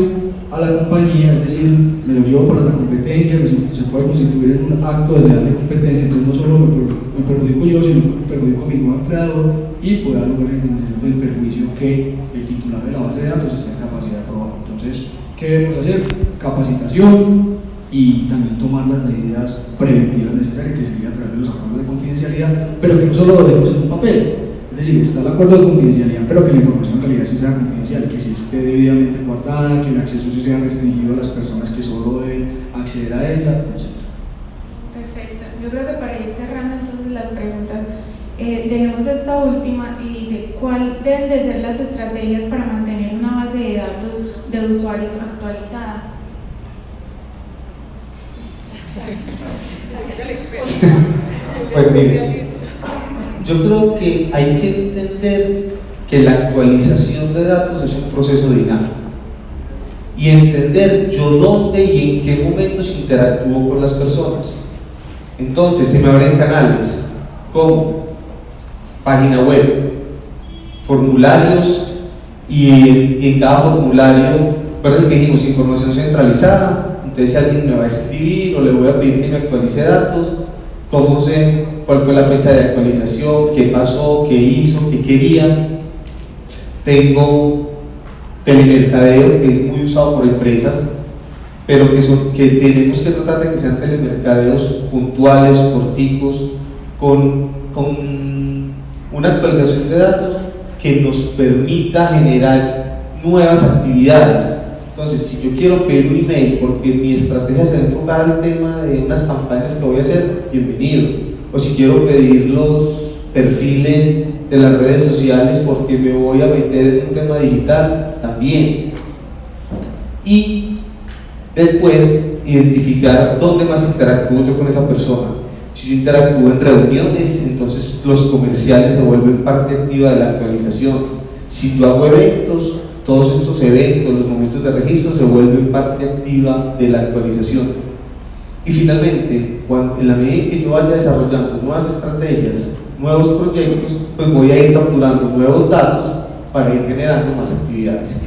a la compañía, es decir, me lo llevo para la competencia, se puede constituir en un acto desleal de competencia, entonces no solo me perjudico yo, sino que perjudico a mi nuevo empleador y puede dar lugar a la indemnización del perjuicio que el titular de la base de datos está en capacidad de probar. Entonces, ¿Qué debemos hacer? Capacitación y también tomar las medidas preventivas necesarias, que sería a través de los acuerdos de confidencialidad, pero que no solo lo dejemos en un papel. Es decir, está el acuerdo de confidencialidad, pero que la información en realidad sí sea confidencial, que sí esté debidamente guardada, que el acceso sí sea restringido a las personas que solo deben acceder a ella, etc. Perfecto. Yo creo que para ir cerrando entonces las preguntas, dejemos esta última y dice, ¿cuál deben de ser las estrategias para mantener una base de datos de usuarios actualizada? Pues mire, yo creo que hay que entender que la actualización de datos es un proceso dinámico y entender yo dónde y en qué momentos interactúo con las personas. Entonces se me abren canales como página web, formularios y en cada formulario, recuerden que dijimos información centralizada. Entonces si alguien me va a escribir o le voy a pedir que me actualice datos, cómo sé cuál fue la fecha de actualización, qué pasó, qué hizo, qué quería. Tengo telemercadeo, que es muy usado por empresas, pero que tenemos que tratar de que sean telemercadeos puntuales, corticos, con una actualización de datos que nos permita generar nuevas actividades. Entonces, si yo quiero pedir un email porque mi estrategia se va a enfocar al tema de unas campañas que voy a hacer, bienvenido. O si quiero pedir los perfiles de las redes sociales porque me voy a meter en un tema digital, también. Y después, identificar dónde más interactúo yo con esa persona. Si yo interactúo en reuniones, entonces los comerciales se vuelven parte activa de la actualización. Si yo hago eventos, todos estos eventos, los momentos de registro se vuelven parte activa de la actualización. Y finalmente, en la medida en que yo vaya desarrollando nuevas estrategias, nuevos proyectos, pues voy a ir capturando nuevos datos para ir generando más actividades.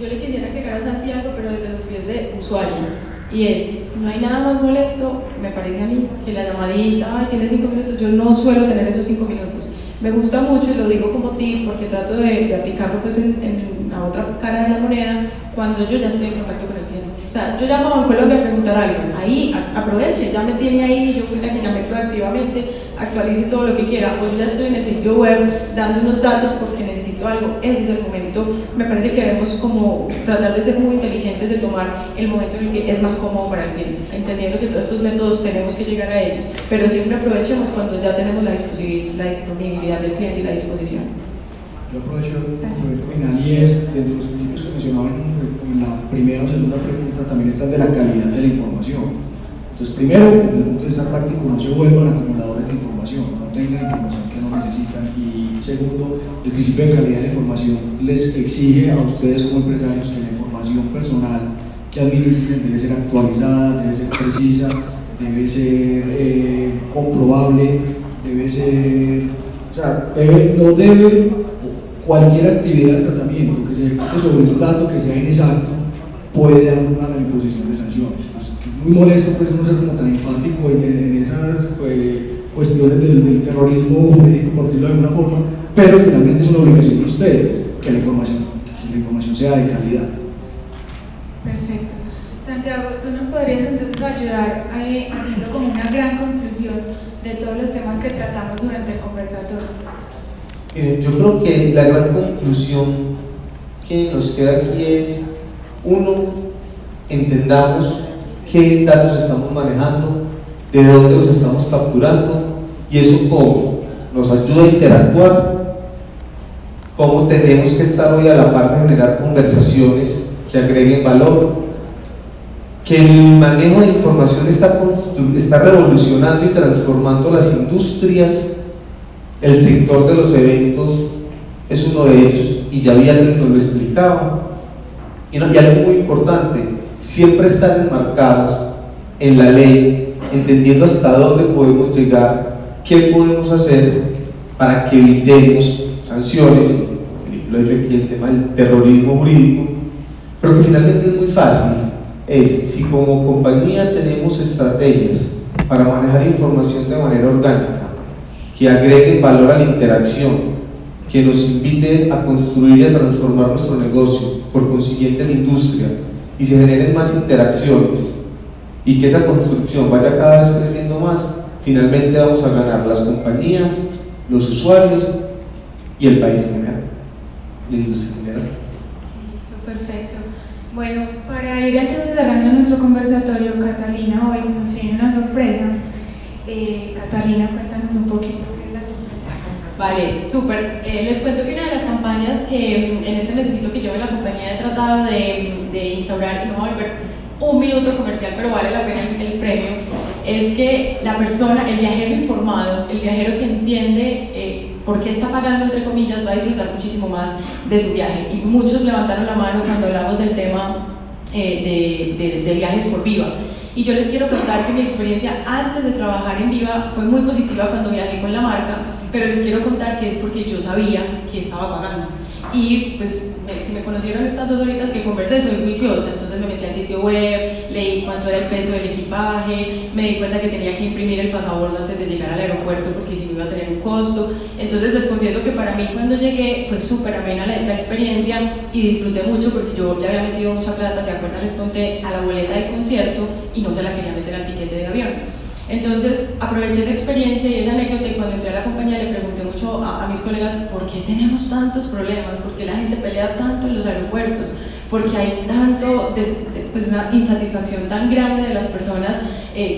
Yo le quisiera agregar a Santiago, pero desde los pies de usuario, y es, no hay nada más molesto, me parece a mí, que la llamadita, ay, tiene 5 minutos, yo no suelo tener esos 5 minutos. Me gusta mucho, y lo digo como tip, porque trato de aplicarlo pues en la otra cara de la moneda, cuando yo ya estoy en contacto con el cliente. O sea, yo llamo a Bancolombia a preguntar algo, ahí aproveche, ya me tiene ahí, yo fui la que llamé proactivamente, actualice todo lo que quiera, o yo ya estoy en el sitio web dando unos datos porque necesito algo, ese es el momento. Me parece que debemos como tratar de ser muy inteligentes, de tomar el momento en el que es más cómodo para el cliente, entendiendo que todos estos métodos tenemos que llegar a ellos, pero siempre aprovechemos cuando ya tenemos la disponibilidad del cliente y la disposición. Yo aprovecho el momento final y es, dentro de los principios que mencionaban en la primera o segunda pregunta, también está el de la calidad de la información. Entonces, primero, desde el punto de vista práctico, no se vuelvan acumuladores de información, no tengan información que no necesitan. Y segundo, el principio de calidad de la información les exige a ustedes como empresarios que la información personal que administren debe ser actualizada, debe ser precisa, debe ser comprobable, debe ser, o sea, no debe cualquier actividad de tratamiento que se ejecute sobre un dato que sea inexacto puede dar lugar a la imposición de sanciones. Es muy molesto pues no ser como tan enfático en esas cuestiones del terrorismo jurídico, por decirlo de alguna forma, pero finalmente es una obligación de ustedes que la información sea de calidad. Perfecto. Santiago, ¿tú nos podrías entonces ayudar haciendo como una gran conclusión de todos los temas que tratamos durante el conversatorio? Yo creo que la gran conclusión que nos queda aquí es, uno, entendamos qué datos estamos manejando, de dónde los estamos capturando y eso cómo nos ayuda a interactuar, cómo tenemos que estar hoy a la par de generar conversaciones que agreguen valor, que el manejo de información está revolucionando y transformando las industrias. El sector de los eventos es uno de ellos y ya Beatriz nos lo explicaba. Y algo muy importante, siempre estar enmarcados en la ley, entendiendo hasta dónde podemos llegar, qué podemos hacer para que evitemos sanciones, lo he dicho aquí el tema del terrorismo jurídico, pero que finalmente es muy fácil. Si como compañía tenemos estrategias para manejar información de manera orgánica, que agreguen valor a la interacción, que nos invite a construir y a transformar nuestro negocio, por consiguiente la industria, y se generen más interacciones y que esa construcción vaya cada vez creciendo más, finalmente vamos a ganar las compañías, los usuarios y el país en general, la industria en general. Listo, perfecto. Bueno, para ir entonces cerrando nuestro conversatorio, Catalina hoy nos tiene una sorpresa. Catalina, cuéntanos un poquito qué es la sorpresa. Vale, súper. Les cuento que una de las campañas que en este mesecito que llevo en la compañía he tratado de instaurar, y no va a volver un minuto comercial, pero vale la pena el premio, es que la persona, el viajero informado, el viajero que entiende por qué está pagando, entre comillas, va a disfrutar muchísimo más de su viaje. Y muchos levantaron la mano cuando hablamos del tema de viajes por Viva. Y yo les quiero contar que mi experiencia antes de trabajar en Viva fue muy positiva cuando viajé con la marca, pero les quiero contar que es porque yo sabía que estaba pagando. Y pues si me conocieron estas 2 horitas que conversé, soy juiciosa, entonces me metí al sitio web, leí cuánto era el peso del equipaje, me di cuenta que tenía que imprimir el pasaporte antes de llegar al aeropuerto porque si no iba a tener un costo. Entonces les confieso que para mí cuando llegué fue súper amena la experiencia y disfruté mucho porque yo le había metido mucha plata, ¿se acuerdan? Les conté, a la boleta del concierto y no se la quería meter al tiquete de avión. Entonces aproveché esa experiencia y esa anécdota y cuando entré a la compañía le pregunté mucho a mis colegas ¿por qué tenemos tantos problemas? ¿Por qué la gente pelea tanto en los aeropuertos? ¿Por qué hay tanto, pues una insatisfacción tan grande de las personas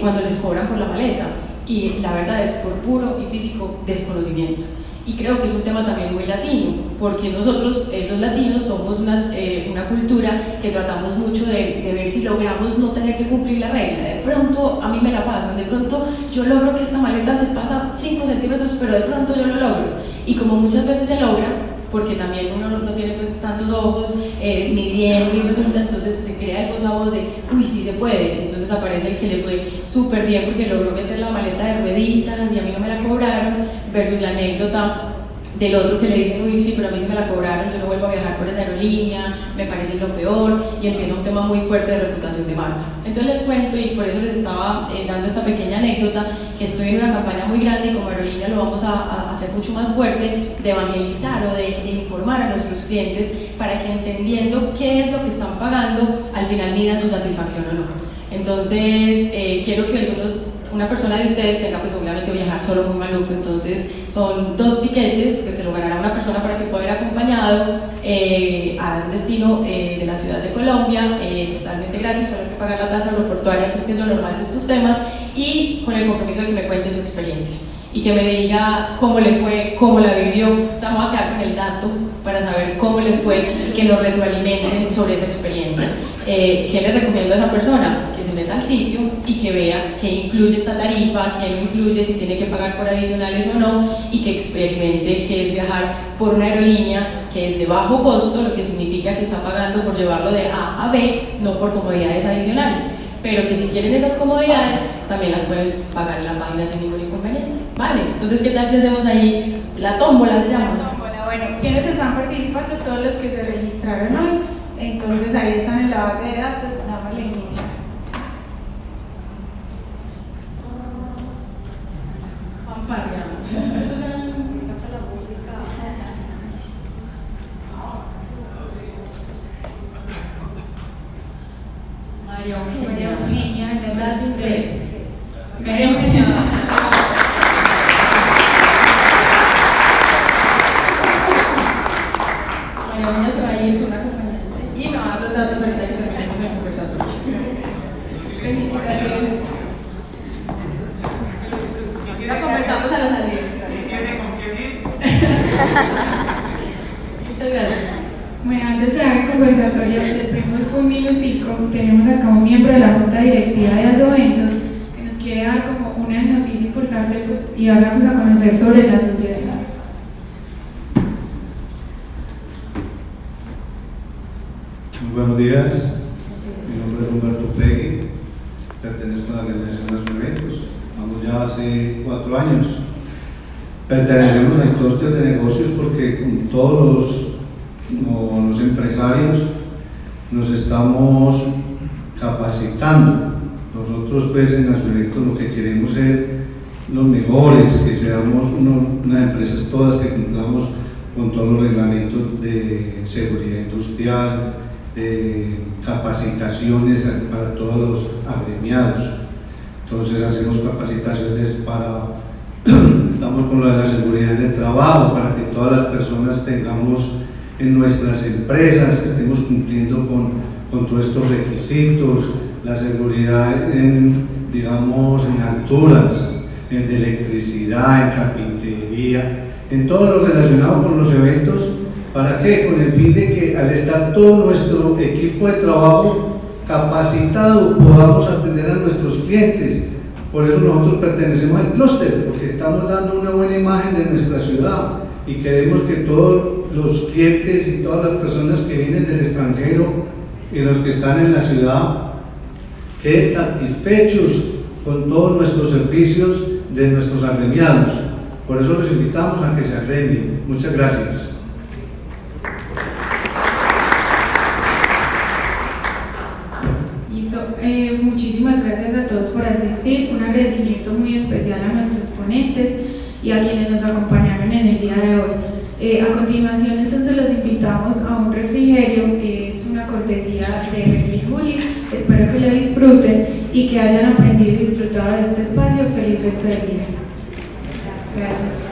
cuando les cobran por la maleta? Y la verdad es por puro y físico desconocimiento. Y creo que es un tema también muy latino, porque nosotros, los latinos, somos una cultura que tratamos mucho de ver si logramos no tener que cumplir la regla. De pronto a mí me la pasan, de pronto yo logro que esta maleta se pasa 5 centímetros, pero de pronto yo lo logro. Y como muchas veces se logra, porque también uno no tiene pues tantos ojos midiendo y resulta, entonces se crea el voz de uy, sí se puede. Entonces aparece el que le fue súper bien porque logró meter la maleta de rueditas y a mí no me la cobraron, versus la anécdota del otro que le dicen uy, sí, pero a mí sí me la cobraron, yo no vuelvo a viajar por esa aerolínea, me parece lo peor, y empieza un tema muy fuerte de reputación de marca. Entonces les cuento, y por eso les estaba dando esta pequeña anécdota, que estoy en una campaña muy grande y como aerolínea lo vamos a hacer mucho más fuerte, de evangelizar o de informar a nuestros clientes para que entendiendo qué es lo que están pagando, al final midan su satisfacción o no. Entonces quiero que una persona de ustedes tenga pues obviamente viajar solo muy maluco, entonces son 2 tiquetes que se lo ganará una persona para que pueda ir acompañado a un destino de la ciudad de Colombia, totalmente gratis, solo hay que pagar la tasa aeroportuaria, pues que es lo normal de estos temas, y con el compromiso de que me cuente su experiencia y que me diga cómo le fue, cómo la vivió. O sea, me voy a quedar con el dato para saber cómo les fue y que nos retroalimenten sobre esa experiencia. ¿Qué le recomiendo a esa persona? Que se meta al sitio y que vea qué incluye esta tarifa, qué no incluye, si tiene que pagar por adicionales o no, y que experimente qué es viajar por una aerolínea que es de bajo costo, lo que significa que está pagando por llevarlo de A a B, no por comodidades adicionales, pero que si quieren esas comodidades también las pueden pagar en la página sin ningún inconveniente. Vale, entonces ¿qué tal si hacemos ahí la tómbola, se llama? Bueno, ¿quiénes están participando? Todos los que se registraron hoy. Entonces ahí están en la base de datos, damos la inicio. Fanfarria. María Eugenia, en la edad de 3. María Eugenia. María Eugenia se va a ir con una acompañante y me va a dar los datos ahorita que terminemos el conversatorio. Felicitaciones. La conversamos a la salida. Muchas gracias. Bueno, antes de dar el conversatorio, les pedimos un minutico. Tenemos acá un miembro de la Junta Directiva de Asoventos que nos quiere dar como una noticia importante pues, y darnos a conocer sobre la asociación. Muy buenos días, mi nombre es Humberto Pegui, pertenezco a la organización de Asoventos, vamos ya hace 4 años. Pertenecemos al clúster de negocios porque con todos los empresarios nos estamos capacitando. Nosotros pues en Asoventos lo que queremos es ser los mejores, que seamos unas empresas todas que cumplamos con todos los reglamentos de seguridad industrial, de capacitaciones para todos los agremiados. Entonces hacemos capacitaciones estamos con lo de la seguridad en el trabajo, para que todas las personas tengamos en nuestras empresas, estemos cumpliendo con todos estos requisitos, la seguridad en alturas, de electricidad, en carpintería, en todo lo relacionado con los eventos. ¿Para qué? Con el fin de que al estar todo nuestro equipo de trabajo capacitado podamos atender a nuestros clientes. Por eso nosotros pertenecemos al clúster, porque estamos dando una buena imagen de nuestra ciudad y queremos que todos los clientes y todas las personas que vienen del extranjero y los que están en la ciudad queden satisfechos con todos nuestros servicios de nuestros agremiados. Por eso los invitamos a que se agremien. Muchas gracias. Muchísimas gracias a todos por asistir, un agradecimiento muy especial a nuestros ponentes y a quienes nos acompañaron en el día de hoy. A continuación entonces los invitamos a un refrigerio, que es una cortesía de Refrijuli. Espero que lo disfruten y que hayan aprendido y disfrutado de este espacio. Feliz resto del día. Gracias.